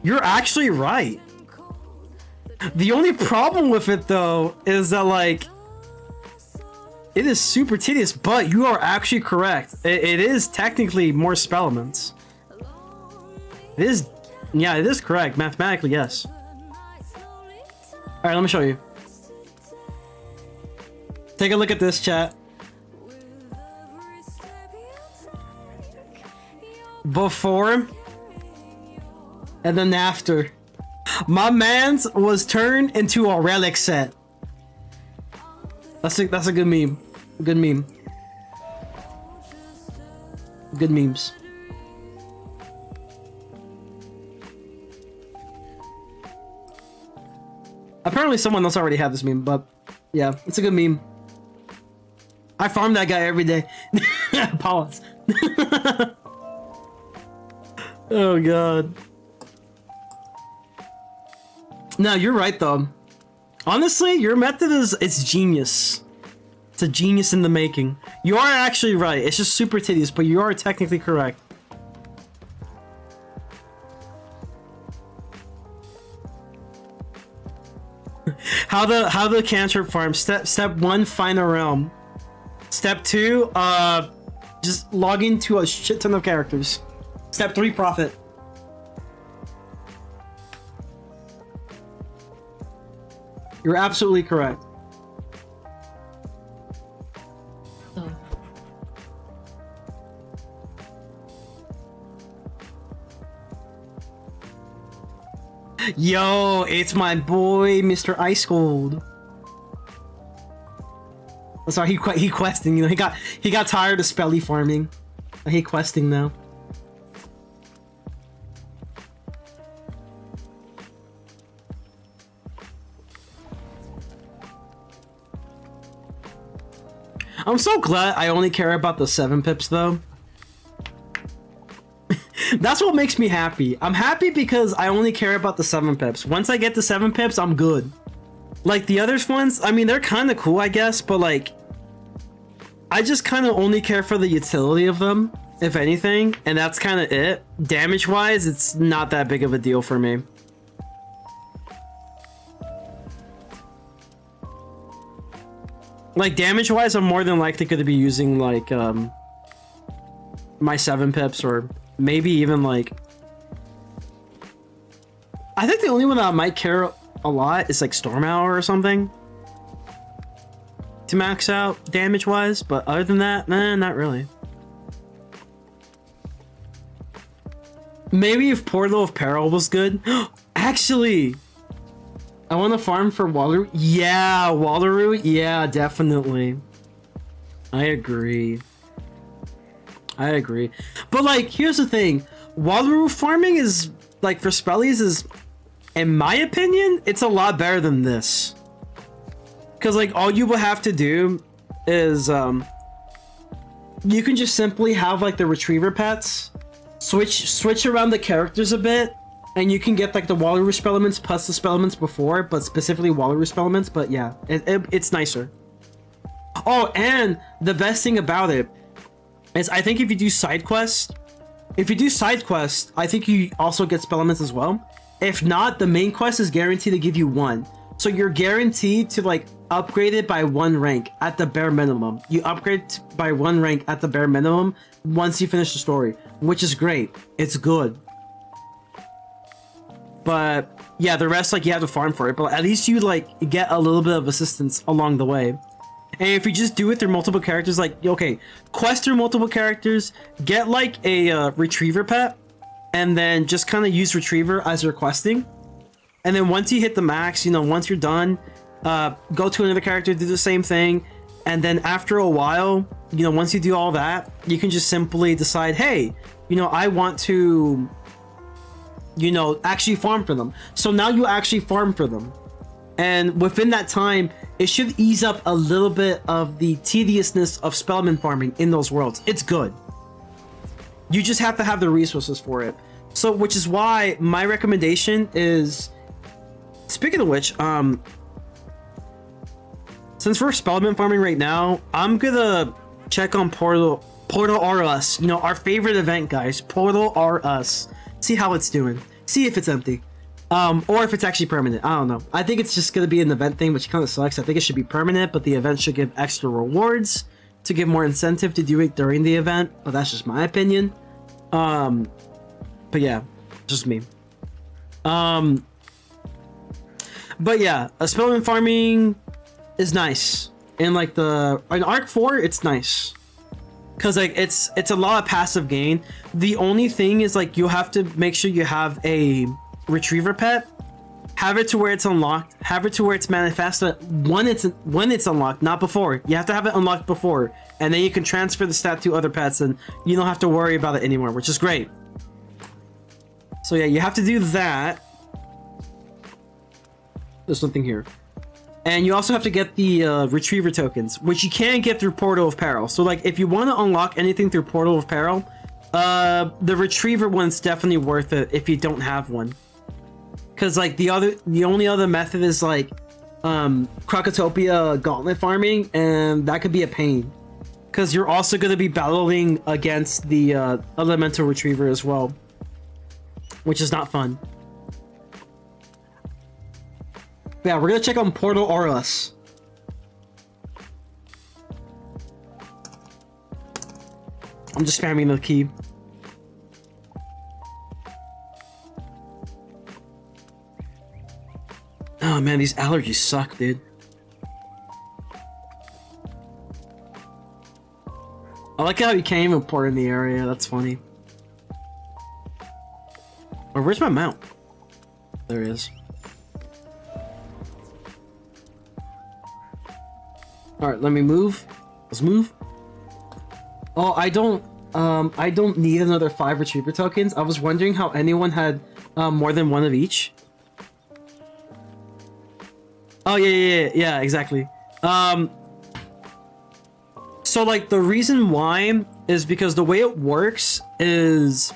You're actually right. The only problem with it, though, is that, like... It is super tedious, but you are actually correct. It is technically more spell elements. It is... Yeah, it is correct. Mathematically, yes. Alright, let me show you. Take a look at this, chat. Before and then after. My man's was turned into a relic set. That's a good meme. Good meme. Good memes. Apparently someone else already had this meme, but yeah, it's a good meme. I farm that guy every day. Pause. Oh god. No, you're right though. Honestly, your method it's genius. It's a genius in the making. You are actually right. It's just super tedious, but you are technically correct. How the cantrip farm. Step 1, find a realm. Step 2, just log into a shit ton of characters. Step 3, profit. You're absolutely correct. Yo, it's my boy, Mr. Ice Cold. Oh, sorry, he questing. You know, he got tired of spelly farming. I hate questing now. I'm so glad I only care about the 7 pips though. That's what makes me happy. I'm happy because I only care about the 7 pips. Once I get the 7 pips, I'm good. Like the other ones, I mean, they're kind of cool, I guess, but like, I just kind of only care for the utility of them, if anything, and that's kind of it. Damage-wise, it's not that big of a deal for me. Like, damage-wise, I'm more than likely going to be using, like, my 7 pips, or maybe even, like... I think the only one that I might care a lot is, like, Storm Hour or something. To max out, damage-wise, but other than that, nah, not really. Maybe if Portal of Peril was good. Actually! I want to farm for Wallaroo. Yeah, Wallaroo. Yeah, definitely. I agree. I agree. But like, here's the thing. Wallaroo farming is, like, for spellies is, in my opinion, it's a lot better than this. Because, like, all you will have to do is, you can just simply have, like, the retriever pets. Switch around the characters a bit. And you can get like the Wallaroo spell elements plus the spell elements before, but specifically Wallaroo spell elements. But yeah, it's nicer. Oh, and the best thing about it is I think if you do side quests, I think you also get spell elements as well. If not, the main quest is guaranteed to give you 1. So you're guaranteed to like upgrade it by 1 rank at the bare minimum. You upgrade by 1 rank at the bare minimum once you finish the story, which is great. It's good. But yeah, the rest, like, you have to farm for it, but at least you like get a little bit of assistance along the way. And if you just do it through multiple characters, like, okay, quest through multiple characters, get like a retriever pet, and then just kind of use retriever as your questing. And then once you hit the max, you know, once you're done, go to another character, do the same thing. And then after a while, you know, once you do all that, you can just simply decide, hey, you know, I want to, you know, actually farm for them. So now you actually farm for them. And within that time, it should ease up a little bit of the tediousness of spellman farming in those worlds. It's good. You just have to have the resources for it. So, which is why my recommendation is, speaking of which, since we're spellman farming right now, I'm gonna check on Portal R Us. You know, our favorite event, guys. Portal R Us. See how it's doing. See if it's empty. Or if it's actually permanent. I don't know. I think it's just gonna be an event thing, which kind of sucks. I think it should be permanent, but the event should give extra rewards to give more incentive to do it during the event. But that's just my opinion. But yeah, just me. But yeah, a spellman farming is nice. And like in Arc 4, it's nice. Cause like it's a lot of passive gain. The only thing is like you have to make sure you have a retriever pet. Have it to where it's unlocked. Have it to where it's manifested when it's unlocked, not before. You have to have it unlocked before, and then you can transfer the stat to other pets, and you don't have to worry about it anymore, which is great. So yeah, you have to do that. There's something here. And you also have to get the retriever tokens, which you can get through Portal of Peril. So like, if you want to unlock anything through Portal of Peril, the retriever one's definitely worth it if you don't have one. Because like the only other method is like Crocotopia gauntlet farming, and that could be a pain. Because you're also going to be battling against the elemental retriever as well, which is not fun. But yeah, we're gonna check on Portal R Us. I'm just spamming the key. Oh man, these allergies suck, dude. I like how you can't even port in the area. That's funny. Oh, where's my mount? There it is. Alright, let me move. Let's move. Oh, I don't need another 5 retriever tokens. I was wondering how anyone had more than 1 of each. Oh, yeah, exactly. So, like, the reason why is because the way it works is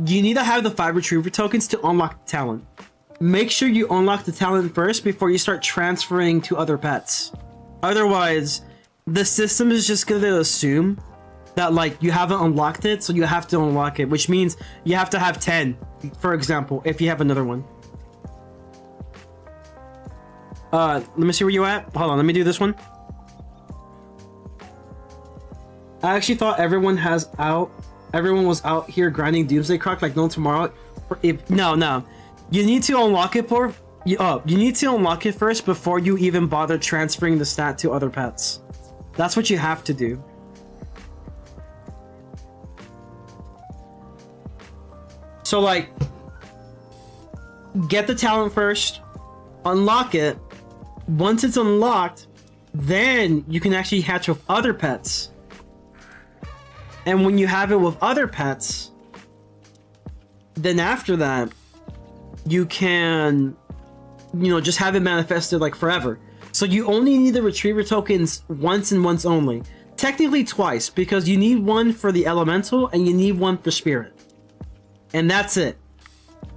you need to have the 5 retriever tokens to unlock the talent. Make sure you unlock the talent first before you start transferring to other pets. Otherwise, the system is just gonna assume that, like, you haven't unlocked it, so you have to unlock it, which means you have to have 10, for example, if you have another one. Let me see where you at. Hold on, let me do this one. I actually thought everyone was out here grinding Doomsday Croc like no tomorrow. No. You need to unlock it you need to unlock it first before you even bother transferring the stat to other pets. That's what you have to do. So like, get the talent first, unlock it. Once it's unlocked, then you can actually hatch with other pets. And when you have it with other pets, then after that, you can, you know, just have it manifested like forever. So you only need the retriever tokens once and once only. Technically twice, because you need 1 for the elemental and you need 1 for spirit. And that's it.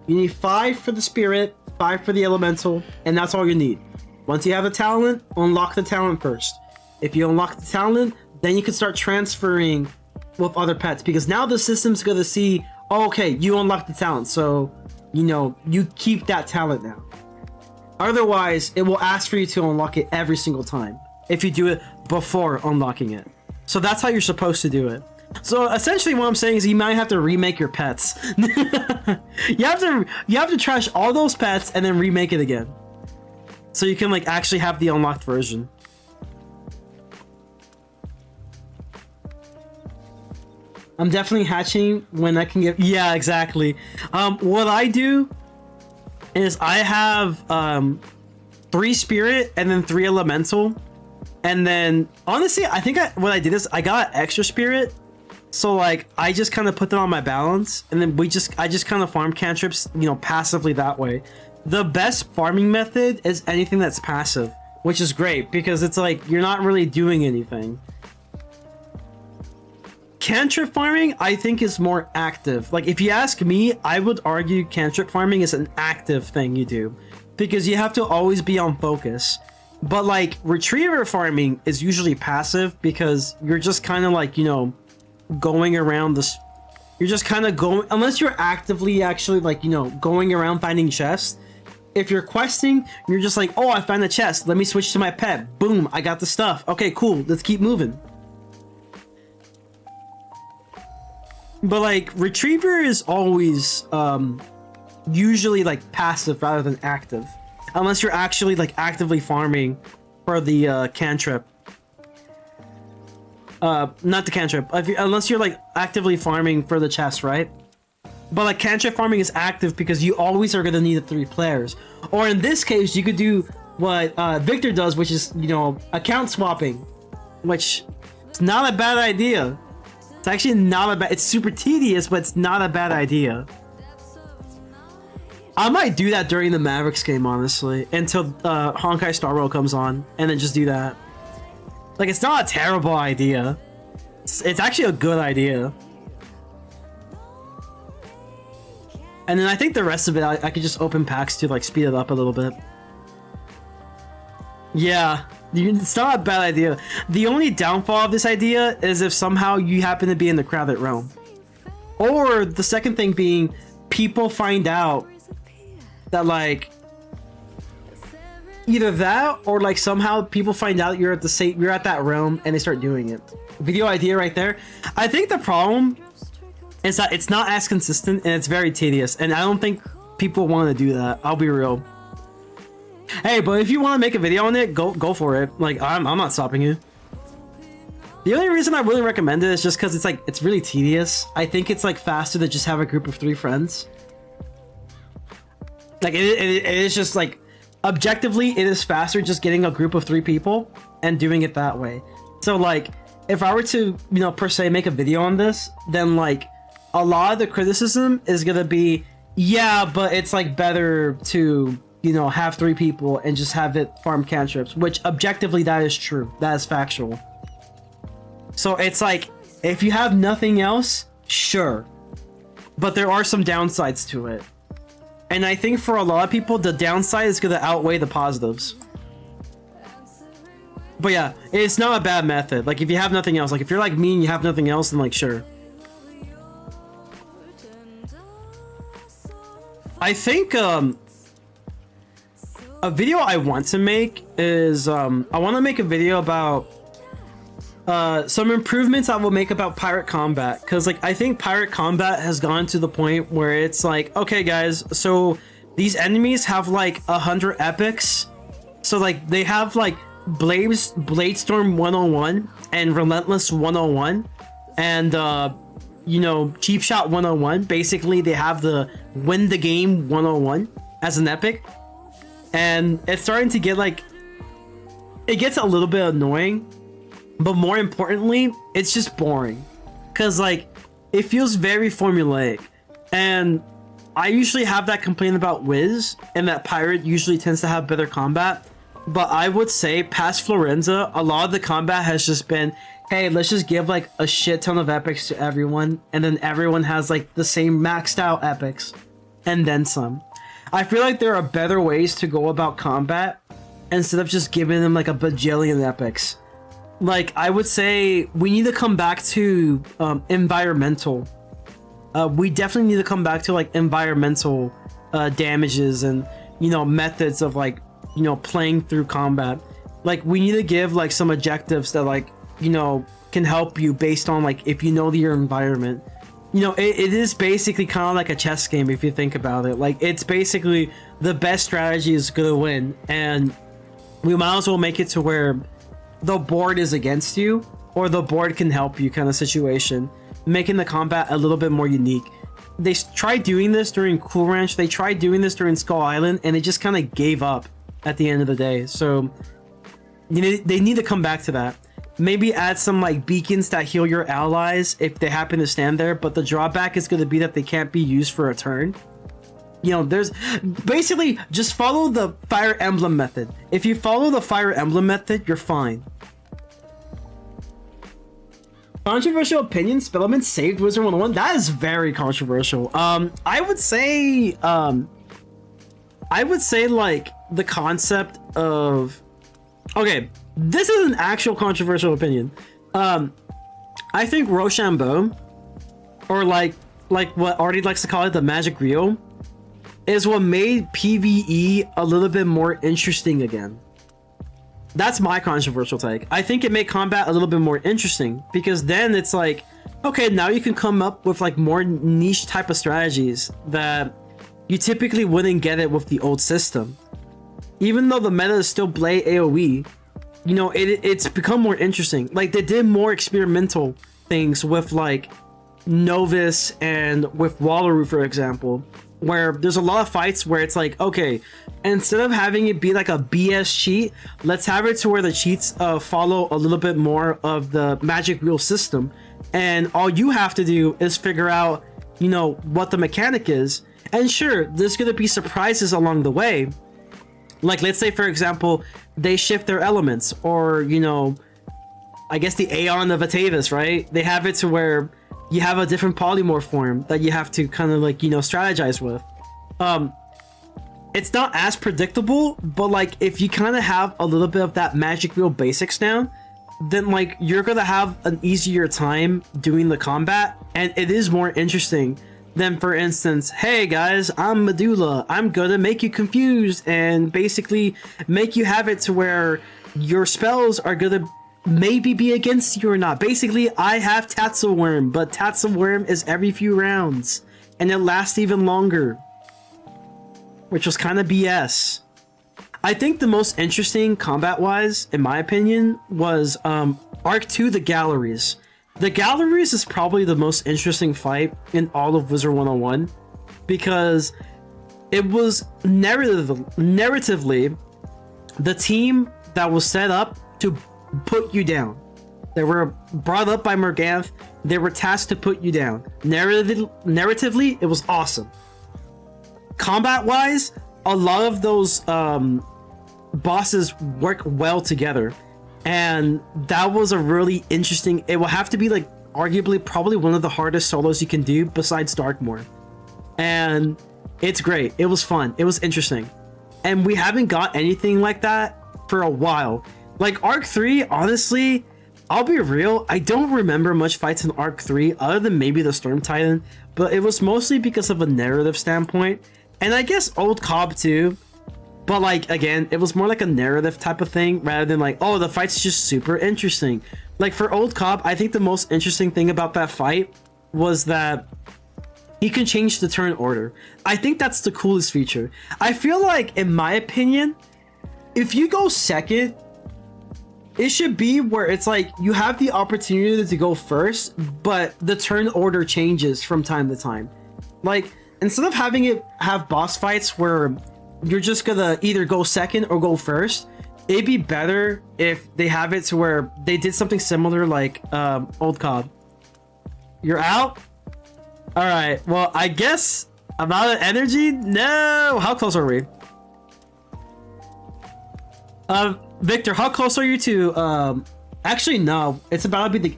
You need 5 for the spirit, 5 for the elemental, and that's all you need. Once you have a talent, unlock the talent first. If you unlock the talent, then you can start transferring with other pets, because now the system's gonna see, oh, okay, you unlocked the talent, so, you know, you keep that talent now. Otherwise, it will ask for you to unlock it every single time if you do it before unlocking it. So that's how you're supposed to do it. So essentially what I'm saying is you might have to remake your pets. you have to trash all those pets and then remake it again. So you can like actually have the unlocked version. I'm definitely hatching when I can get... Yeah, exactly. What I do is I have 3 spirit and then 3 elemental. And then, honestly, I think what I did is I got extra spirit. So, like, I just kind of put them on my balance. And then I just kind of farm cantrips, you know, passively that way. The best farming method is anything that's passive, which is great because it's like you're not really doing anything. Cantrip farming, I think, is more active. Like, if you ask me, I would argue cantrip farming is an active thing you do because you have to always be on focus. But like retriever farming is usually passive because you're just kind of like, you know, going around this. You're just kind of going, unless you're actively actually like, you know, going around finding chests. If you're questing, you're just like, oh, I found a chest. Let me switch to my pet. Boom, I got the stuff. Okay, cool. Let's keep moving. But like retriever is always usually like passive rather than active, unless you're actually like actively farming for the cantrip. Not the cantrip. Unless you're like actively farming for the chest, right? But like cantrip farming is active because you always are gonna need 3 players. Or in this case, you could do what Victor does, which is, you know, account swapping, which is not a bad idea. It's actually not a bad... It's super tedious, but it's not a bad idea. I might do that during the Mavericks game, honestly, until Honkai Star Rail comes on, and then just do that. Like, it's not a terrible idea. It's actually a good idea. And then I think the rest of it, I could just open packs to, like, speed it up a little bit. Yeah. It's not a bad idea. The only downfall of this idea is if somehow you happen to be in the crowded realm. Or the second thing being, people find out that like either that or like somehow people find out you're at that realm and they start doing it. Video idea right there. I think the problem is that it's not as consistent and it's very tedious, and I don't think people want to do that. I'll be real. Hey, but if you want to make a video on it, go for it. Like, I'm not stopping you. The only reason I wouldn't recommend it is just because it's really tedious. I think it's like faster to just have a group of 3 friends. Like it is just like objectively it is faster just getting a group of 3 people and doing it that way. So like if I were to, you know, per se make a video on this, then like a lot of the criticism is gonna be, yeah, but it's like better to, you know, have 3 people and just have it farm cantrips, which objectively that is true. That is factual. So it's like, if you have nothing else, sure. But there are some downsides to it. And I think for a lot of people, the downside is going to outweigh the positives. But yeah, it's not a bad method. Like if you have nothing else, like if you're like me and you have nothing else, then like sure. I think a video I want to make is I want to make a video about some improvements I will make about pirate combat, because like I think pirate combat has gone to the point where it's like, okay guys, so these enemies have like 100 epics, so like they have like Bladestorm 101 and Relentless 101 and you know, Cheap Shot 101. Basically they have the win the game 101 as an epic, and it's starting to get like, it gets a little bit annoying. But more importantly, it's just boring, because like it feels very formulaic, and I usually have that complaint about Wiz, and that pirate usually tends to have better combat. But I would say past Florenza, a lot of the combat has just been, hey, let's just give like a shit ton of epics to everyone, and then everyone has like the same maxed out epics and then some. I feel like there are better ways to go about combat instead of just giving them like a bajillion epics. Like, I would say we need to come back to environmental. We definitely need to come back to like environmental damages and, you know, methods of like you know, playing through combat. Like, we need to give like some objectives that, like, you know, can help you based on like if you know your environment. You know, it is basically kind of like a chess game if you think about it. Like, it's basically the best strategy is gonna win, and we might as well make it to where the board is against you or the board can help you kind of situation, making the combat a little bit more unique. They tried doing this during Cool Ranch, they tried doing this during Skull Island, and it just kind of gave up at the end of the day. So they need to come back to that. Maybe add some like beacons that heal your allies if they happen to stand there, but the drawback is going to be that they can't be used for a turn. You know, there's basically just follow the Fire Emblem method. If you follow the Fire Emblem method, you're fine. Controversial opinion, Spellman saved Wizard101. That is very controversial. I would say like the concept of, okay, this is an actual controversial opinion. I think Rochambeau, or like what Artie likes to call it, the magic reel, is what made PvE a little bit more interesting again. That's my controversial take. I think it made combat a little bit more interesting because then it's like, okay, now you can come up with like more niche type of strategies that you typically wouldn't get it with the old system. Even though the meta is still Blade AoE, you know, it's become more interesting. Like, they did more experimental things with like Novus and with Wallaroo, for example, where there's a lot of fights where it's like, okay, instead of having it be like a BS cheat, let's have it to where the cheats follow a little bit more of the magic wheel system, and all you have to do is figure out, you know, what the mechanic is. And sure, there's gonna be surprises along the way. Like, let's say, for example, they shift their elements, or, you know, I guess the Aeon of Atavis, right? They have it to where you have a different polymorph form that you have to kind of like, you know, strategize with. It's not as predictable, but like if you kind of have a little bit of that magic wheel basics down, then like you're gonna have an easier time doing the combat, and it is more interesting than, for instance, hey guys, I'm Medulla, I'm gonna make you confused and basically make you have it to where your spells are gonna maybe be against you or not. Basically, I have Tatzelworm, but Tatzelworm is every few rounds and it lasts even longer, which was kind of BS. I think the most interesting combat wise, in my opinion, was Arc 2, the Galleries. The Galleries is probably the most interesting fight in all of Wizard101 because it was narratively the team that was set up to put you down. They were brought up by Morganth. They were tasked to put you down. Narratively, it was awesome. Combat-wise, a lot of those bosses work well together. And that was a really interesting... It will have to be like arguably probably one of the hardest solos you can do besides Darkmoor. And it's great. It was fun. It was interesting. And we haven't got anything like that for a while. Like Arc 3, honestly, I'll be real, I don't remember much fights in Arc 3 other than maybe the Storm Titan, but it was mostly because of a narrative standpoint. And I guess Old Cobb too. But like, again, it was more like a narrative type of thing rather than like, oh, the fight's just super interesting. Like for Old Cobb, I think the most interesting thing about that fight was that he can change the turn order. I think that's the coolest feature. I feel like, in my opinion, if you go second, it should be where it's like you have the opportunity to go first, but the turn order changes from time to time. Like, instead of having it have boss fights where you're just gonna either go second or go first, it'd be better if they have it to where they did something similar like Old Cobb. You're out? Alright, well, I guess I'm out of energy? No! How close are we? Victor, how close are you to actually no, it's about to be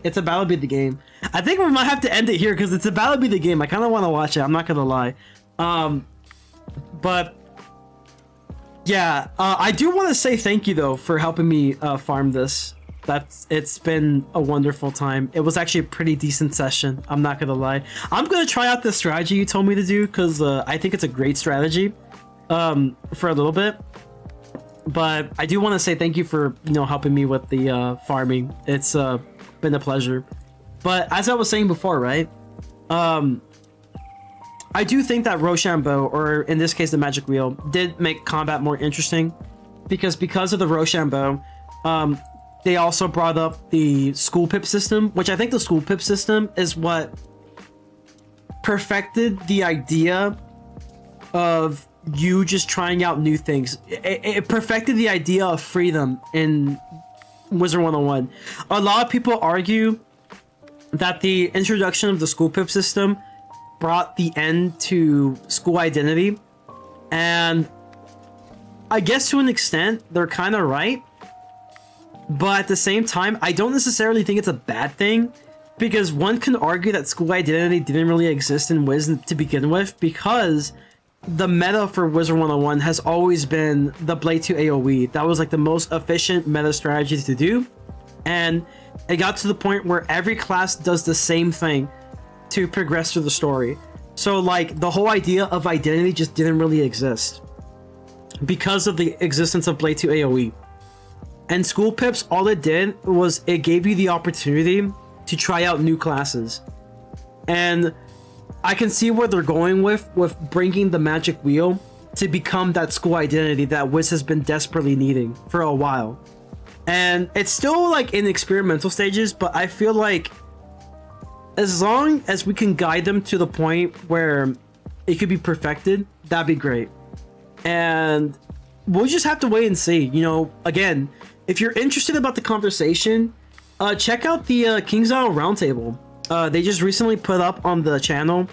the game. I think we might have to end it here because it's about to be the game. I kind of want to watch it, I'm not gonna lie. But yeah, I do want to say thank you though for helping me farm this. It's been a wonderful time. It was actually a pretty decent session, I'm not gonna lie. I'm gonna try out the strategy you told me to do because I think it's a great strategy for a little bit. But I do want to say thank you for, you know, helping me with the farming. It's been a pleasure. But as I was saying before, right? I do think that Rochambeau, or in this case the Magic Wheel, did make combat more interesting, because of the Rochambeau, they also brought up the school pip system, which I think the school pip system is what perfected the idea of you just trying out new things. It perfected the idea of freedom in Wizard101. A lot of people argue that the introduction of the school pip system brought the end to school identity, and I guess to an extent they're kind of right, but at the same time I don't necessarily think it's a bad thing, because one can argue that school identity didn't really exist in Wiz to begin with, because the meta for Wizard101 has always been the Blade 2 AoE. That was like the most efficient meta strategy to do, and it got to the point where every class does the same thing to progress through the story. So like the whole idea of identity just didn't really exist because of the existence of Blade 2 AoE. And school pips, all it did was it gave you the opportunity to try out new classes. And I can see where they're going with bringing the Magic Wheel to become that school identity that Wiz has been desperately needing for a while. And it's still like in experimental stages, but I feel like as long as we can guide them to the point where it could be perfected, that'd be great. And we'll just have to wait and see. You know, again, if you're interested about the conversation, check out the King's Isle Roundtable. They just recently put up on the channel,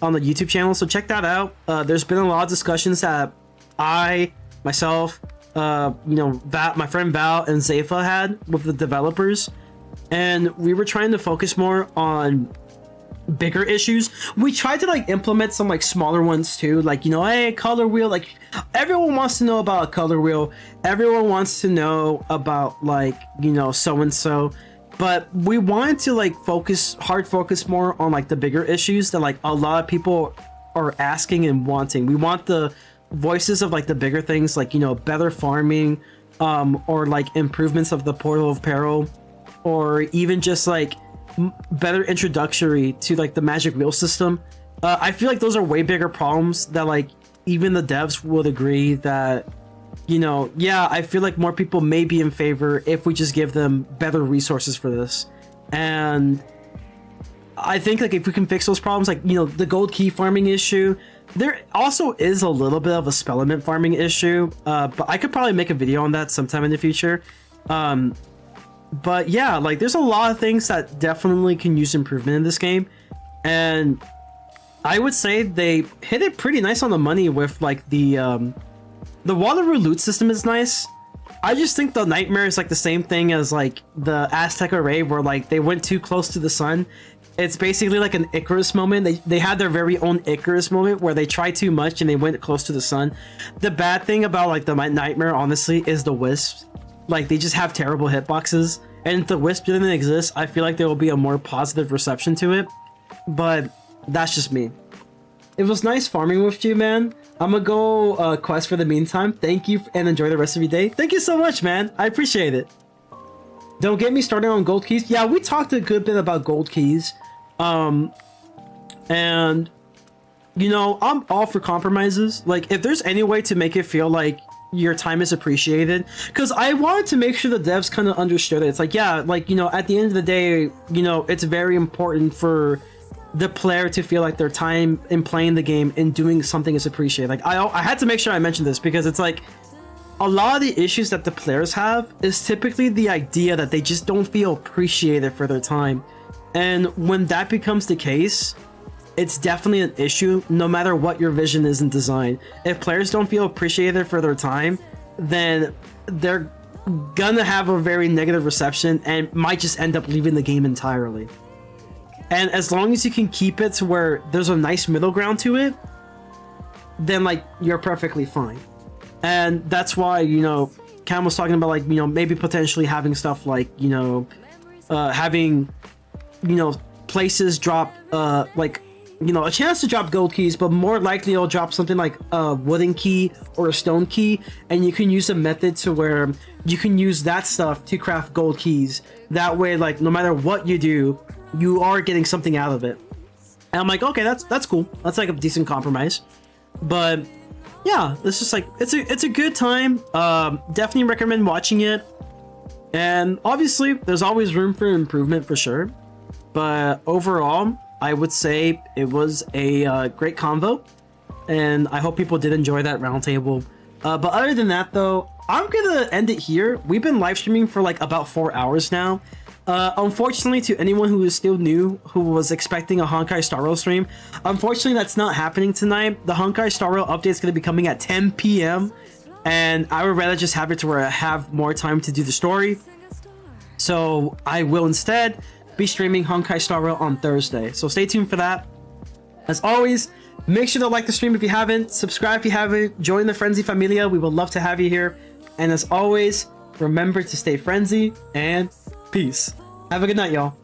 on the YouTube channel, so check that out. There's been a lot of discussions that I, myself, you know, my friend Val and Zayfa had with the developers, and we were trying to focus more on bigger issues. We tried to like implement some like smaller ones too, like, you know, hey, color wheel, like everyone wants to know about a color wheel, everyone wants to know about like, you know, so and so, but we wanted to like hard focus more on like the bigger issues that like a lot of people are asking and wanting. We want the voices of like the bigger things, like, you know, better farming, or like improvements of the Portal of Peril, or even just like better introductory to like the Magic Wheel system. I feel like those are way bigger problems that like even the devs would agree that, you know, yeah, I feel like more people may be in favor if we just give them better resources for this. And I think like if we can fix those problems, like, you know, the gold key farming issue, there also is a little bit of a spellament farming issue, but I could probably make a video on that sometime in the future. But yeah, like there's a lot of things that definitely can use improvement in this game, and I would say they hit it pretty nice on the money with like the Waterloo loot system is nice. I just think the Nightmare is like the same thing as like the Aztec Array, where like they went too close to the sun. It's basically like an Icarus moment. They had their very own Icarus moment where they tried too much and they went close to the sun. The bad thing about like the Nightmare, honestly, is the wisps. Like they just have terrible hitboxes, and if the wisp didn't exist, I feel like there will be a more positive reception to it, but that's just me. It was nice farming with you, man. I'm gonna go quest for the meantime. Thank you, and enjoy the rest of your day. Thank you so much, man. I appreciate it. Don't get me started on gold keys. Yeah, we talked a good bit about gold keys. And you know, I'm all for compromises. Like if there's any way to make it feel like your time is appreciated, because I wanted to make sure the devs kind of understood it. It's like, yeah, like, you know, at the end of the day, you know, it's very important for the player to feel like their time in playing the game and doing something is appreciated. Like I had to make sure I mentioned this, because it's like a lot of the issues that the players have is typically the idea that they just don't feel appreciated for their time. And when that becomes the case, it's definitely an issue no matter what your vision is in design. If players don't feel appreciated for their time, then they're gonna have a very negative reception and might just end up leaving the game entirely. And as long as you can keep it to where there's a nice middle ground to it, then like you're perfectly fine. And that's why, you know, Cam was talking about like, you know, maybe potentially having stuff like, you know, having, you know, places drop like you know, a chance to drop gold keys, but more likely it'll drop something like a wooden key or a stone key, and you can use a method to where you can use that stuff to craft gold keys. That way, like, no matter what you do, you are getting something out of it. And I'm like, okay, that's cool. That's like a decent compromise. But yeah, this is like, it's a good time. Definitely recommend watching it. And obviously, there's always room for improvement for sure. But overall, I would say it was a great convo, and I hope people did enjoy that roundtable. But other than that, though, I'm gonna end it here. We've been live streaming for like about 4 hours now. Unfortunately, to anyone who is still new, who was expecting a Honkai Star Rail stream, unfortunately that's not happening tonight. The Honkai Star Rail update is going to be coming at 10 p.m. and I would rather just have it to where I have more time to do the story. So I will instead be streaming Honkai Star Rail on Thursday. So stay tuned for that. As always, make sure to like the stream if you haven't, subscribe if you haven't, join the Frenzy Familia. We would love to have you here. And as always, remember to stay frenzy and peace. Have a good night, y'all.